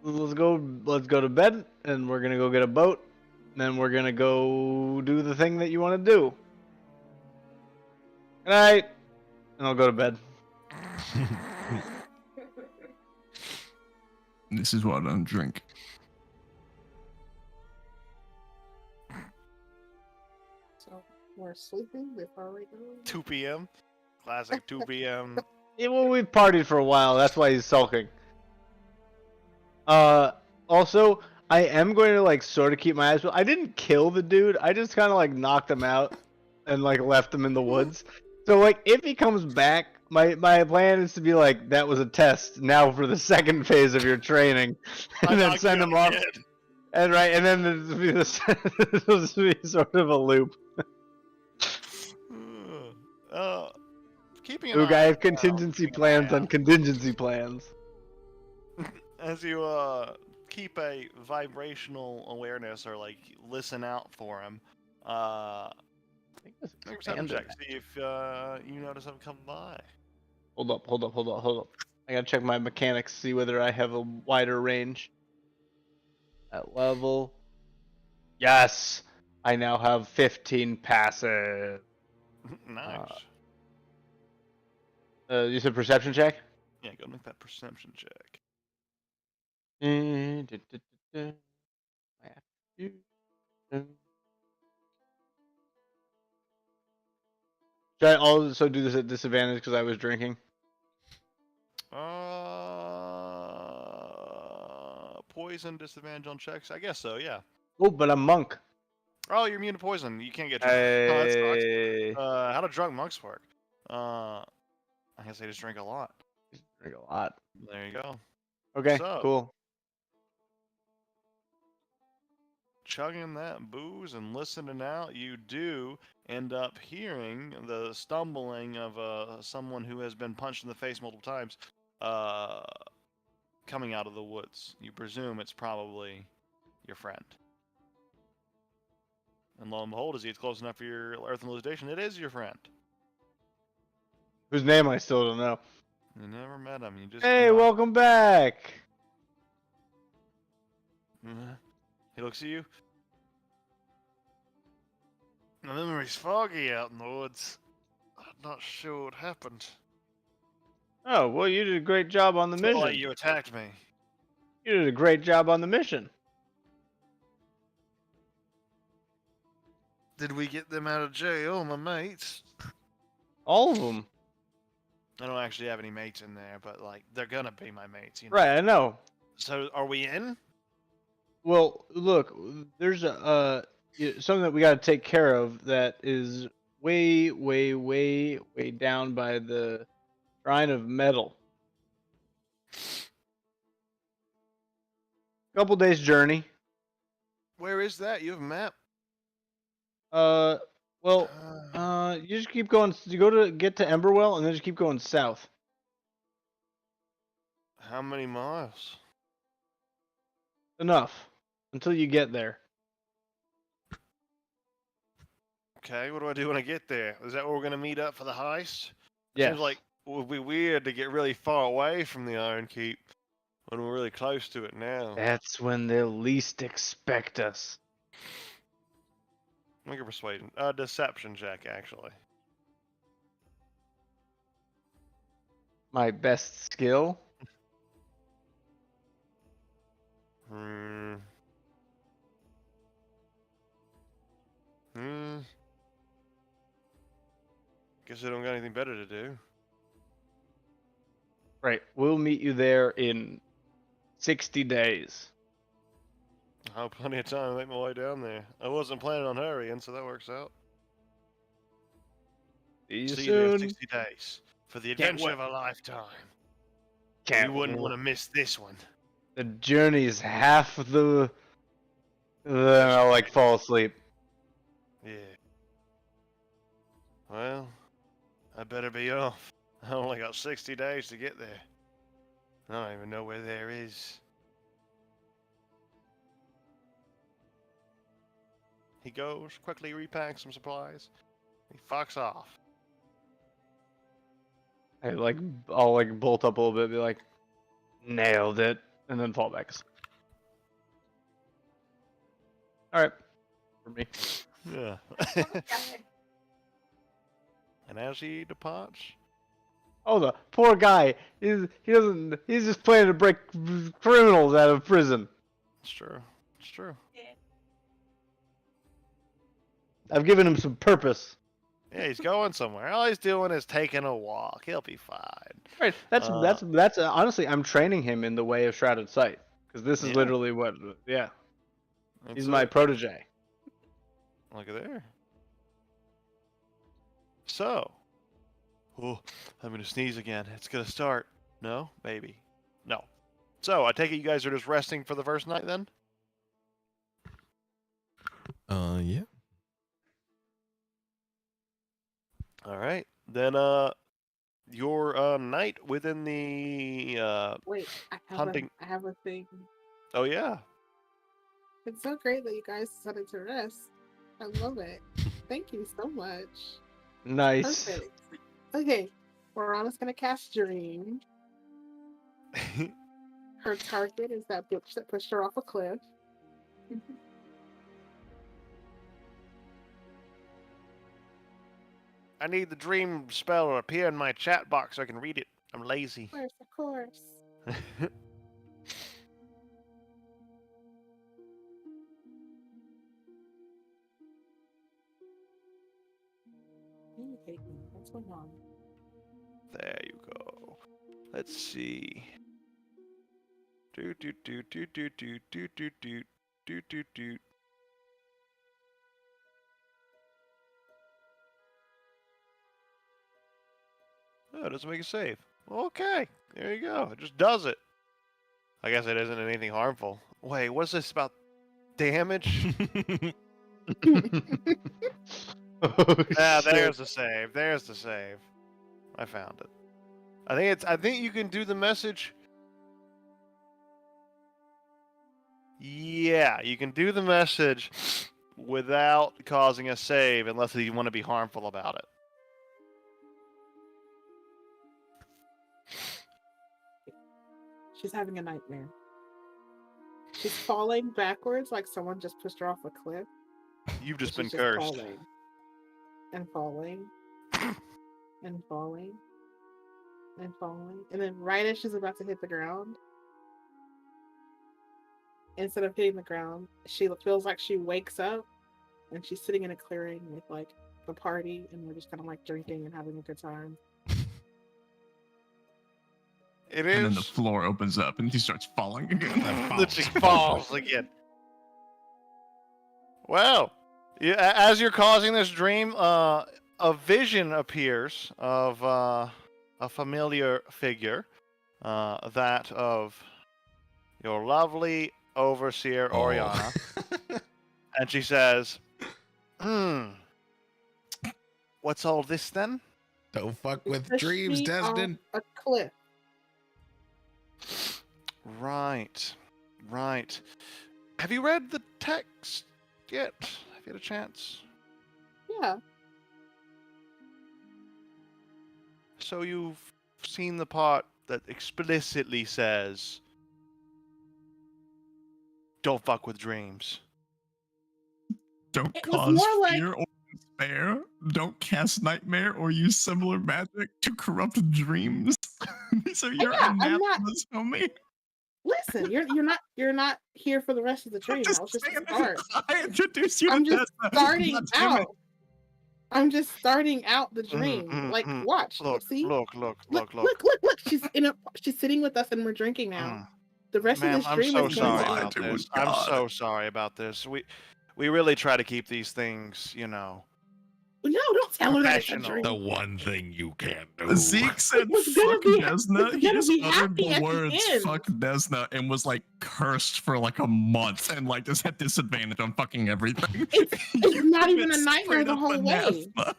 Let's go to bed, and we're gonna go get a boat, and then we're gonna go do the thing that you want to do. Good night." And I'll go to bed. This is what I don't drink. So we're sleeping before we go. 2 p.m. Classic 2 p.m. Yeah, well, we've partied for a while. That's why he's sulking. Also, I am going to like sort of keep my eyes. I didn't kill the dude. I just kind of like knocked him out and like left him in the woods. So like, if he comes back, my plan is to be like, that was a test. Now for the second phase of your training, and then send him off. And right, and then this will be sort of a loop. Keeping an Ooh, eye guys, out, contingency keeping an eye plans on out. contingency plans. As you keep a vibrational awareness or like listen out for him, I think this make a is perception standard. check. See if you notice him come by. Hold up. I gotta check my mechanics, see whether I have a wider range. At level. Yes! I now have 15 passive. Nice. You said perception check? Yeah, go make that perception check. Should I also do this at disadvantage because I was drinking? Poison disadvantage on checks? I guess so, yeah. Oh, but I'm monk. Oh, you're immune to poison. You can't get drunk. Oh, that sucks. Hey. How do drunk monks work? I guess they just drink a lot. Drink a lot. There you go. Okay, So- cool. Chugging that booze and listening out, you do end up hearing the stumbling of someone who has been punched in the face multiple times coming out of the woods. You presume it's probably your friend. And lo and behold, as he gets close enough for your earth elucidation, it is your friend. Whose name I still don't know. You never met him. You just Hey, know. welcome back. He looks at you. My memory's foggy out in the woods. I'm not sure what happened. Oh, well, you did a great job on the Felt mission. like you attacked me. You did a great job on the mission. Did we get them out of jail, my mates? All of them. I don't actually have any mates in there, but like they're gonna be my mates, you know. Right, I know. So are we in? Well, look, there's something that we got to take care of that is way down by the Shrine of Metal. Couple days journey. Where is that? You have a map? Well, you just keep going. You get to Emberwell, and then just keep going south. How many miles? Enough until you get there. Okay, what do I do when I get there? Is that where we're gonna meet up for the heist? Yes. Seems like it would be weird to get really far away from the Iron Keep when we're really close to it now. That's when they'll least expect us. Make a persuasion. Deception check, actually. My best skill. Guess I don't got anything better to do. Right. We'll meet you there in 60 days. I'll have plenty of time to make my way down there. I wasn't planning on hurrying, so that works out. See you See you there in soon. 60 days for the Can't adventure wait. of a lifetime. Can't You wouldn't wait. want to miss this one. The journey's half the. Then I'll like fall asleep. Yeah. Well, I better be off. I only got 60 days to get there. I don't even know where there is. He goes, quickly repacks some supplies. He fucks off. I'll like bolt up a little bit, be like, nailed it, and then fall back. All right, for me. Yeah. And as he departs, Oh, the poor guy. He's just planning to break criminals out of prison. It's true. It's true. I've given him some purpose. Yeah, he's going somewhere. All he's doing is taking a walk. He'll be fine. Right. That's honestly, I'm training him in the way of Shrouded Sight because this is Yeah. literally what. Yeah, That's he's my it. protege. Look at there. So, oh, I'm gonna sneeze again. It's gonna start. No, maybe. No. So I take it you guys are just resting for the first night then? Yeah. All right. Then your night within the Wait, hunting. I have a thing. Oh yeah. It's so great that you guys decided to rest. I love it. Thank you so much. Nice. Perfect. Okay, Morana's gonna cast Dream. Her target is that bitch that pushed her off a cliff. I need the dream spell to appear in my chat box so I can read it. I'm lazy. Of course. What's going on? There you go. Let's see. Do do do do do do do do do do do do. Oh, it doesn't make a save. Okay, there you go. It just does it. I guess it isn't anything harmful. Wait, what's this about damage? Oh, Yeah, shit. there's the save. There's the save. I found it. I think you can do the message. Yeah, you can do the message without causing a save unless you want to be harmful about it. She's having a nightmare. She's falling backwards like someone just pushed her off a cliff. You've just She's been cursed. falling. And falling. And falling. And falling. And then right as she's about to hit the ground, instead of hitting the ground, she feels like she wakes up and she's sitting in a clearing with like the party and we're just kind of like drinking and having a good time. It And then the is. floor opens up and he starts falling again. Then she falls again. Well, as you're causing this dream, a vision appears of a familiar figure, that of your lovely overseer Oh. Oriana, and she says, what's all this then? Don't fuck with Because dreams, she Destin. off a cliff. Right. Have you read the text yet? Have you had a chance? Yeah. So you've seen the part that explicitly says, "Don't fuck with dreams." Don't It was cause more like- fear or despair. Don't cast nightmare or use similar magic to corrupt dreams. These are your Yeah, I'm not- anathemas, homie. Listen, you're not here for the rest of the dream. That was just the start. I introduced you I'm to just Desna. starting God damn it. out. I'm just starting out the dream. Like, watch. Look, See? look. Look. She's sitting with us and we're drinking now. The rest Ma'am, of this I'm dream so is sorry going Lied on. about to this. his I'm God. so sorry about this. We really try to keep these things, No, don't tell her that it's a Professional. dream. The one thing you can't do. Zeke said, was gonna fuck be- Desna. it was He gonna just be uttered happy at the the words, end. fuck Desna, and was like cursed for like a month and like just had disadvantage on fucking everything. It's not even a It's nightmare straight the up whole way. anathema.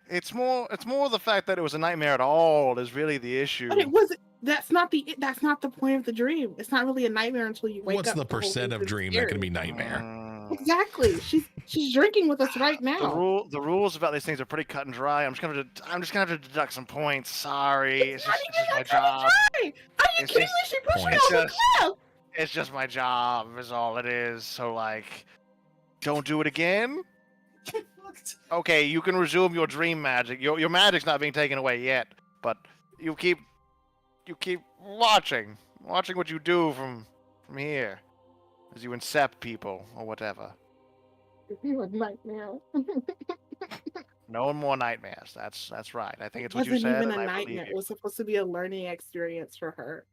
It's more the fact that it was a nightmare at all is really the issue. But it wasn't. That's not the point of the dream. It's not really a nightmare until you wake What's up. the whole percent thing's of just dream that scary. can be nightmare? Exactly. She's drinking with us right now. The rules about these things are pretty cut and dry. I'm just gonna have to deduct some points. Sorry, it's just my job. Are you It's kidding me? just She pushed me points. off a cliff. It's just my job, is all it is. So like, don't do it again. Okay, you can resume your dream magic. Your magic's not being taken away yet, but you keep watching what you do from here, as you incept people or whatever. You a nightmare. No more nightmares. That's right. I think It it's what you wasn't said, even and a I believe nightmare. It you. was supposed to be a learning experience for her.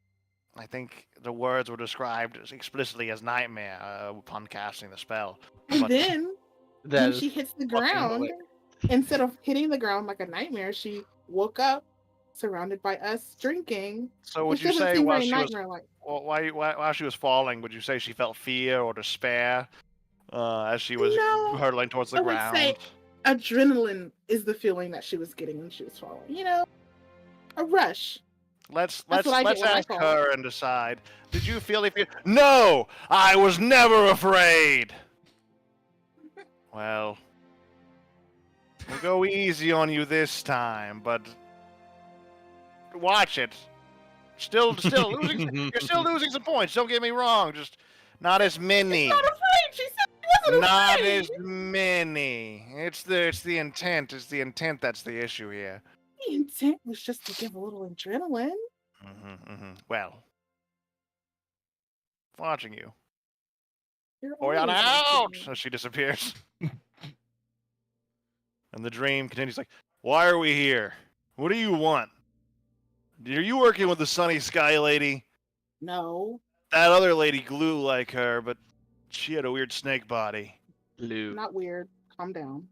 I think the words were described explicitly as nightmare upon casting the spell. And But then That when is she hits the fucking ground, hilarious. instead of hitting the ground like a nightmare, she woke up surrounded by us drinking, so would which you doesn't say seem while very she was nightmare-like. while she was falling, would you say she felt fear or despair as she was No, hurtling towards the I would say ground? adrenaline is the feeling that she was getting when she was falling. You know, a rush. Let's That's what I get when I ask fall. her and decide. Did you feel if you? No, I was never afraid. Well, we'll go easy on you this time, but watch it. Still losing. You're still losing some points. Don't get me wrong. Just not as many. Not afraid. She said she wasn't Not afraid. as many. It's the intent. It's the intent that's the issue here. The intent was just to give a little adrenaline. Well, watching you. You're Oriana always out! watching me. So she disappears. And the dream continues like, why are we here? What do you want? Are you working with the Sunny Sky lady? No, That other lady glue like her, but she had a weird snake body. Blue. not weird. Calm down.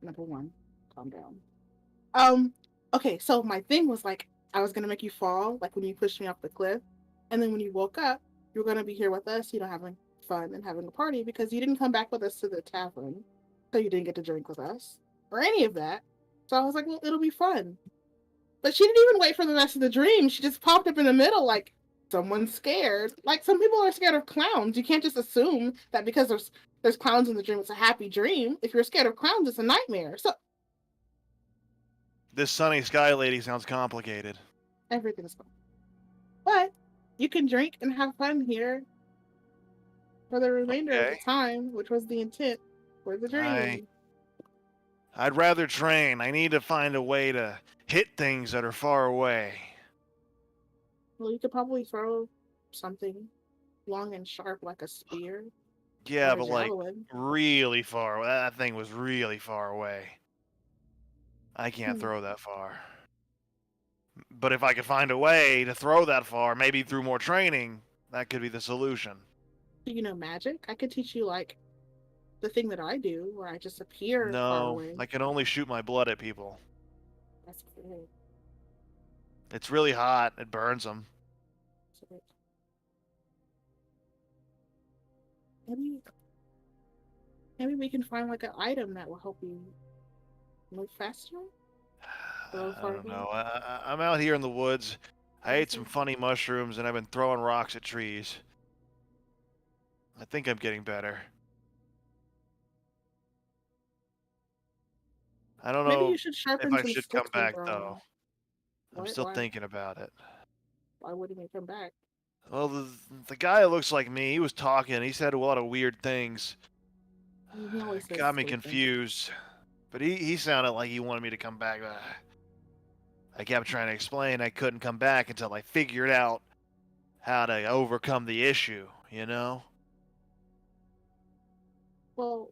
Number one, calm down. Okay, so my thing was like I was gonna make you fall, like when you pushed me off the cliff, and then when you woke up, you were gonna be here with us, you know, having fun and having a party because you didn't come back with us to the tavern, so you didn't get to drink with us or any of that. So I was like, well, it'll be fun. But she didn't even wait for the rest of the dream. She just popped up in the middle like someone's scared. Like some people are scared of clowns. You can't just assume that because there's clowns in the dream, it's a happy dream. If you're scared of clowns, it's a nightmare. So This Sunny Sky lady sounds complicated. everything is fine. But you can drink and have fun here for the remainder of the Okay. time, which was the intent for the dream. I'd rather train. I need to find a way to hit things that are far away. Well, you could probably throw something long and sharp like a spear Yeah, or a but like javelin. really far away. That thing was really far away. I can't Hmm. throw that far. But if I could find a way to throw that far, maybe through more training, that could be the solution. Do you know magic? I could teach you like the thing that I do, where I just appear far No, away. I can only shoot my blood at people. That's cool. It's really hot. It burns them. So maybe we can find like an item that will help you move faster. Go I don't farther? know. I'm out here in the woods. I ate some Okay. funny mushrooms and I've been throwing rocks at trees. I think I'm getting better. I don't Maybe know you should if sharpen I some should come sticks and back throw though. 'em. I'm What? still Why? thinking about it. Why wouldn't you come back? Well, the guy that looks like me, he was talking. He said a lot of weird things. I mean, he always says Got me silly things. confused. But he sounded like he wanted me to come back. I kept trying to explain I couldn't come back until I figured out how to overcome the issue, you know? Well,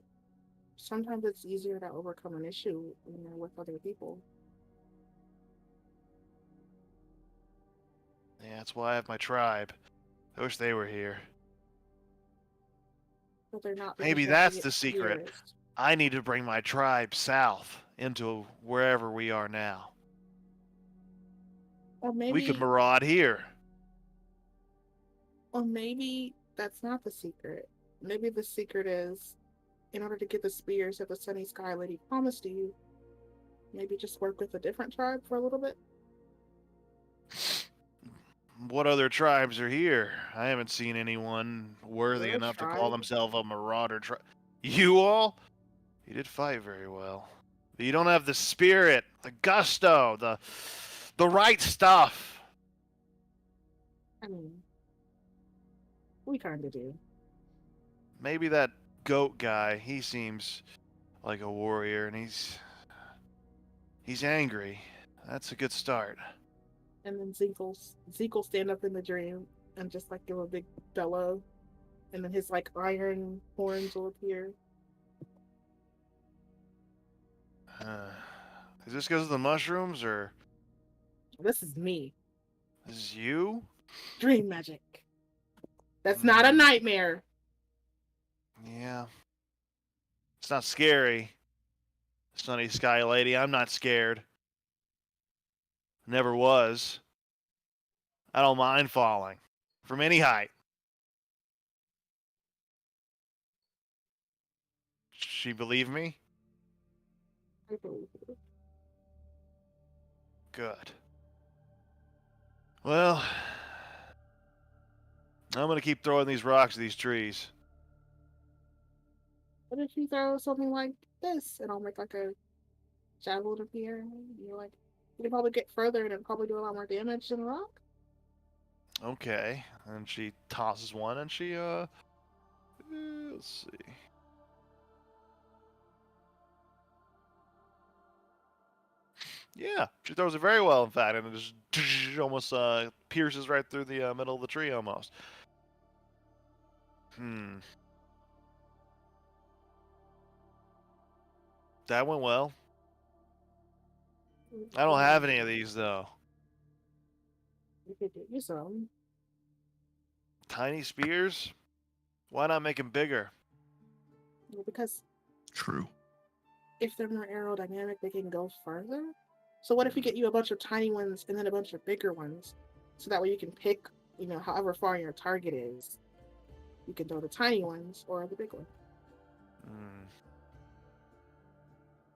sometimes it's easier to overcome an issue when you're with other people. Yeah, that's why I have my tribe. I wish they were here. But they're not. Maybe because you have to that's get the secret. spears. I need to bring my tribe south into wherever we are now. Or We could maybe, maraud here. or maybe that's not the secret. Maybe the secret is, in order to get the spears that the Sunny Sky Lady promised you, maybe just work with a different tribe for a little bit. What other tribes are here? I haven't seen anyone worthy Your enough to call tribe. themselves a marauder tribe. You all? You did fight very well. But you don't have the spirit, the gusto, the right stuff. I mean, we kind of do. Maybe that goat guy, he seems like a warrior and he's angry. That's a good start. And then Zeke will stand up in the dream and just like give a big bellow, and then his like iron horns will appear. Is this because of the mushrooms, or This is me. this is you? Dream magic. That's not a nightmare. Yeah. It's not scary. Sunny Sky Lady, I'm not scared. Never was. I don't mind falling. From any height. She believe me? I believe you. Good. Well, I'm gonna keep throwing these rocks at these trees. What if you throw something like this and I'll make like a javelin appear? You're like, you can probably get further and it'll probably do a lot more damage than a rock. Okay. And she tosses one and she, let's see. Yeah, she throws it very well, in fact, and it just almost pierces right through the middle of the tree almost. That went well. I don't have any of these, though. You could get you some. Tiny spears? Why not make them bigger? Well, because True. if they're more aerodynamic, they can go further. So what if we get you a bunch of tiny ones and then a bunch of bigger ones? So that way you can pick, however far your target is. You can throw the tiny ones or the big one.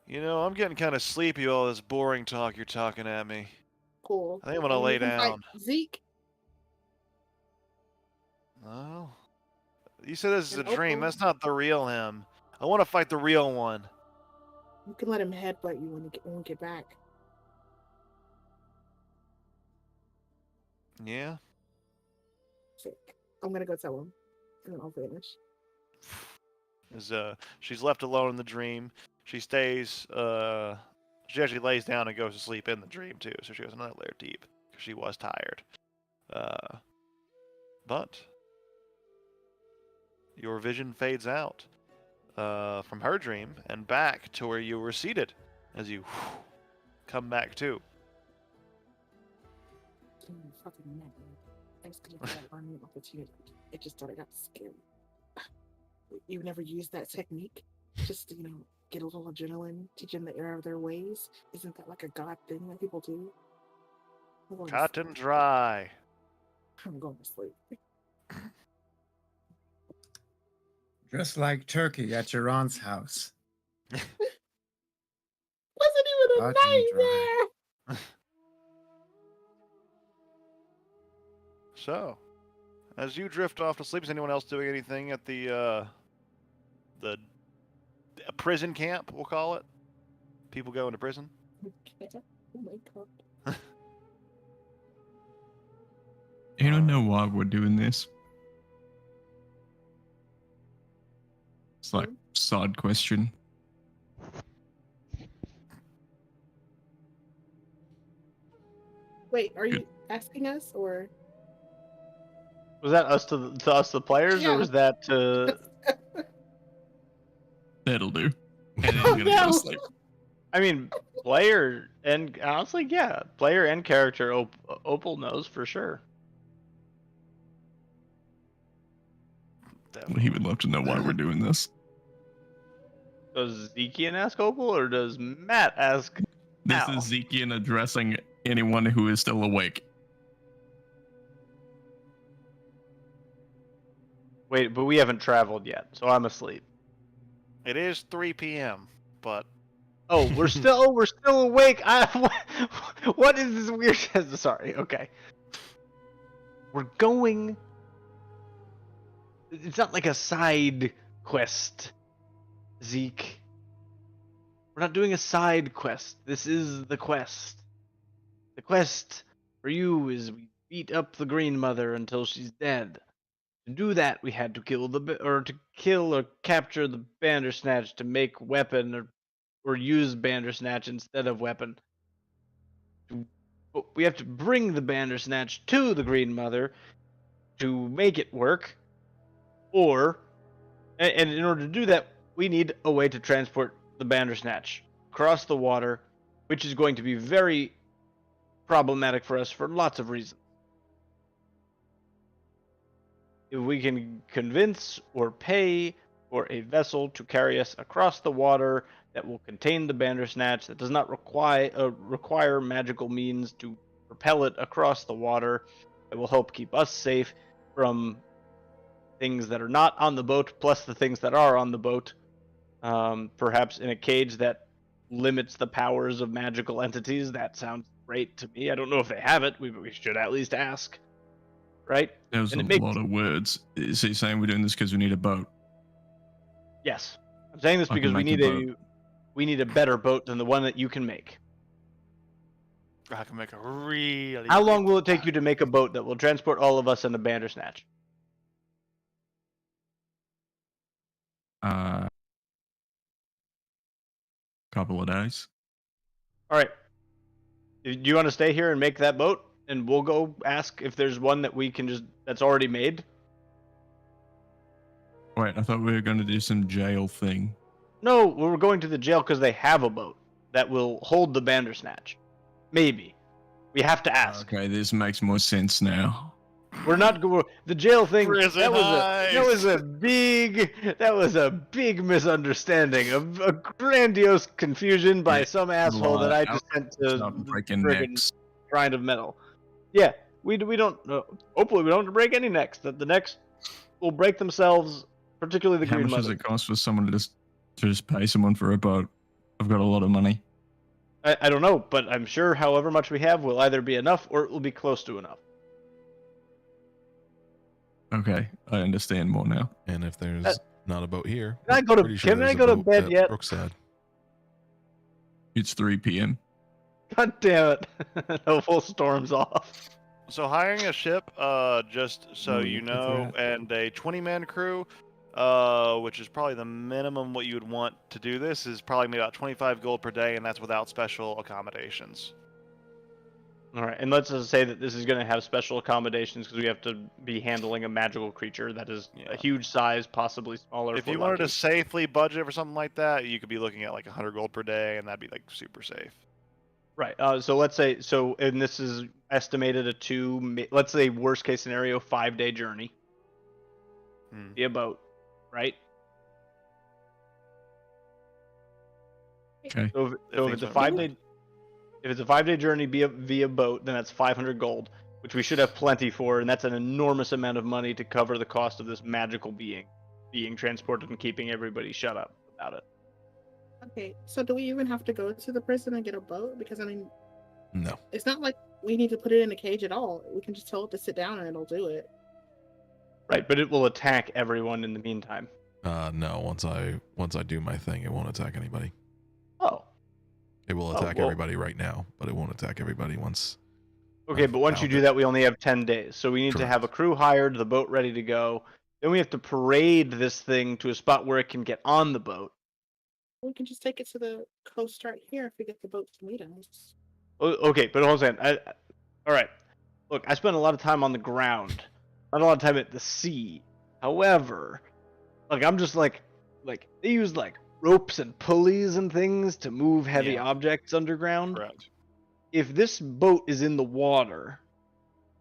You know, I'm getting kind of sleepy with all this boring talk you're talking at me. Cool. I think I'm gonna And lay you can fight down. Zeke. Oh. You said this is a And dream. Opal. That's not the real him. I want to fight the real one. You can let him headbutt you when we get back. Yeah? Sick. I'm gonna go tell him, and then I'll finish. She's left alone in the dream. She stays, she actually lays down and goes to sleep in the dream, too. So she goes another layer deep, because she was tired. But your vision fades out from her dream and back to where you were seated as you come back to. Fucking mad. Thanks for that learning opportunity. It just thought I got scared. You never used that technique? Just to, get a little adrenaline, teach them the error of their ways? Isn't that like a god thing that people do? Cut and dry. I'm going to sleep. Just like turkey at your aunt's house. Wasn't even a Cut and dry. nightmare! So, as you drift off to sleep, is anyone else doing anything at the prison camp, we'll call it? People going to prison? Oh my god. You don't know why we're doing this. It's like side question. Wait, are you asking us or? Was that us to us, the players, Yeah. or was that to? That'll do. And then Oh, you're gonna go no. to sleep. I mean, player and honestly, yeah, player and character. Opal knows for sure. He would love to know why we're doing this. Does Zekian ask Opal, or does Matt ask? This Al? is Zekian addressing anyone who is still awake. Wait, but we haven't traveled yet, so I'm asleep. It is 3 p.m., but Oh, we're still awake. What is this weird? Sorry. Okay. We're going. It's not like a side quest, Zeke. We're not doing a side quest. This is the quest. The quest for you is we beat up the Green Mother until she's dead. To do that, we had to kill or capture the Bandersnatch to make weapon or use Bandersnatch instead of weapon. To But we have to bring the Bandersnatch to the Green Mother to make it work. And in order to do that, we need a way to transport the Bandersnatch across the water, which is going to be very problematic for us for lots of reasons. If we can convince or pay for a vessel to carry us across the water that will contain the Bandersnatch, that does not require magical means to propel it across the water, that will help keep us safe from things that are not on the boat, plus the things that are on the boat, perhaps in a cage that limits the powers of magical entities. That sounds great to me. I don't know if they have it. We should at least ask, right? That was And a it makes- lot of words. Is he saying we're doing this because we need a boat? Yes, I'm saying this I can because we make need a we need a better boat than the one that you can make. I can make a really. How long will it take you to make a boat that will transport all of us and the Bandersnatch? Couple of days. All right. Do you want to stay here and make that boat, and we'll go ask if there's one that we can that's already made? Wait, I thought we were going to do some jail thing. No, we're going to the jail because they have a boat that will hold the Bandersnatch. Maybe. We have to ask. Okay, this makes more sense now. We're not the jail thing. Prison That was heist. that was a big misunderstanding, a grandiose confusion by Yeah, some asshole that I just sent to Stop breaking friggin' necks. grind of metal. Yeah, we don't. Hopefully, we don't have to break any necks. That the necks will break themselves, particularly the How Green much does Mother. it cost for someone to just pay someone for a boat? I've got a lot of money. I don't know, but I'm sure however much we have will either be enough or it will be close to enough. Okay, I understand more now. And if there's not a boat here, Can I go to- pretty sure can I there's a go to boat bed at yet? Brookside. It's 3 p.m. God damn it! No full storms off. So hiring a ship, just so Oh, you you know, and a 20-man crew, which is probably the minimum what you would want to do this, is probably about 25 gold per day, and that's without special accommodations. All right, and let's just say that this is going to have special accommodations because we have to be handling a magical creature that is Yeah. a huge size, possibly smaller. If for you wanted to lucky. safely budget for something like that, you could be looking at like 100 gold per day, and that'd be like super safe. Right. So let's say and this is estimated let's say worst case scenario, 5-day journey Hmm. via boat, right? Okay. So if it's a so. 5-day, if it's a 5-day journey via boat, then that's 500 gold, which we should have plenty for, and that's an enormous amount of money to cover the cost of this magical being transported and keeping everybody shut up about it. Okay, so do we even have to go to the prison and get a boat? Because I mean, No. it's not like we need to put it in a cage at all. We can just tell it to sit down and it'll do it. Right, but it will attack everyone in the meantime. No. Once I do my thing, it won't attack anybody. Oh, It will Oh, attack well- everybody right now, but it won't attack everybody once. okay, I've but once you found do it. that, we only have 10 days. So we need to have a crew hired, the boat ready to go. Then we have to parade this thing to a spot where it can get on the boat. We can just take it to the coast right here if we get the boat to meet us. Okay, but hold on. All right. Look, I spent a lot of time on the ground, not a lot of time at the sea. However, like I'm just like they use like ropes and pulleys and things to move heavy Yeah. objects underground. Correct. If this boat is in the water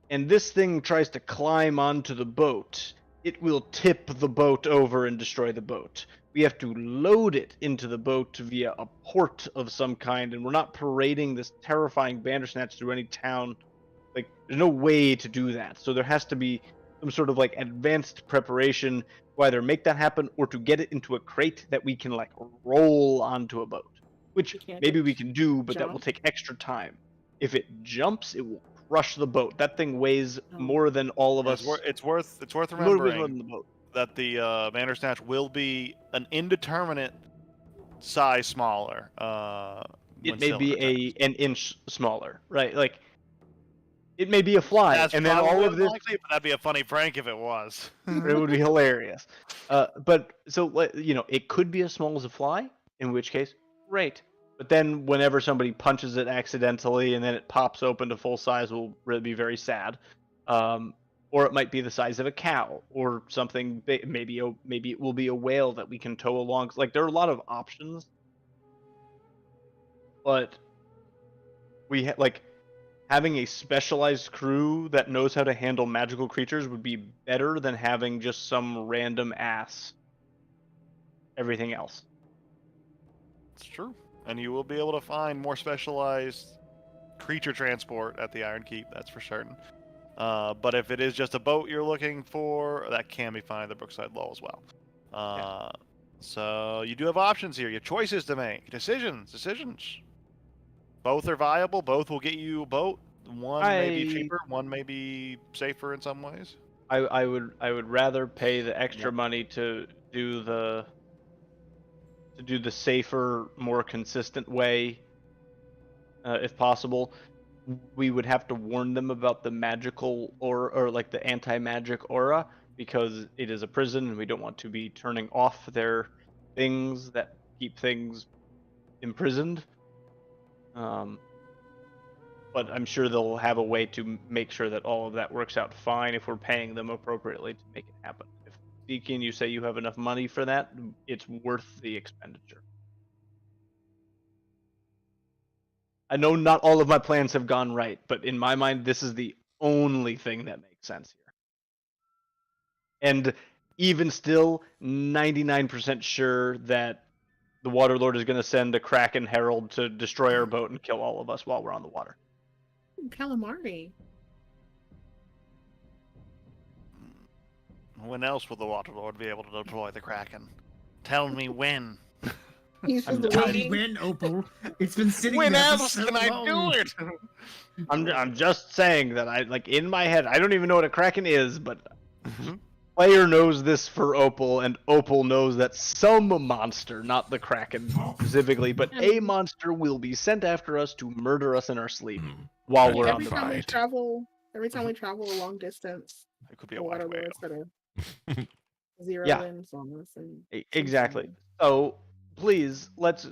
and this thing tries to climb onto the boat, it will tip the boat over and destroy the boat. We have to load it into the boat via a port of some kind, and we're not parading this terrifying Bandersnatch through any town. Like, there's no way to do that. So there has to be some sort of like advanced preparation to either make that happen or to get it into a crate that we can like roll onto a boat, which We can't maybe just we can do, but that will jump? take extra time. If it jumps, it will crush the boat. That thing weighs Oh. more than all of us. It's worth more remembering than the boat. that the Bandersnatch will be an indeterminate size smaller. It when may be cylinder attacks. an inch smaller, right? Like it may be a fly, That's and then all probably of this. unlikely, but that'd be a funny prank if it was. It would be hilarious. But so it could be as small as a fly, in which case, great. But then whenever somebody punches it accidentally and then it pops open to full size, will really be very sad. Or it might be the size of a cow or something. Maybe it will be a whale that we can tow along. Like there are a lot of options, but like having a specialized crew that knows how to handle magical creatures would be better than having just some random ass everything else. It's true. And you will be able to find more specialized creature transport at the Iron Keep, that's for certain. But if it is just a boat you're looking for, that can be found at the Brookside Low as well. So you do have options here. You have choices to make. Decisions. Both are viable. Both will get you a boat. One may be cheaper. One may be safer in some ways. I would rather pay the extra money to do the safer, more consistent way, if possible. We would have to warn them about the magical or like the anti-magic aura, because it is a prison and we don't want to be turning off their things that keep things imprisoned. But I'm sure they'll have a way to make sure that all of that works out fine if we're paying them appropriately to make it happen. If Deacon, you say you have enough money for that, it's worth the expenditure. I know not all of my plans have gone right, but in my mind, this is the only thing that makes sense here. And even still, 99% sure that the Waterlord is going to send a Kraken Herald to destroy our boat and kill all of us while we're on the water. Calamari. When else will the Waterlord be able to deploy the Kraken? Tell me when. He's just Tell me waiting. when, Opal. It's been sitting When there else for so can I long. do it? I'm just saying that I like in my head. I don't even know what a Kraken is, but player knows this for Opal, and Opal knows that some monster, not the Kraken specifically, but a monster will be sent after us to murder us in our sleep while we're on Every the time we boat. travel a long distance, It could be the a white water whale. lords gotta zero Yeah. in on us and Exactly. So please, let's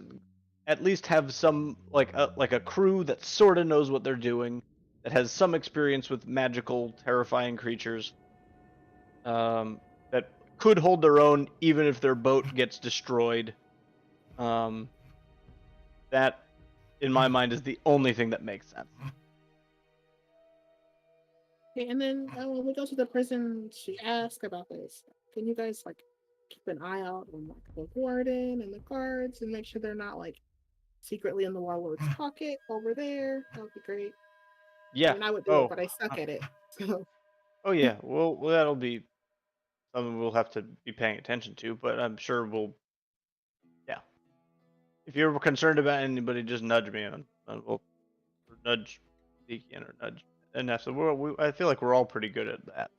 at least have some like a crew that sort of knows what they're doing, that has some experience with magical, terrifying creatures, that could hold their own even if their boat gets destroyed. That, in my mind, is the only thing that makes sense. Okay, and then when we go to the prison, she asked about this. Can you guys like keep an eye out on like the warden and the guards and make sure they're not like secretly in the warlord's pocket over there? That would be great. Yeah. I mean, I would do it, but I suck at it. So. Oh yeah. Well, that'll be something we'll have to be paying attention to, but I'm sure we'll. Yeah. If you're concerned about anybody, just nudge me and we'll nudge Deacon or nudge Nessa. I feel like we're all pretty good at that.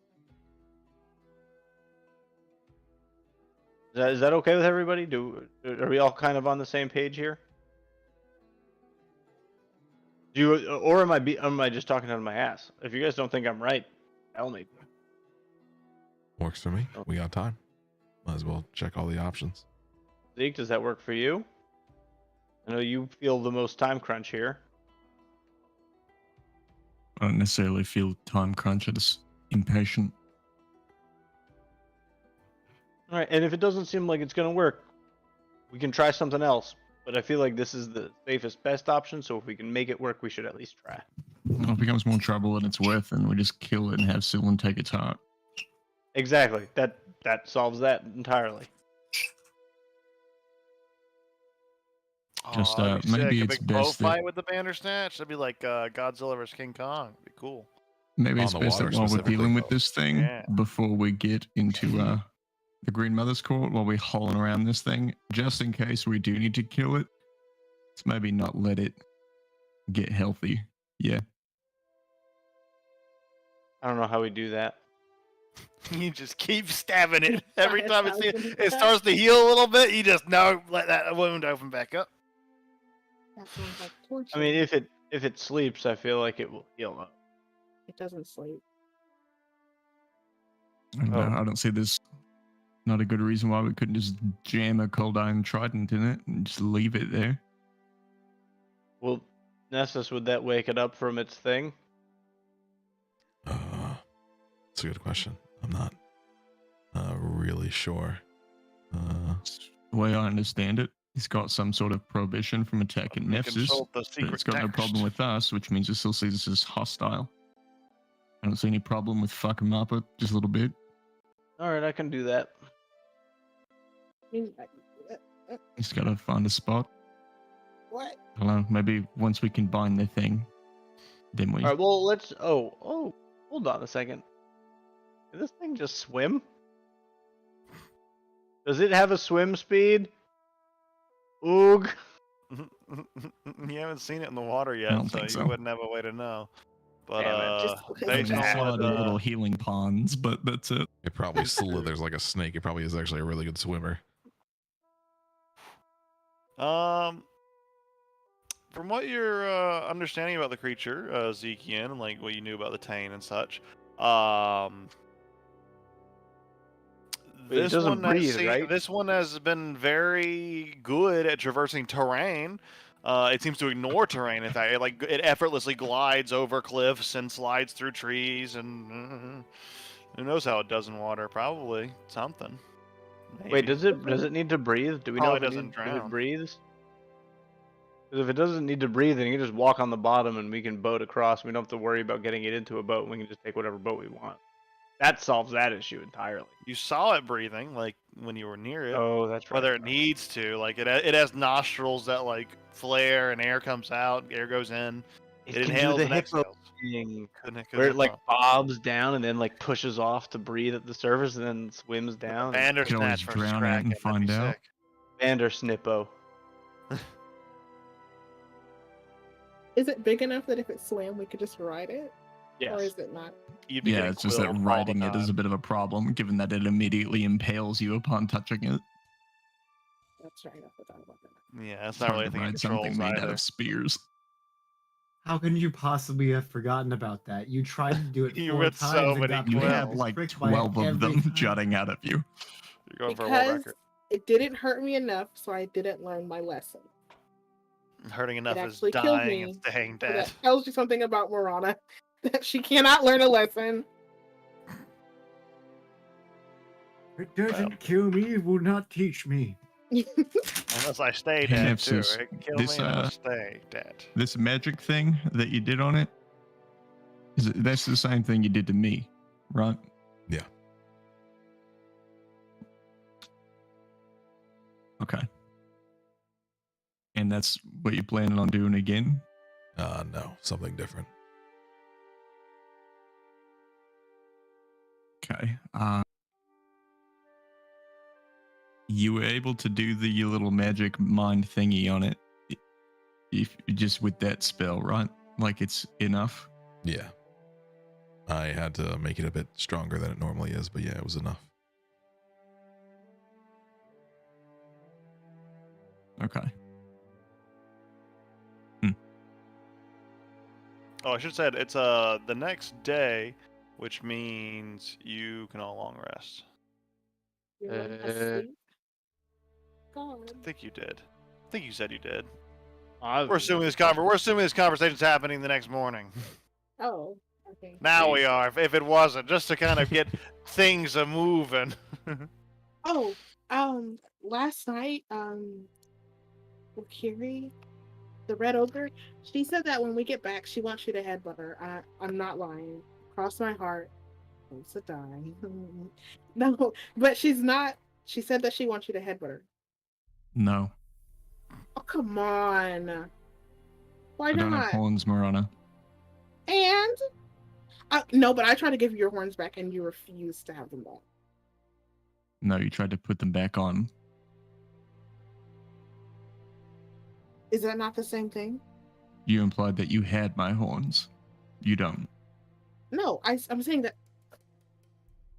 Is that okay with everybody? Are we all kind of on the same page here? Or am I just talking out of my ass? If you guys don't think I'm right, tell me. Works for me. We got time. Might as well check all the options. Zeke, does that work for you? I know you feel the most time crunch here. I don't necessarily feel time crunch. I'm just impatient. All right, and if it doesn't seem like it's going to work, we can try something else. But I feel like this is the safest, best option, so if we can make it work, we should at least try. Well, it becomes more trouble than it's worth, and we just kill it and have Sylvan take its heart. Exactly. That solves that entirely. Just, that'd be maybe sick. it's a big boat best that- fight with the Bandersnatch. That'd be like Godzilla vs King Kong. It'd be cool. Maybe On it's the best water that while we're specifically, dealing with though. this thing, Yeah. before we get into the Green Mother's Court, while we're hauling around this thing, just in case we do need to kill it, let's maybe not let it get healthy. Yeah. I don't know how we do that. You just keep stabbing it every time it 5,000 it starts to heal a little bit. You just let that wound open back up. That sounds like torture. I mean, if it sleeps, I feel like it will heal up. It doesn't sleep. I don't see there's not a good reason why we couldn't just jam a cold iron trident in it and just leave it there. Well, Nessus, would that wake it up from its thing? That's a good question. I'm not really sure. The way I understand it, he's got some sort of prohibition from attacking We Nefsus, consult the but secret it's got no problem text. with us, which means it still sees us as hostile. I don't see any problem with fucking him up just a little bit. All right, I can do that. Just gotta find a spot. What? I don't know, maybe once we combine the thing, then we... All right, well, let's. Oh, hold on a second. Can this thing just swim? Does it have a swim speed? Oog. You haven't seen it in the water I yet, don't so think you so. wouldn't have a way to know. But Damn it. Just based There's on a lot what of little healing ponds, but that's it. It probably slithers like a snake. It probably is actually a really good swimmer. from what you're understanding about the creature, Zekian, and like what you knew about the Tane and such, Wait, it doesn't breathe, right? this one has been very good at traversing terrain. It seems to ignore terrain. In fact, it effortlessly glides over cliffs and slides through trees, and who knows how it does in water? Probably something. Maybe. Wait, does it need to breathe? Do we know Probably if doesn't if drown. it breathes? Because if it doesn't need to breathe, then you can just walk on the bottom and we can boat across. We don't have to worry about getting it into a boat. We can just take whatever boat we want. That solves that issue entirely. You saw it breathing, like when you were near it. Oh, that's right. Whether it needs to, like it has nostrils that like flare and air comes out, air goes in. It can inhales do the and hippo exhales. thing, Couldn't where it like hippo. bobs down and then like pushes off to breathe at the surface and then swims down. Bandersnatch always versus drown it and Kraken, that'd find be out. sick. Vandersnippo. Is it big enough that if it swam, we could just ride it? Or Yes. is it not? You'd be Yeah, getting it's just that quilled all the riding it is time. a bit of a problem, given that it immediately impales you upon touching it. That's right. I forgot about that. Yeah, that's It's not hard really a to thing it ride something controls made out either. of spears. How can you possibly have forgotten about that? You tried to do it You 4 read times so and many got You quills. had pricked like by it 12 of every them time. jutting out of you. You're going for a world Because record. it didn't hurt me enough, so I didn't learn my lesson. Hurting enough is actually killed dying and me. staying So dead. that tells you something about Morana. That she cannot learn a lesson. It doesn't kill me, it will not teach me. Unless I stay Hey, dead too. Nipsis, It can kill this, me and I'll stay dead. This magic thing that you did on it, that's the same thing you did to me, right? Yeah. Okay. And that's what you're planning on doing again? No, something different. Okay. You were able to do the little magic mind thingy on it, if just with that spell, right? Like it's enough. Yeah. I had to make it a bit stronger than it normally is, but yeah, it was enough. Okay. Oh, I should have said it's the next day, which means you can all long rest. You're Uh, asleep. God. I think you did. I think you said you did. I've- We're assuming this conversation's happening the next morning. Oh, okay. Now we are. If it wasn't, just to kind of get things a moving. Oh, last night, Kiri, the red ogre, she said that when we get back, she wants you to headbutt her. I'm not lying. Cross my heart. Wants to die. No, but she's not. She said that she wants you to headbutt her. No. Oh, come on. Why I don't have not? horns, Marana. And no, but I tried to give you your horns back, and you refused to have them back. No, you tried to put them back on. Is that not the same thing? You implied that you had my horns. You don't. No, I'm saying that.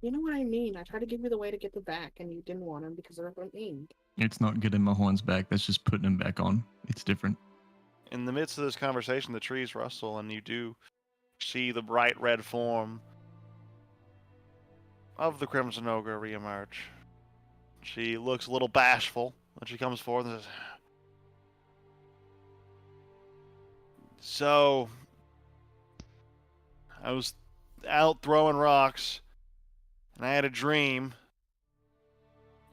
You know what I mean? I tried to give you the way to get them back, and you didn't want them because of what I mean. It's not getting my horns back. That's just putting them back on. It's different. In the midst of this conversation, the trees rustle, and you do see the bright red form of the Crimson Ogre reemerge. She looks a little bashful when she comes forth and says, So I was out throwing rocks, and I had a dream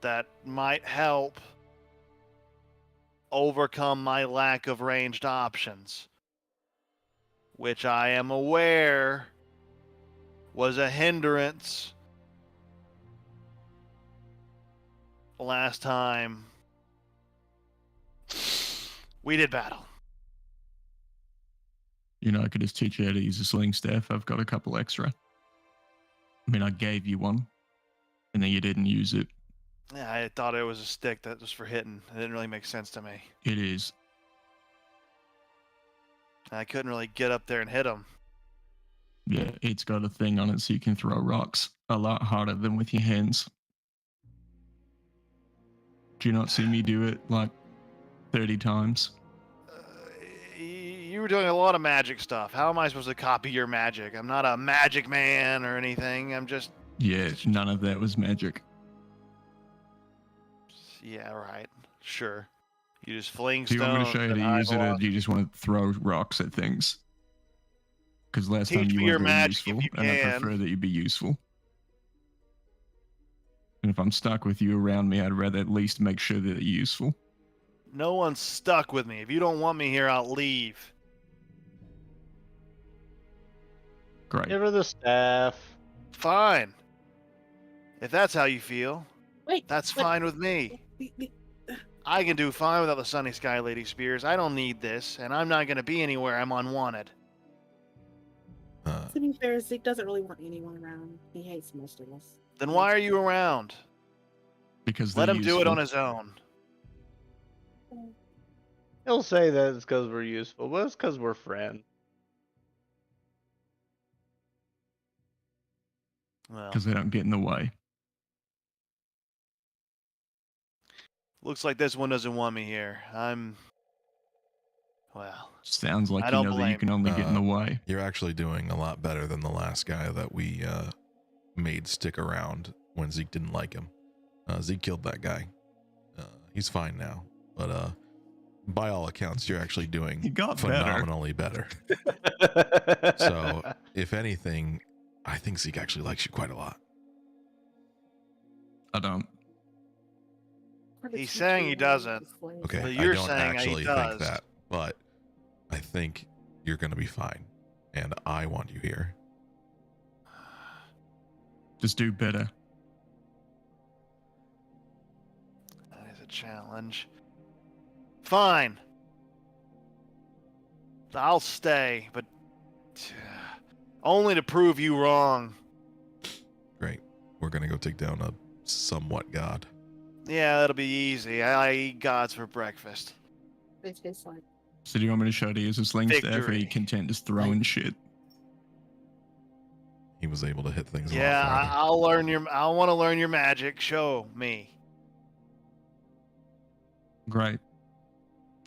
that might help overcome my lack of ranged options, which I am aware was a hindrance last time we did battle. You know, I could just teach you how to use a sling staff. I've got a couple extra. I mean, I gave you one, and then you didn't use it. Yeah, I thought it was a stick that was for hitting. It didn't really make sense to me. It is. I couldn't really get up there and hit him. Yeah, it's got a thing on it so you can throw rocks a lot harder than with your hands. Do you not see me do it like 30 times? You were doing a lot of magic stuff. How am I supposed to copy your magic? I'm not a magic man or anything. I'm just... Yeah, none of that was magic. Yeah, right. Sure. You just fling Do you want me to stones show you at how high to use it, or velocity. do you just want to throw rocks at things? Because last time Teach you me your weren't very magic if useful, you and I can. prefer that you be useful. And if I'm stuck with you around me, I'd rather at least make sure that you're useful. No one's stuck with me. If you don't want me here, I'll leave. Great. Give her the staff. Fine. If that's how you feel, Wait, that's but- fine with me. I can do fine without the Sunny Sky Lady Spears. I don't need this, and I'm not going to be anywhere I'm unwanted. To be fair, Zeke doesn't really want anyone around. He hates most of us. Then why are you around? Because Let they're him do it useful. on his own. He'll say that it's because we're useful, but it's because we're friends. Well, Because they don't get in the way. looks like this one doesn't want me here. Well, Sounds like I you don't know that you blame can only get in the way. You're actually doing a lot better than the last guy that we made stick around when Zeke didn't like him. Zeke killed that guy. He's fine now, but by all accounts, you're actually He doing got better. phenomenally better. So, if anything, I think Zeke actually likes you quite a lot. I don't. He's saying he doesn't. Okay, But I you're don't saying he actually does. think that, but I think you're going to be fine, and I want you here. Just do better. That is a challenge. Fine. I'll stay, but only to prove you wrong. Great. We're going to go take down a somewhat god. Yeah, that'll be easy. I eat gods for breakfast. They taste like. So do you want me to show you as a sling staff, or are Victory. you content just throwing shit? He was able to hit things a Yeah, lot farther. I'll learn your. I want to learn your magic. Show me. Great.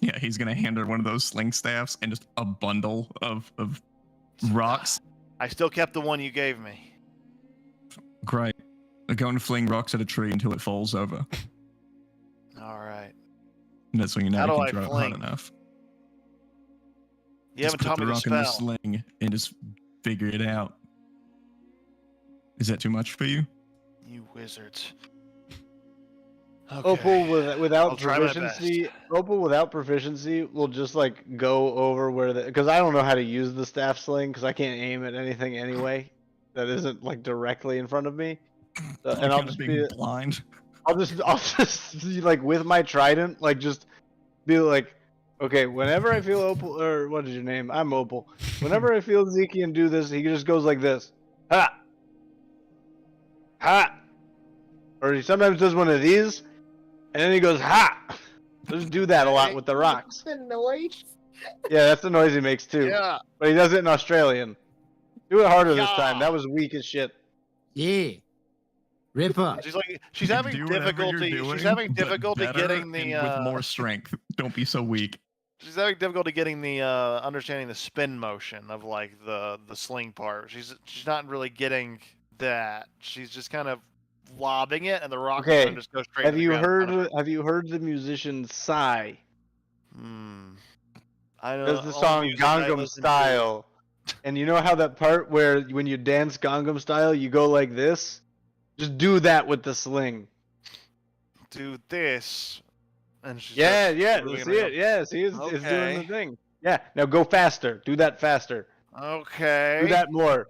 Yeah, he's gonna hand her one of those sling staffs and just a bundle of rocks. I still kept the one you gave me. Great. They're going to fling rocks at a tree until it falls over. All right. And that's when you know How you do can I throw it hard fling? enough. You Just haven't put taught the me the rock in the spell. sling and just figure it out. Is that too much for you? You wizards. Opal without I'll try my best. proficiency. Opal without proficiency will just like go over where the, because I don't know how to use the staff sling because I can't aim at anything anyway that isn't like directly in front of me. And Like I'll kinda just being be blind. I'll just like with my trident, like just be like, okay, whenever I feel Opal, or what is your name? I'm Opal. Whenever I feel Ezekiel do this, he just goes like this, ha, ha, or he sometimes does one of these, and then he goes ha. Just do that a lot with the rocks. The noise. Yeah, that's the noise he makes too. Yeah. But he does it in Australian. Do it harder this Yeah. time. That was weak as shit. Yeah. Ripper. She's You having do whatever you're difficulty. doing, She's having but difficulty better getting the. and with more strength. Don't be so weak. She's having difficulty getting the understanding the spin motion of like the sling part. She's not really getting that. She's just kind of lobbing it, and the rock Okay, can just go straight. Have to the you ground in front of heard? Have you heard the musician sigh? her. Hmm. I know There's the all song music I Gangnam listen to. Style. And you know how that part where when you dance Gangnam Style, you go like this? Just do that with the sling. Do this, and she Yeah, starts yeah, moving see it. around. Yeah, see, it's doing the Okay. thing. Yeah, now go faster. Do that faster. Okay. Do that more.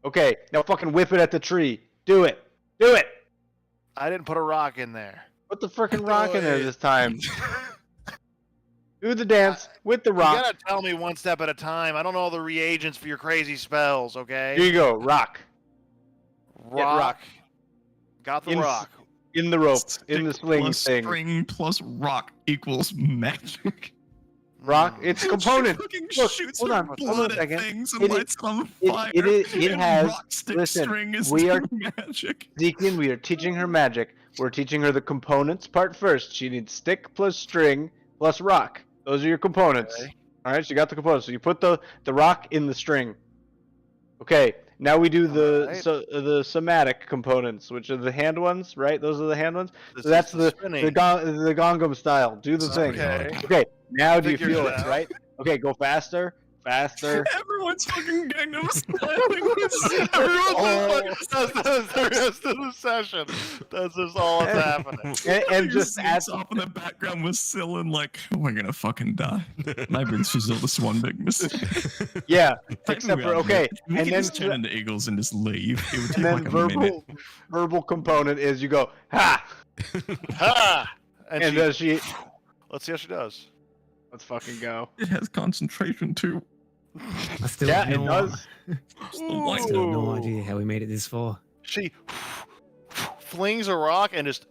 Okay, now fucking whip it at the tree. Do it. Do it. I didn't put a rock in there. Put the freaking rock in there it. this time. Do the dance with the You rock. gotta tell me one step at a time. I don't know all the reagents for your crazy spells, okay? Here you go, rock. Get rock. Got the In- rock. In the rope, in the Stick sling plus thing. string plus rock equals magic. Rock, Mm. it's component. She fucking Look, shoots hold her on a blood at second. things and It- lights them on it- fire. it and has- rock stick listen, string is we are- doing magic. Zekian, we are teaching her magic. We're teaching her the components part first. She needs stick plus string plus rock. Those are your components. Okay. All right, she got the components. So you put the rock in the string. Okay, now we do Alright. the somatic components, which are the hand ones, right? Those are the hand ones. This So that's is the spinning. the Gangnam style. Do the thing. Okay. Okay, now do you Figured feel it it, out. right? Okay, go faster, faster. Everyone's fucking Gangnam styling this. Everyone's that's the rest of the session. That's just all that's happening. And just add off in the background with Scylla like, we're gonna fucking die. Maybe it's just this one big mistake. yeah, Maybe except we for are okay, we and could then just turn into eagles and just leave. It would take and then like a minute. verbal component is you go ha, Ha! And, and she, does she? let's see how she does. Let's fucking go. It has concentration too. I still Yeah, have it no, does. Still like still have no Ooh. idea how we made it this far. She flings a rock and just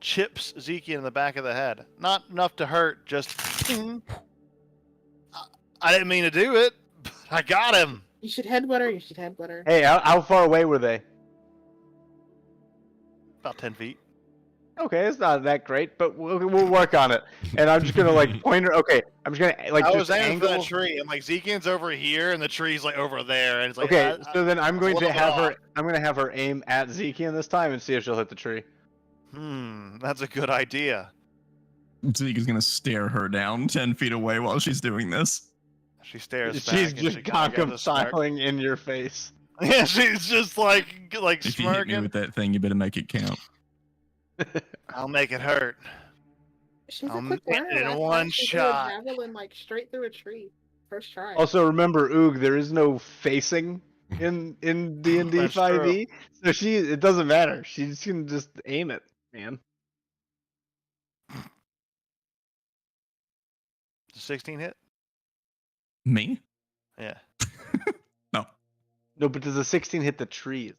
chips Zeke in the back of the head. Not enough to hurt, just. I didn't mean to do it, but I got him. You should headbutt her. You should headbutt her. Hey, how far away were they? About 10 feet. Okay, it's not that great, but we'll work on it. And I'm just gonna like point her. Okay, I'm just gonna like I just was aiming for angle. that tree. I'm like, Zekian's over here, and the tree's like over there, and it's like, Okay, so then I'm going to level have her. off. I'm gonna have her aim at Zekian this time and see if she'll hit the tree. That's a good idea. Zeke is gonna stare her down 10 feet away while she's doing this. She stares back. She's and just she kinda gives Gangnam a smirk. styling in your face. Yeah, she's just like If you hit me smirking. with that thing, you better make it count. I'll make it hurt. She's I'll a quick hit learner. it in Last one time she threw shot. a javelin like straight through a tree. First try. Also, remember, Oog, there is no facing in D&D That's 5e, so it doesn't matter. She can just aim it, man. 16 hit? Me? Yeah. No, but does a 16 hit the tree?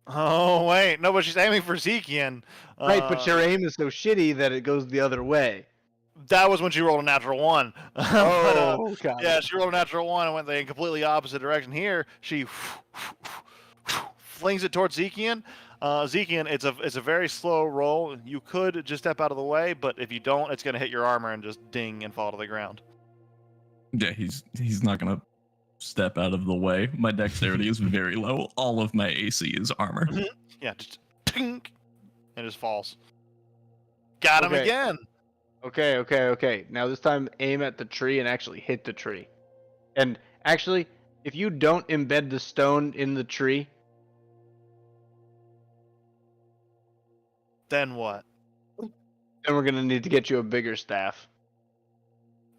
Oh wait, no, but she's aiming for Zekian. Right, but your aim is so shitty that it goes the other way. That was when she rolled a natural 1. Oh, God. Yeah, she rolled a natural 1 and went the completely opposite direction. Here, she flings it towards Zekian. Zekian, it's a very slow roll. You could just step out of the way, but if you don't, it's going to hit your armor and just ding and fall to the ground. Yeah, he's not gonna step out of the way. My dexterity is very low. All of my AC is armor. Yeah, just tink, and just falls. Got him Okay. again. Okay. Now this time, aim at the tree and actually hit the tree. And actually, if you don't embed the stone in the tree, Then what? then we're gonna need to get you a bigger staff.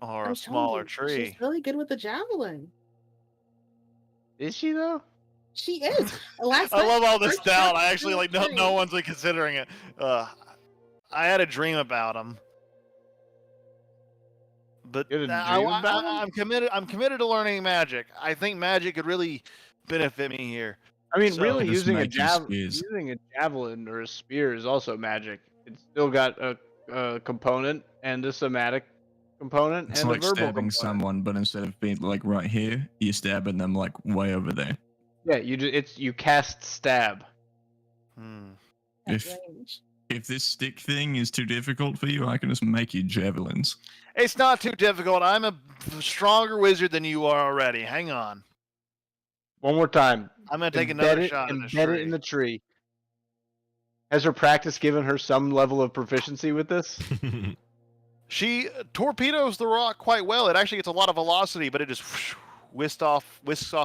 Or I'm a telling smaller you, tree. She's really good with the javelin. Is she though? She is. Last I night, love all this first doubt. shot I actually through a like no tree. one's like considering it. I had a dream about him. But You had a I, dream about him? I'm committed. I'm committed to learning magic. I think magic could really benefit me here. I mean, So- really, Just using a magic spears. using a javelin or a spear is also magic. It's still got a component and a somatic component It's and like a verbal stabbing component. someone, but instead of being like right here, you're stabbing them like way over there. Yeah, you cast stab. At If- range. If this stick thing is too difficult for you, I can just make you javelins. It's not too difficult. I'm a stronger wizard than you are already. Hang on. One more time. I'm gonna take Embed another it, shot at this embed tree. it in the tree. Has her practice given her some level of proficiency with this? She torpedoes the rock quite well. It actually gets a lot of velocity, but it just whisks off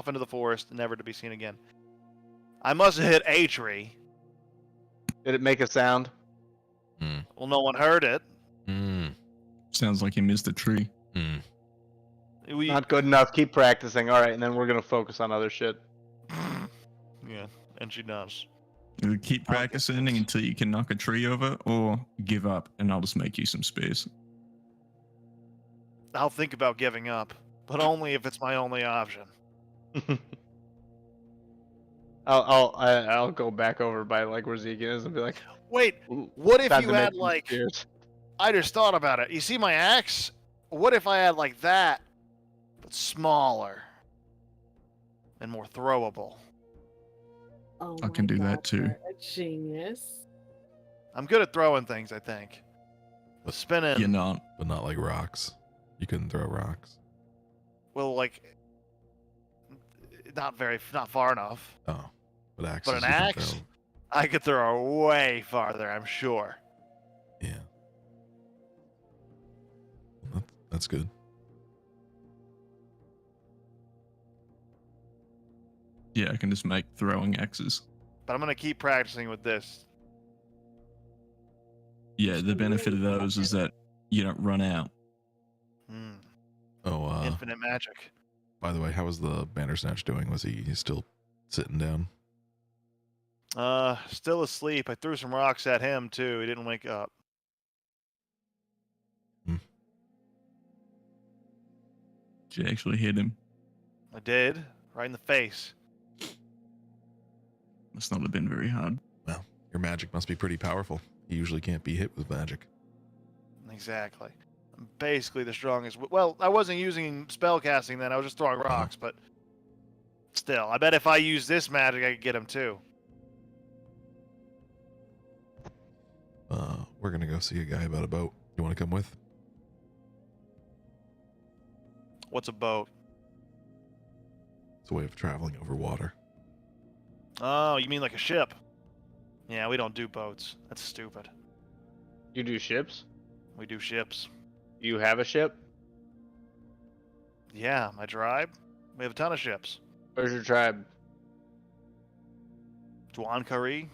into the forest, never to be seen again. I must have hit a tree. Did it make a sound? Well, no one heard it. Sounds like he missed a tree. Not good enough. Keep practicing. All right, and then we're gonna focus on other shit. Yeah, and she does. Either keep practicing until you can knock a tree over, or give up, and I'll just make you some space. I'll think about giving up, but only if it's my only option. I'll go back over by like where Zeke is and be like, Wait, "Ooh, what if time you to make had some like? spears." I just thought about it. You see my axe? What if I had like that, but smaller and more throwable? Oh I can my do that God, too. you're a genius. I'm good at throwing things, I think. Spinning. You're not. But not like rocks. You couldn't throw rocks. Well, like, not far enough. Oh, but axes. But an you can axe, throw. I could throw way farther, I'm sure. Yeah. That's good. Yeah, I can just make throwing axes. But I'm gonna keep practicing with this. Yeah, the benefit of those is that you don't run out. Oh, Infinite magic. by the way, how was the Bandersnatch doing? Was he still sitting down? Still asleep. I threw some rocks at him too. He didn't wake up. Did you actually hit him? I did, right in the face. Must not have been very hard. Well, your magic must be pretty powerful. You usually can't be hit with magic. Exactly. I'm basically the strongest. Well, I wasn't using spell casting then. I was just throwing rocks, but still, I bet if I use this magic, I could get him too. We're gonna go see a guy about a boat. You want to come with? What's a boat? It's a way of traveling over water. Oh, you mean like a ship? Yeah, we don't do boats. That's stupid. You do ships? We do ships. You have a ship? Yeah, my tribe. We have a ton of ships. Where's your tribe? Duankari,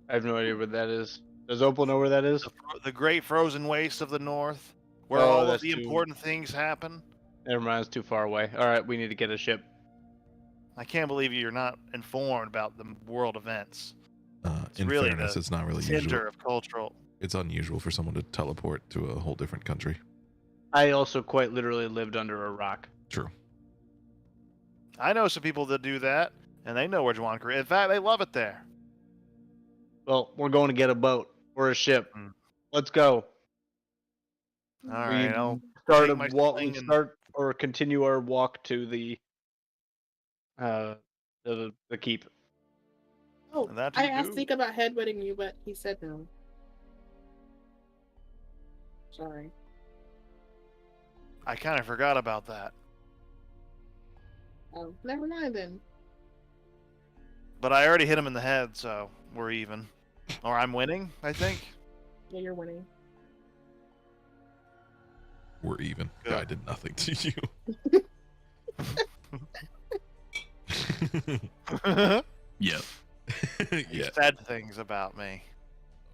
I have no idea what that is. Does Opal know where that is? the great frozen waste of the north, where Oh, all of that's the too- important things happen. Never mind, it's too far away. All right, we need to get a ship. I can't believe you're not informed about the world events. In really fairness, the it's not really Center usual. of cultural. It's unusual for someone to teleport to a whole different country. I also quite literally lived under a rock. True. I know some people that do that, and they know where Duankari. In fact, they love it there. Well, we're going to get a boat or a ship. Mm. Let's go. All right, I'll Start take a my walk. sling and- Start or continue our walk to the keep. Oh, And that I you asked do. Zeke about headbutting you, but he said no. Sorry. I kind of forgot about that. Oh, never mind then. But I already hit him in the head, so we're even. Or I'm winning, I think. Yeah, you're winning. We're even. Good. Guy did nothing to you. Yeah. He Yeah. said things about me,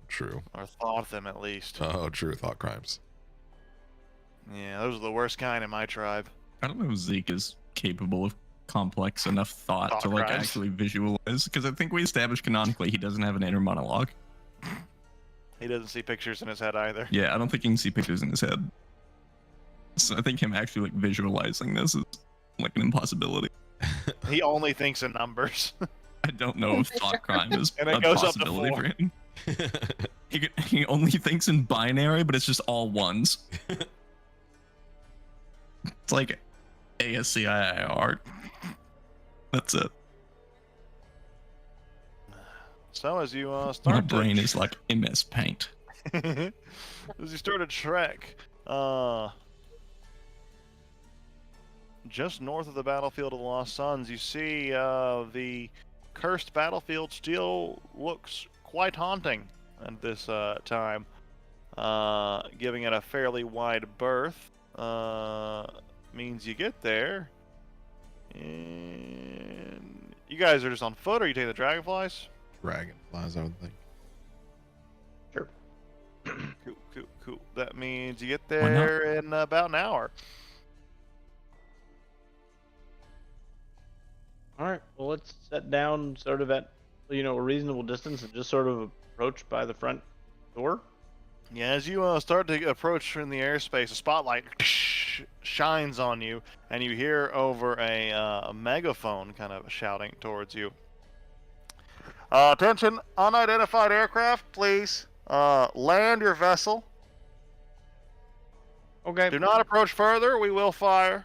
True. or thought them at least. Oh, true. Thought crimes. Yeah, those are the worst kind in my tribe. I don't know if Zeke is capable of complex enough thought Thought to like crimes. actually visualize, because I think we established canonically he doesn't have an inner monologue. He doesn't see pictures in his head either. Yeah, I don't think he can see pictures in his head. So I think him actually like visualizing this is like an impossibility. He only thinks in numbers. I don't know if thought crime is And it a goes up to possibility 4. for him. He only thinks in binary, but it's just all ones. It's like ASCII art. That's it. So as you My start brain is like MS Paint. as you start a trek, just north of the battlefield of the Lost Suns, you see the cursed battlefield still looks quite haunting at this time. giving it a fairly wide berth. Means you get there, and you guys are just on foot, or you take the dragonflies? Dragonflies, I would think. Sure. Cool. That means you get Why not? there in about an hour. All right. Well, let's set down sort of at a reasonable distance and just sort of approach by the front door. Yeah, as you start to approach in the airspace, a spotlight shines on you, and you hear over a megaphone kind of shouting towards you. Attention, unidentified aircraft, please. Land your vessel. Okay. Do not approach further. We will fire.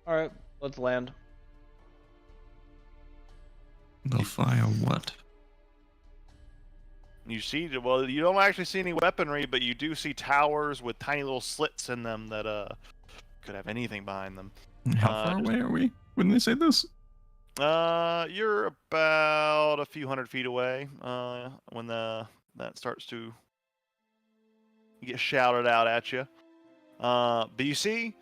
All right. Let's land. They'll fire what? You see, well, you don't actually see any weaponry, but you do see towers with tiny little slits in them that could have anything behind them. How far away are we when they say this? You're about a few hundred feet away. When that starts to get shouted out at you. But you see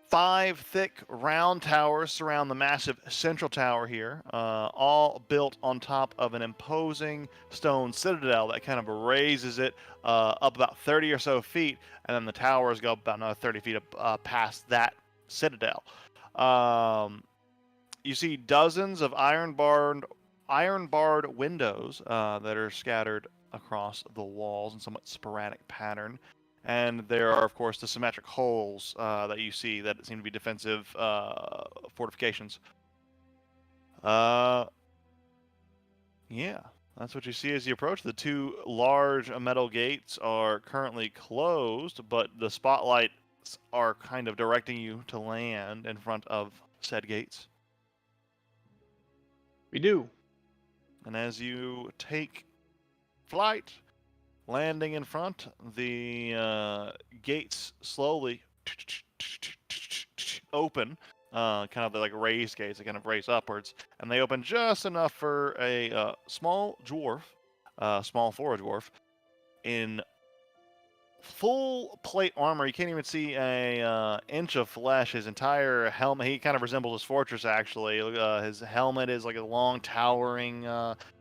5 thick round towers surround the massive central tower here, all built on top of an imposing stone citadel that kind of raises it up about 30 or so feet, and then the towers go about another 30 feet past that citadel. You see dozens of iron-barred windows that are scattered across the walls in somewhat sporadic pattern. And there are, of course, the symmetric holes that you see that seem to be defensive fortifications. Yeah, that's what you see as you approach. The 2 large metal gates are currently closed, but the spotlights are kind of directing you to land in front of said gates. We do. And as you take flight, landing in front, the gates slowly open, kind of like raised gates, they kind of raise upwards, and they open just enough for a small dwarf, small forward dwarf, in full plate armor. You can't even see a inch of flesh. His entire helmet, he kind of resembles his fortress actually. His helmet is like a long towering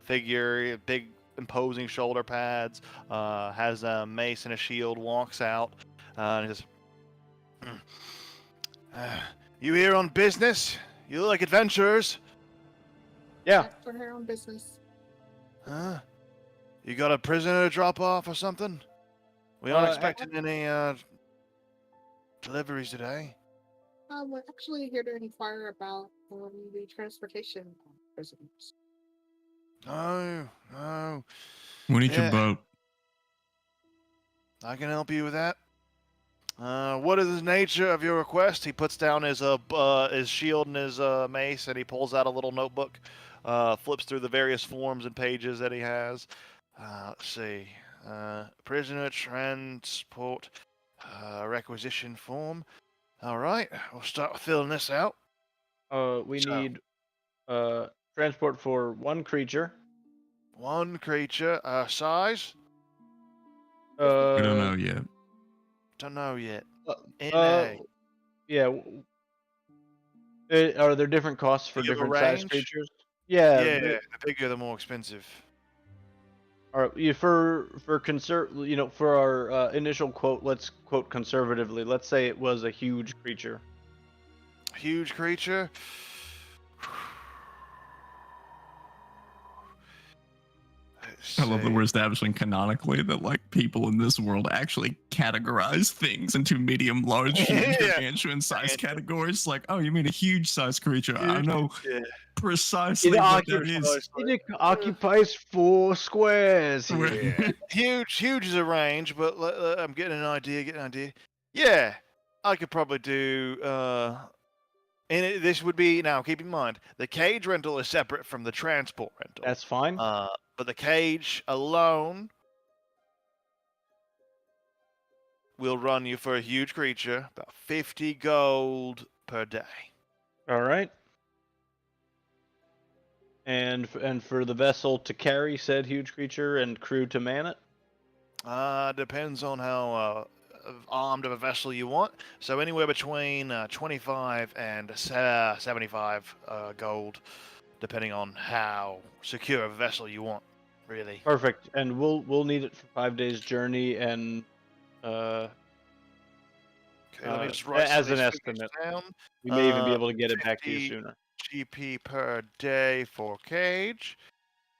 figure, big imposing shoulder pads, has a mace and a shield, walks out, and he says, you here on business? You look like adventurers. Yeah. Yes, we're here on business. Huh? You got a prisoner to drop off or something? We aren't expecting any deliveries today. We're actually here to inquire about the transportation of prisoners. No. We need your Yeah. boat. I can help you with that. What is the nature of your request? He puts down his shield and his mace, and he pulls out a little notebook, flips through the various forms and pages that he has. Let's see. Prisoner transport requisition form. All right, we'll start with filling this out. We So- need transport for 1 creature. 1 creature. Size? We don't know Uh, yet. Don't know yet. uh, NA. yeah. Are there different costs for You give a different size range? creatures? Yeah, Yeah. the bigger, the more expensive. All right. For for our initial quote, let's quote conservatively. Let's say it was a huge creature. Huge creature. I love that we're establishing canonically that like people in this world actually categorize things into medium, large, huge, Yeah. gargantuan size categories. Like, oh, you mean a huge size creature? I know Yeah. precisely It what that is. occupies 4 squares We're- here. Huge is a range, but I'm getting an idea. Yeah, I could probably do. This would be, now keep in mind, the cage rental is separate from the transport rental. That's fine. But the cage alone will run you for a huge creature about 50 gold per day. All right. And for the vessel to carry said huge creature and crew to man it. Depends on how armed of a vessel you want. So anywhere between 25 and 75 gold, depending on how secure a vessel you want, really. Perfect. And we'll need it for 5 days journey and uh, Okay, let me just write some as of an these figures estimate. down. We may even be able to get it 50 back to you sooner. GP per day for cage,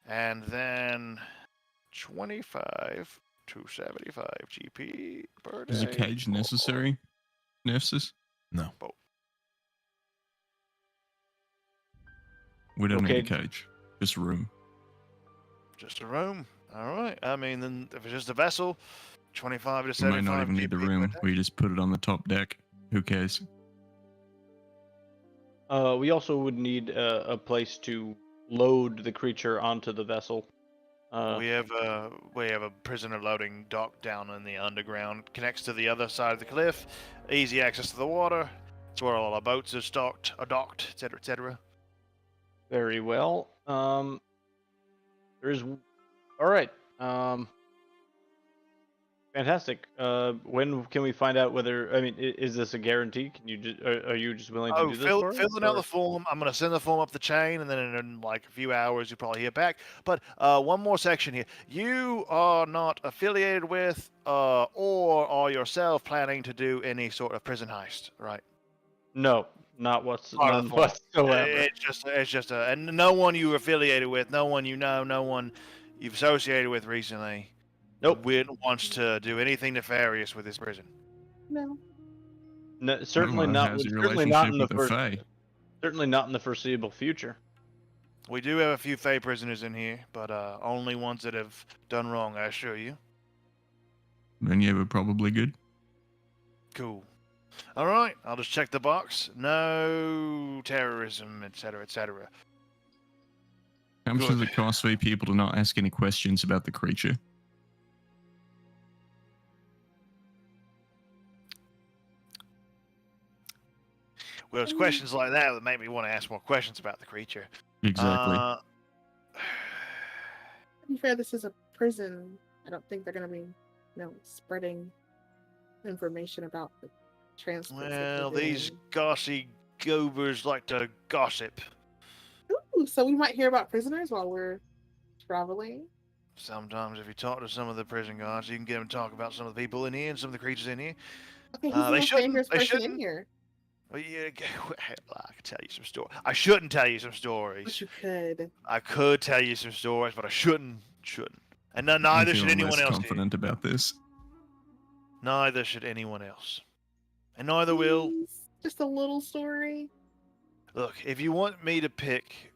and then 25 to 75 GP per day. Is a cage for- necessary, Nurses? No. We don't need a Okay. cage. Just room. Just a room. All right. I mean, then if it's just a vessel, 25 to We 75 might not even need the GP per room. day. We just put it on the top deck. Who cares? We also would need a place to load the creature onto the vessel. We have a prisoner loading dock down in the underground, connects to the other side of the cliff, easy access to the water. It's where all our boats are docked, etc., etc. Very well. There's all right. Fantastic. When can we find out whether? I mean, is this a guarantee? Can you just are you just willing to Oh, do this for us? filling out or- the form. I'm gonna send the form up the chain, and then in like a few hours, you'll probably hear back. But one more section here. You are not affiliated with, or are yourself planning to do any sort of prison heist, right? No, Part of the none form. whatsoever. It's just a, and no one you affiliated with, no one you know, no one you've associated with recently. Nope. Wants to do anything nefarious with this prison. No. No, certainly Well, not. how's your Certainly not relationship in the with the first. Fae? Certainly not in the foreseeable future. We do have a few Fey prisoners in here, but only ones that have done wrong, I assure you. Then yeah, we're probably good. Cool. All right, I'll just check the box. No terrorism, etc., etc. How much does Good. it cost for people to not ask any questions about the creature? Well, it's questions like that that make me want to ask more questions about the creature. Exactly. To be fair, this is a prison. I don't think they're gonna be, spreading information about the transports. that they're Well, these doing. gossy goobers like to gossip. Ooh, so we might hear about prisoners while we're traveling. Sometimes, if you talk to some of the prison guards, you can get them to talk about some of the people in here and some of the creatures in here. Okay, who's They the most shouldn't- dangerous they person in shouldn't- here? Well, yeah, I could tell you some stories. I shouldn't tell you some But stories. you could. I could tell you some stories, but I shouldn't. And I'm neither should feeling anyone less else. confident about this. Neither should anyone else. And neither will. Please, just a little story. Look, if you want me to pick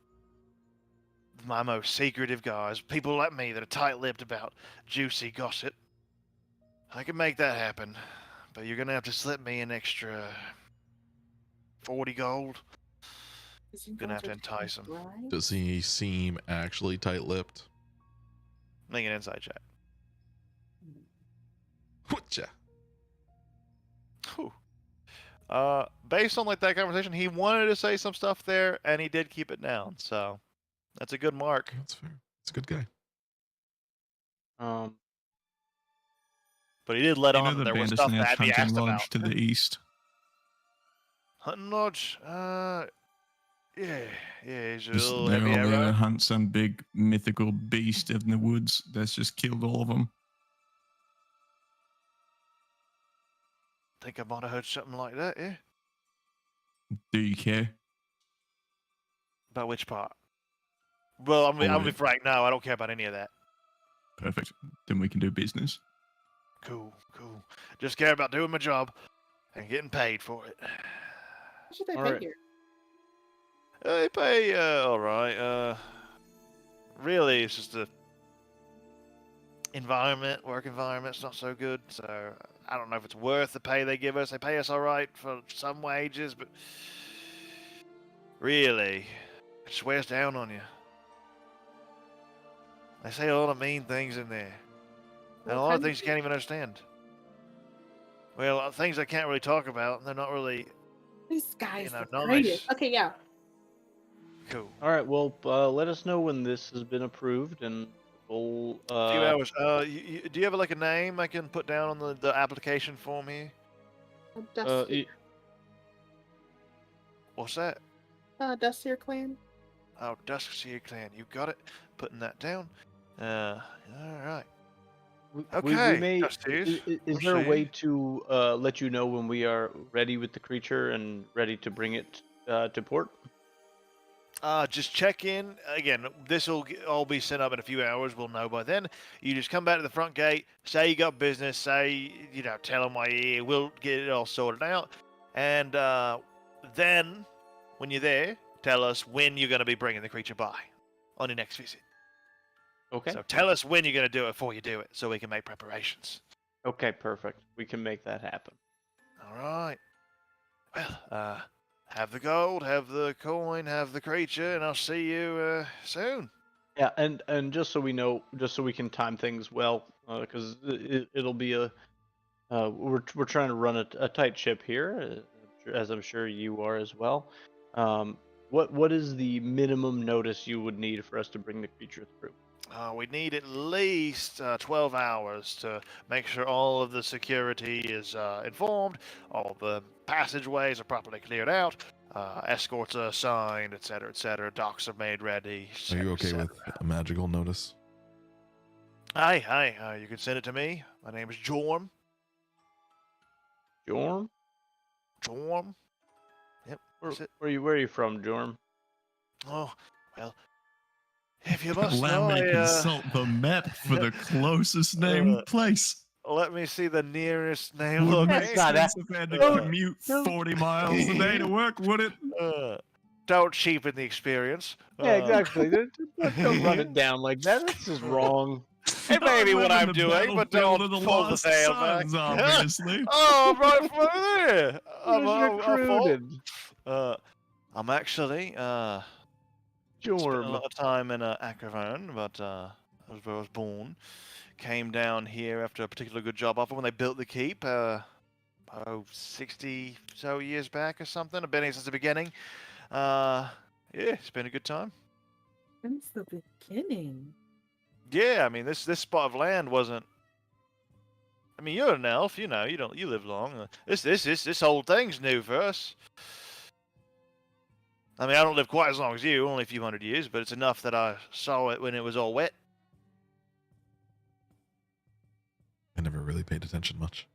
my most secretive guys, people like me that are tight-lipped about juicy gossip, I can make that happen. But you're gonna have to slip me an extra 40 gold. Is he Gonna have to going entice him. bribe? Does he seem actually tight-lipped? Make an insight check. Whatcha? Whew. Based on like that conversation, he wanted to say some stuff there, and he did keep it down. So that's a good mark. That's fair. It's a good guy. But he did let You on know that the there was stuff that Bandersnatch had to be hunting asked lodge about. to the east. Hunting lodge. Yeah. He's a Just little they're heavy all there to arrow. hunt some big mythical beast in the woods that's just killed all of them. Think I might have heard something like that. Yeah. Do you care? About which part? Well, All of I'll be it. frank. No, I don't care about any of that. Perfect. Then we can do business. Cool. Just care about doing my job and getting paid for it. What should they All pay right. here? They pay all right. Really, it's just the work environment's not so good. So I don't know if it's worth the pay they give us. They pay us all right for some wages, but really, it just wears down on you. They say a lot of mean things in there, and a What lot of kind things you can't even understand. Well, things I can't really talk about, and they're not really This guy's know, the nice. greatest. Okay, yeah. cool. All right. Well, let us know when this has been approved, and full. A few hours. Do you have like a name I can put down on the application form here? Dusty. What's that? Dustier Clan. Oh, Duskseer Clan. You got it. Putting that down. All right. We Okay, may. Dusty's. Is there a way to let you know when we are ready with the creature and ready to bring it to port? Just check in. Again, this will all be sent up in a few hours. We'll know by then. You just come back to the front gate, say you got business, say, tell them why you're here. We'll get it all sorted out. And then, when you're there, tell us when you're going to be bringing the creature by on your next visit. Okay. So tell us when you're going to do it before you do it so we can make preparations. Okay, perfect. We can make that happen. All right. Well, have the gold, have the coin, have the creature, and I'll see you soon. Yeah, and just so we know, just so we can time things well, because it'll be we're trying to run a tight ship here, as I'm sure you are as well. What is the minimum notice you would need for us to bring the creature through? We need at least 12 hours to make sure all of the security is informed, all the passageways are properly cleared out, escorts are assigned, etc., docks are made ready. Are you okay with a magical notice? Hi, you can send it to me. My name is Jorm. Jorm? Jorm? Yep, that's it. Where are you from, Jorm? Oh, well, if you must Allow know, me to consult the map for the closest named place. let me see the nearest name Wouldn't make location. not sense if I had to No, commute 40 miles a day to work, would it? Don't cheapen the experience. Yeah, exactly. Don't run it down like that. That's just wrong. It may be what I live I'm in the doing, but battlefield don't of the pull the Lost tail back. Sons, obviously. Oh, I'm right from over there. I'm recruited. I'm actually spent a Jorm. lot of time in Ackervern, but that was where I was born. Came down here after a particularly good job offer when they built the keep. 60 so years back or something. I've been here since the beginning. Yeah, it's been a good time. Since the beginning. Yeah, I mean this spot of land wasn't. I mean, you're an elf, you live long. This whole thing's new for us. I mean, I don't live quite as long as you, only a few hundred years, but it's enough that I saw it when it was all wet. I never really paid attention much.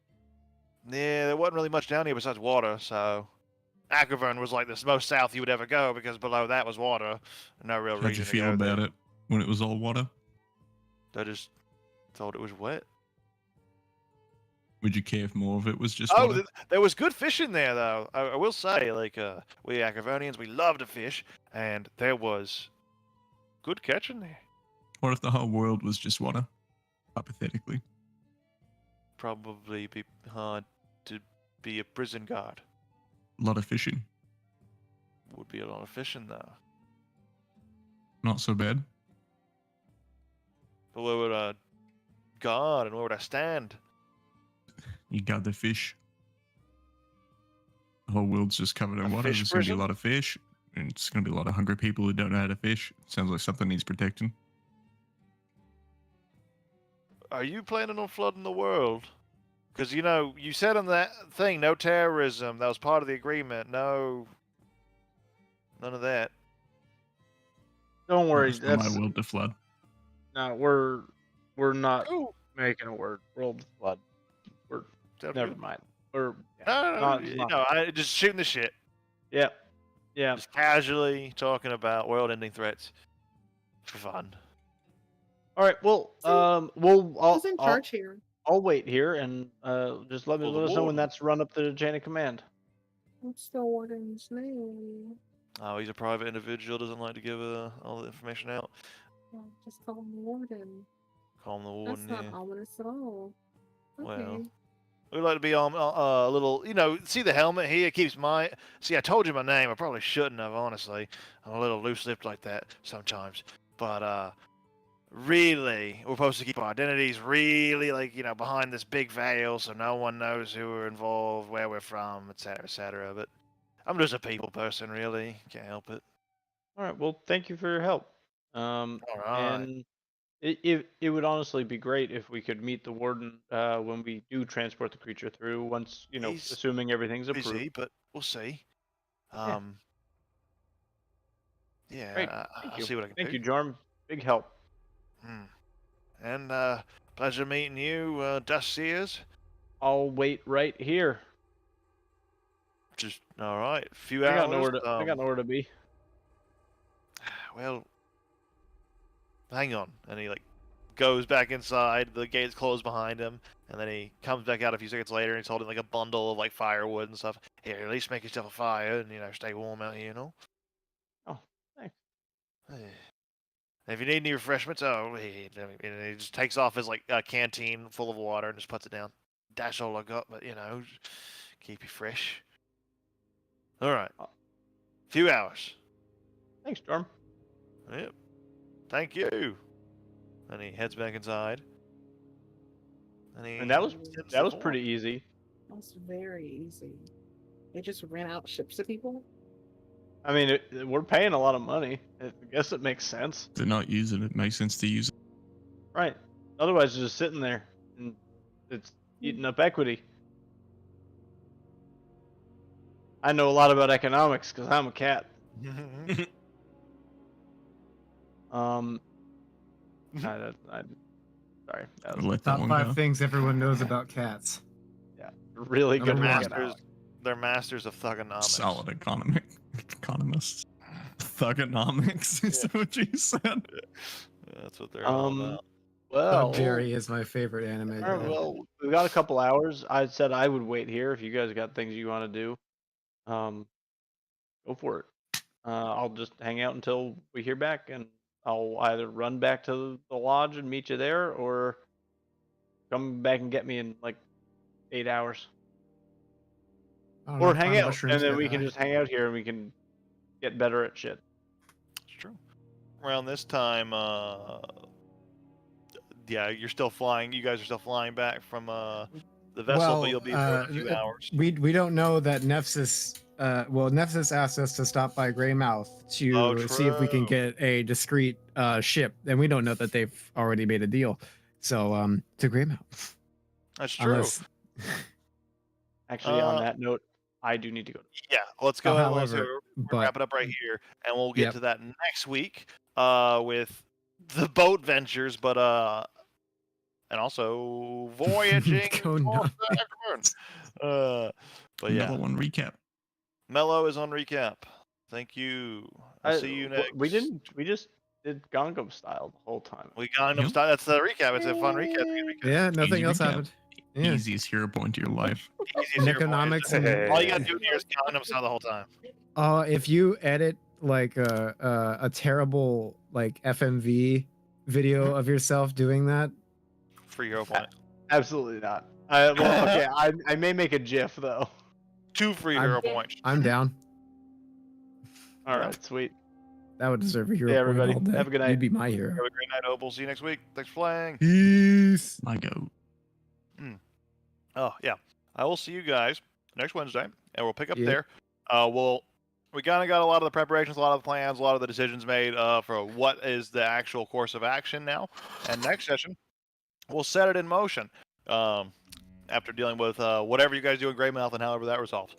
Yeah, there wasn't really much down here besides water, so Ackervern was like the most south you would ever go because below that was water. No real How'd reason you to feel go about there. it when it was all water? I just thought it was wet. Would you care if more of it was just Oh, water? there was good fishing there, though. I will say, like, we Ackervernians, we love to fish, and there was good catching there. What if the whole world was just water? Hypothetically. Probably be hard to be a prison guard. A lot of fishing. Would be a lot of fishing, though. Not so bad. But where would I guard and where would I stand? You got the fish. The whole world's just covered in A water. fish There's going to be a prison? lot of fish. And it's going to be a lot of hungry people who don't know how to fish. Sounds like something needs protecting. Are you planning on flooding the world? Because, you said on that thing, no terrorism. That was part of the agreement. No. None of that. Don't worry. It's not my world to flood. No, we're not Cool. making a world flood. We're Sounds never good. mind. We're No, not- I just shooting the shit. yeah. Just casually talking about world-ending threats for fun. All right. Well, Who's in charge here? I'll wait here and just let Well, the us know when warden. that's run up the chain of command. What's the warden's name? Oh, he's a private individual. Doesn't like to give all the information out. Oh, just call him the warden. Call him the That's warden. not Yeah. ominous at all. Okay. Well, we like to be on a little. See the helmet here? It keeps my. See, I told you my name. I probably shouldn't have. Honestly, I'm a little loose-lipped like that sometimes. But really, we're supposed to keep our identities really, behind this big veil, so no one knows who we're involved, where we're from, etc., etc. But I'm just a people person, really. Can't help it. All right. Well, thank you for your help. All right. And It would honestly be great if we could meet the warden when we do transport the creature through. Once He's assuming everything's approved. busy, but we'll see. Yeah. Yeah, Great. I'll Thank you. see what I can Thank do. you, Jorm. Big help. And pleasure meeting you, Dust Seers. I'll wait right here. Just all right. A few I got hours. nowhere to. I got nowhere to be. Well, hang on. And he like goes back inside. The gate's closed behind him, and then he comes back out a few seconds later. And he's holding like a bundle of like firewood and stuff. Here, at least make yourself a fire and stay warm out here, Oh, thanks. If you need any refreshments, and he just takes off his like canteen full of water and just puts it down. That's all I got, but keep you fresh. All right. Few hours. Thanks, Jorm. Yep. Thank you. And he heads back inside. And that was pretty easy. That's very easy. They just rent out ships to people. I mean, we're paying a lot of money. I guess it makes sense. They're not using it. Makes sense to use it. Right. Otherwise, it's just sitting there and it's eating up equity. I know a lot about economics because I'm a cat. Sorry. That was Let that Top one 5 go. things everyone knows about cats. really good. Number one. They're masters of thugonomics. Solid economists. Thugonomics is what you said. Yeah, that's what they're all about. Well, Jerry is my favorite anime. all right, guy. well, we've got a couple hours. I said I would wait here if you guys got things you want to do. Go for it. I'll just hang out until we hear back, and I'll either run back to the lodge and meet you there, or come back and get me in like 8 hours. I don't know, Or hang find out, mushrooms and then get we can high. just hang out here and we can get better at shit. It's true. Around this time, yeah, you're still flying. You guys are still flying back from the vessel, but you'll be there in a few hours. We don't know that Nephthys. Nephthys asked us to stop by Greymouth to see if we can true. get a discreet ship, and we don't know that they've already made a deal. So to Greymouth. That's true. Unless, Actually, on that note, I do need to go. Yeah, let's go. however, We'll wrap it up right here, and we'll get Yep. to that next week with the boat ventures, but and also voyaging. Go for nuts. Saturn. But yeah, Another one recap. Mello is on recap. Thank you. I'll see you next. We just did Gangnam style the whole time. We got enough Yep. stuff. That's the recap. It's a fun recap. It's a good recap. Yeah, nothing Easy else recap. happened. Yeah. Easiest hero point to your life. Easy as your Economics point. and- All you gotta do here is Gangnam Style the whole time. If you edit like a terrible like FMV video of yourself doing that, Free hero point. Absolutely not. Okay, I may make a GIF though. 2 free I'm- hero points. I'm down. All right, sweet. That would deserve a hero Yeah, point everybody, all day. have a good night. You'd be my hero. Have a great night, Opal. See you next week. Thanks for playing. Peace. My goat. Oh yeah, I will see you guys next Wednesday, and we'll pick up Yeah. there. We kind of got a lot of the preparations, a lot of the plans, a lot of the decisions made for what is the actual course of action now. And next session, we'll set it in motion after dealing with whatever you guys do in Greymouth and however that resolves.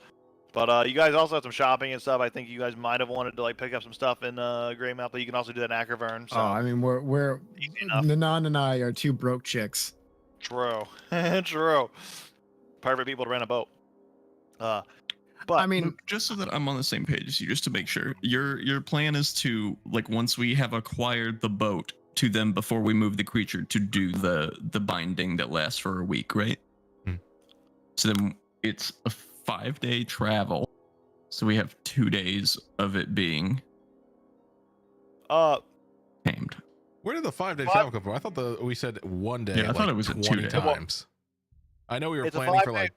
But you guys also have some shopping and stuff. I think you guys might have wanted to like pick up some stuff in Greymouth, but you can also do that in Ackervern. So Oh, I mean, we're easy enough. Nanan and I are 2 broke chicks. True, true. Perfect people to rent a boat. But I mean, Just so that I'm on the same page as you, just to make sure, your plan is to, like, once we have acquired the boat, to them before we move the creature to do the binding that lasts for a week, right? Hmm. So then it's a 5-day travel. So we have 2 days of it being tamed. Where did the 5-day travel come from? I thought we said 1 day. Yeah, I thought it was a 20 2-day. times. I know we were It's a planning for 5-day like.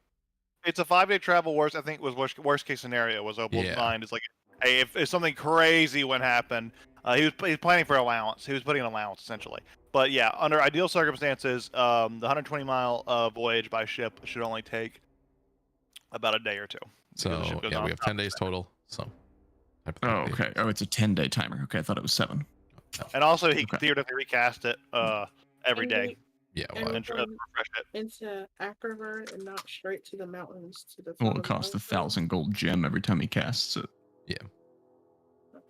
it's a 5-day travel. I think was worst case scenario was Opal's Yeah. mind. It's like, hey, if something crazy would happen, he's planning for allowance. He was putting an allowance essentially. But yeah, under ideal circumstances, the 120-mile voyage by ship should only take about a day or two. So because the ship goes yeah, on we have top 10 of days that. total. So. Oh, okay. Oh, it's a 10-day timer. Okay, I thought it was 7. And also, he Okay. can theoretically recast it every And day Yeah, And well, and we're going refresh it. into Acrovert and not straight to the mountains to the Well, top it of the costs mountain. 1,000 gold gem every time he casts it.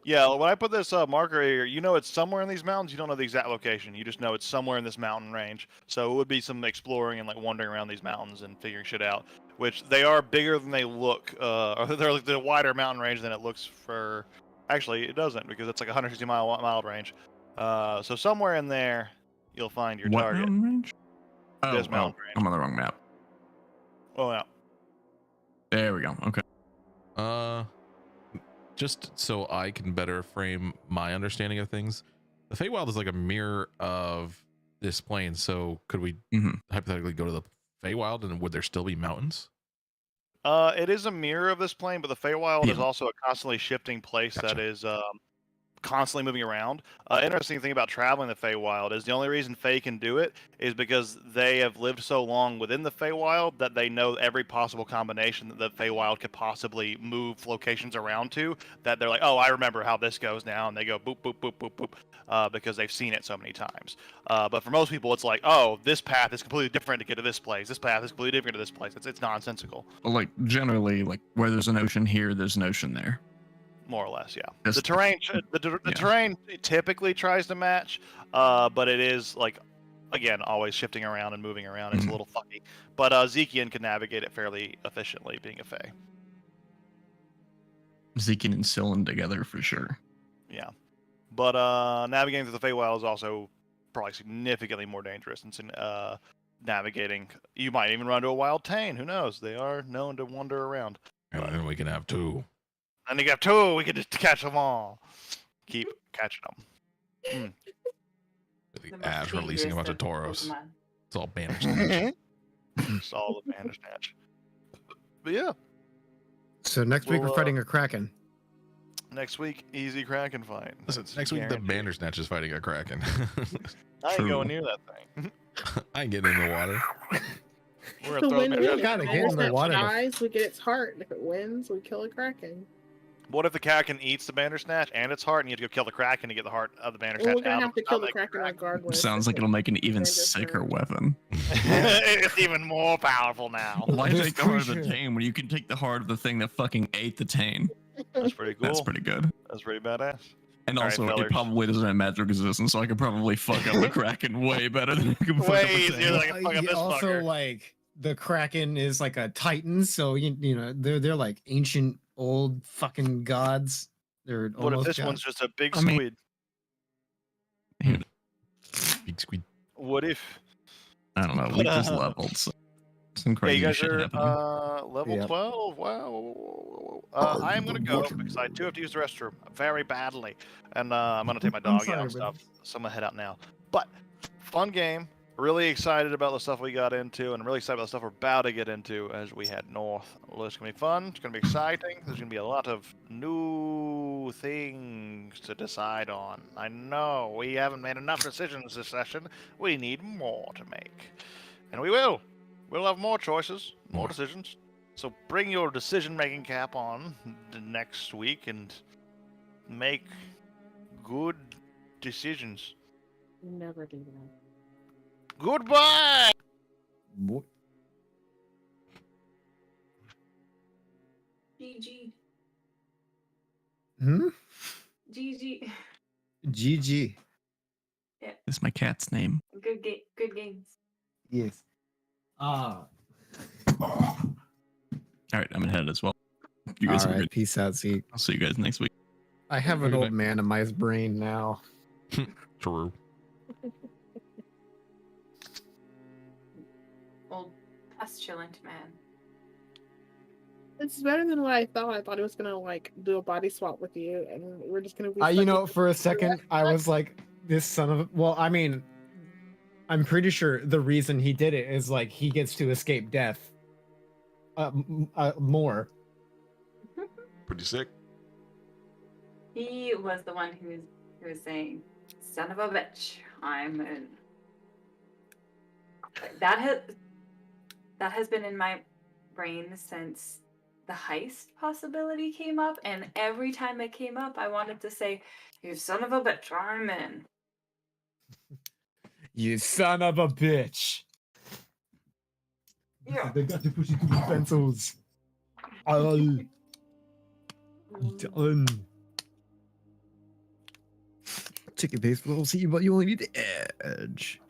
Yeah, when I put this marker here, you know it's somewhere in these mountains. You don't know the exact location. You just know it's somewhere in this mountain range. So it would be some exploring and like wandering around these mountains and figuring shit out. Which they are bigger than they look. Or they're like the wider mountain range than it looks for. Actually, it doesn't because it's like a 160 mile range. So somewhere in there, you'll find your What target. mountain range? Oh, This mountain range. I'm on the wrong map. Oh yeah. There we go. Okay. just so I can better frame my understanding of things, the Feywild is like a mirror of this plane. So could we hypothetically go to the Feywild, and would there still be mountains? It is a mirror of this plane, but the Feywild is Yeah. also a constantly shifting place that Gotcha. is constantly moving around. Interesting thing about traveling the Feywild is the only reason Fey can do it is because they have lived so long within the Feywild that they know every possible combination that the Feywild could possibly move locations around to, that they're like, oh, I remember how this goes now, and they go boop, boop, boop, boop, boop, because they've seen it so many times. But for most people, it's like, oh, this path is completely different to get to this place. This path is completely different to this place. It's nonsensical, Well, like generally, like where there's an ocean here, there's an ocean there. more or less, yeah. Yes. The terrain, the terrain typically tries to match, but it is like, again, always shifting around and moving around. It's a little funky, but Zekian can navigate it fairly efficiently, being a Fey. Zekin and Scylla together for sure. Yeah, but navigating through the Feywild is also probably significantly more dangerous than navigating. You might even run into a wild Tane. Who knows? They are known to wander around. And then we can have two. And you got two. We can just catch them all. Keep catching them. The The most ads releasing a bunch of dangerous Tauros. Pokemon. It's all Bandersnatch. It's all the Bandersnatch. But yeah, So next week Well, we're fighting a Kraken. next week, easy Kraken fight. Listen, It's next week the guaranteed. Bandersnatch is fighting a Kraken. I ain't True. going near that thing. I ain't getting in the water. We're The gonna throw win the You win. Bandersnatch. gotta get in the water to- Dies, we get its heart. And if it wins, we kill a Kraken. What if the Kraken eats the Bandersnatch and its heart, and you have to go kill the Kraken to get the heart of the Well, Bandersnatch we're gonna out have of to kill out the of Kraken regardless. Sounds like it'll make an even Bandersnatch. sicker weapon. It's even more powerful now. Why This take the heart of the creature- Tane when you can take the heart of the thing that fucking ate the Tane? That's pretty cool. That's pretty good. That's pretty badass. And All right, also, fellers. it probably doesn't have magic resistance, so I could probably fuck up the Kraken way better than I can fuck Way up a easier Tane. than I can fuck up this also, fucker. like the Kraken is like a Titan, so you know they're like ancient old fucking gods. They're What if almost this gods. one's just a big I mean- squid? Big squid. What if? I don't know. We just leveled, so some Yeah, crazy you guys shit are happening. level Yep. 12. Wow. I am gonna go because I do have to use the restroom very badly, and I'm gonna take my dog out sorry, and stuff. buddy. So I'm gonna head out now. But fun game. Really excited about the stuff we got into, and really excited about the stuff we're about to get into as we head north. Well, it's gonna be fun. It's gonna be exciting. There's gonna be a lot of new things to decide on. I know we haven't made enough decisions this session. We need more to make, and we will. We'll have more choices, more More. decisions. So bring your decision-making cap on next week and make good decisions. Never do that. Goodbye. What? GG. Hmm? GG. GG. That's my cat's name. Good games. Yes. Ah. All right, I'm gonna head as well. You All guys have a right. good. Peace out, Zeke. I'll see you guys next week. I have an Good old night. man in my brain now. True. Old pestilent man. It's better than what I thought. I thought it was gonna like do a body swap with you, and we're just gonna be. You stuck know, with- for a second, I was like, this son of. Well, I mean, I'm pretty sure the reason he did it is like he gets to escape death. More. Pretty sick. He was the one who was saying, "Son of a bitch, I'm in." That has been in my brain since the heist possibility came up, and every time it came up, I wanted to say, "You son of a bitch, I'm in." You son of a bitch. Yeah. They got to push it to the pencils. Oh, done. Chicken paste will see, but you only need the edge.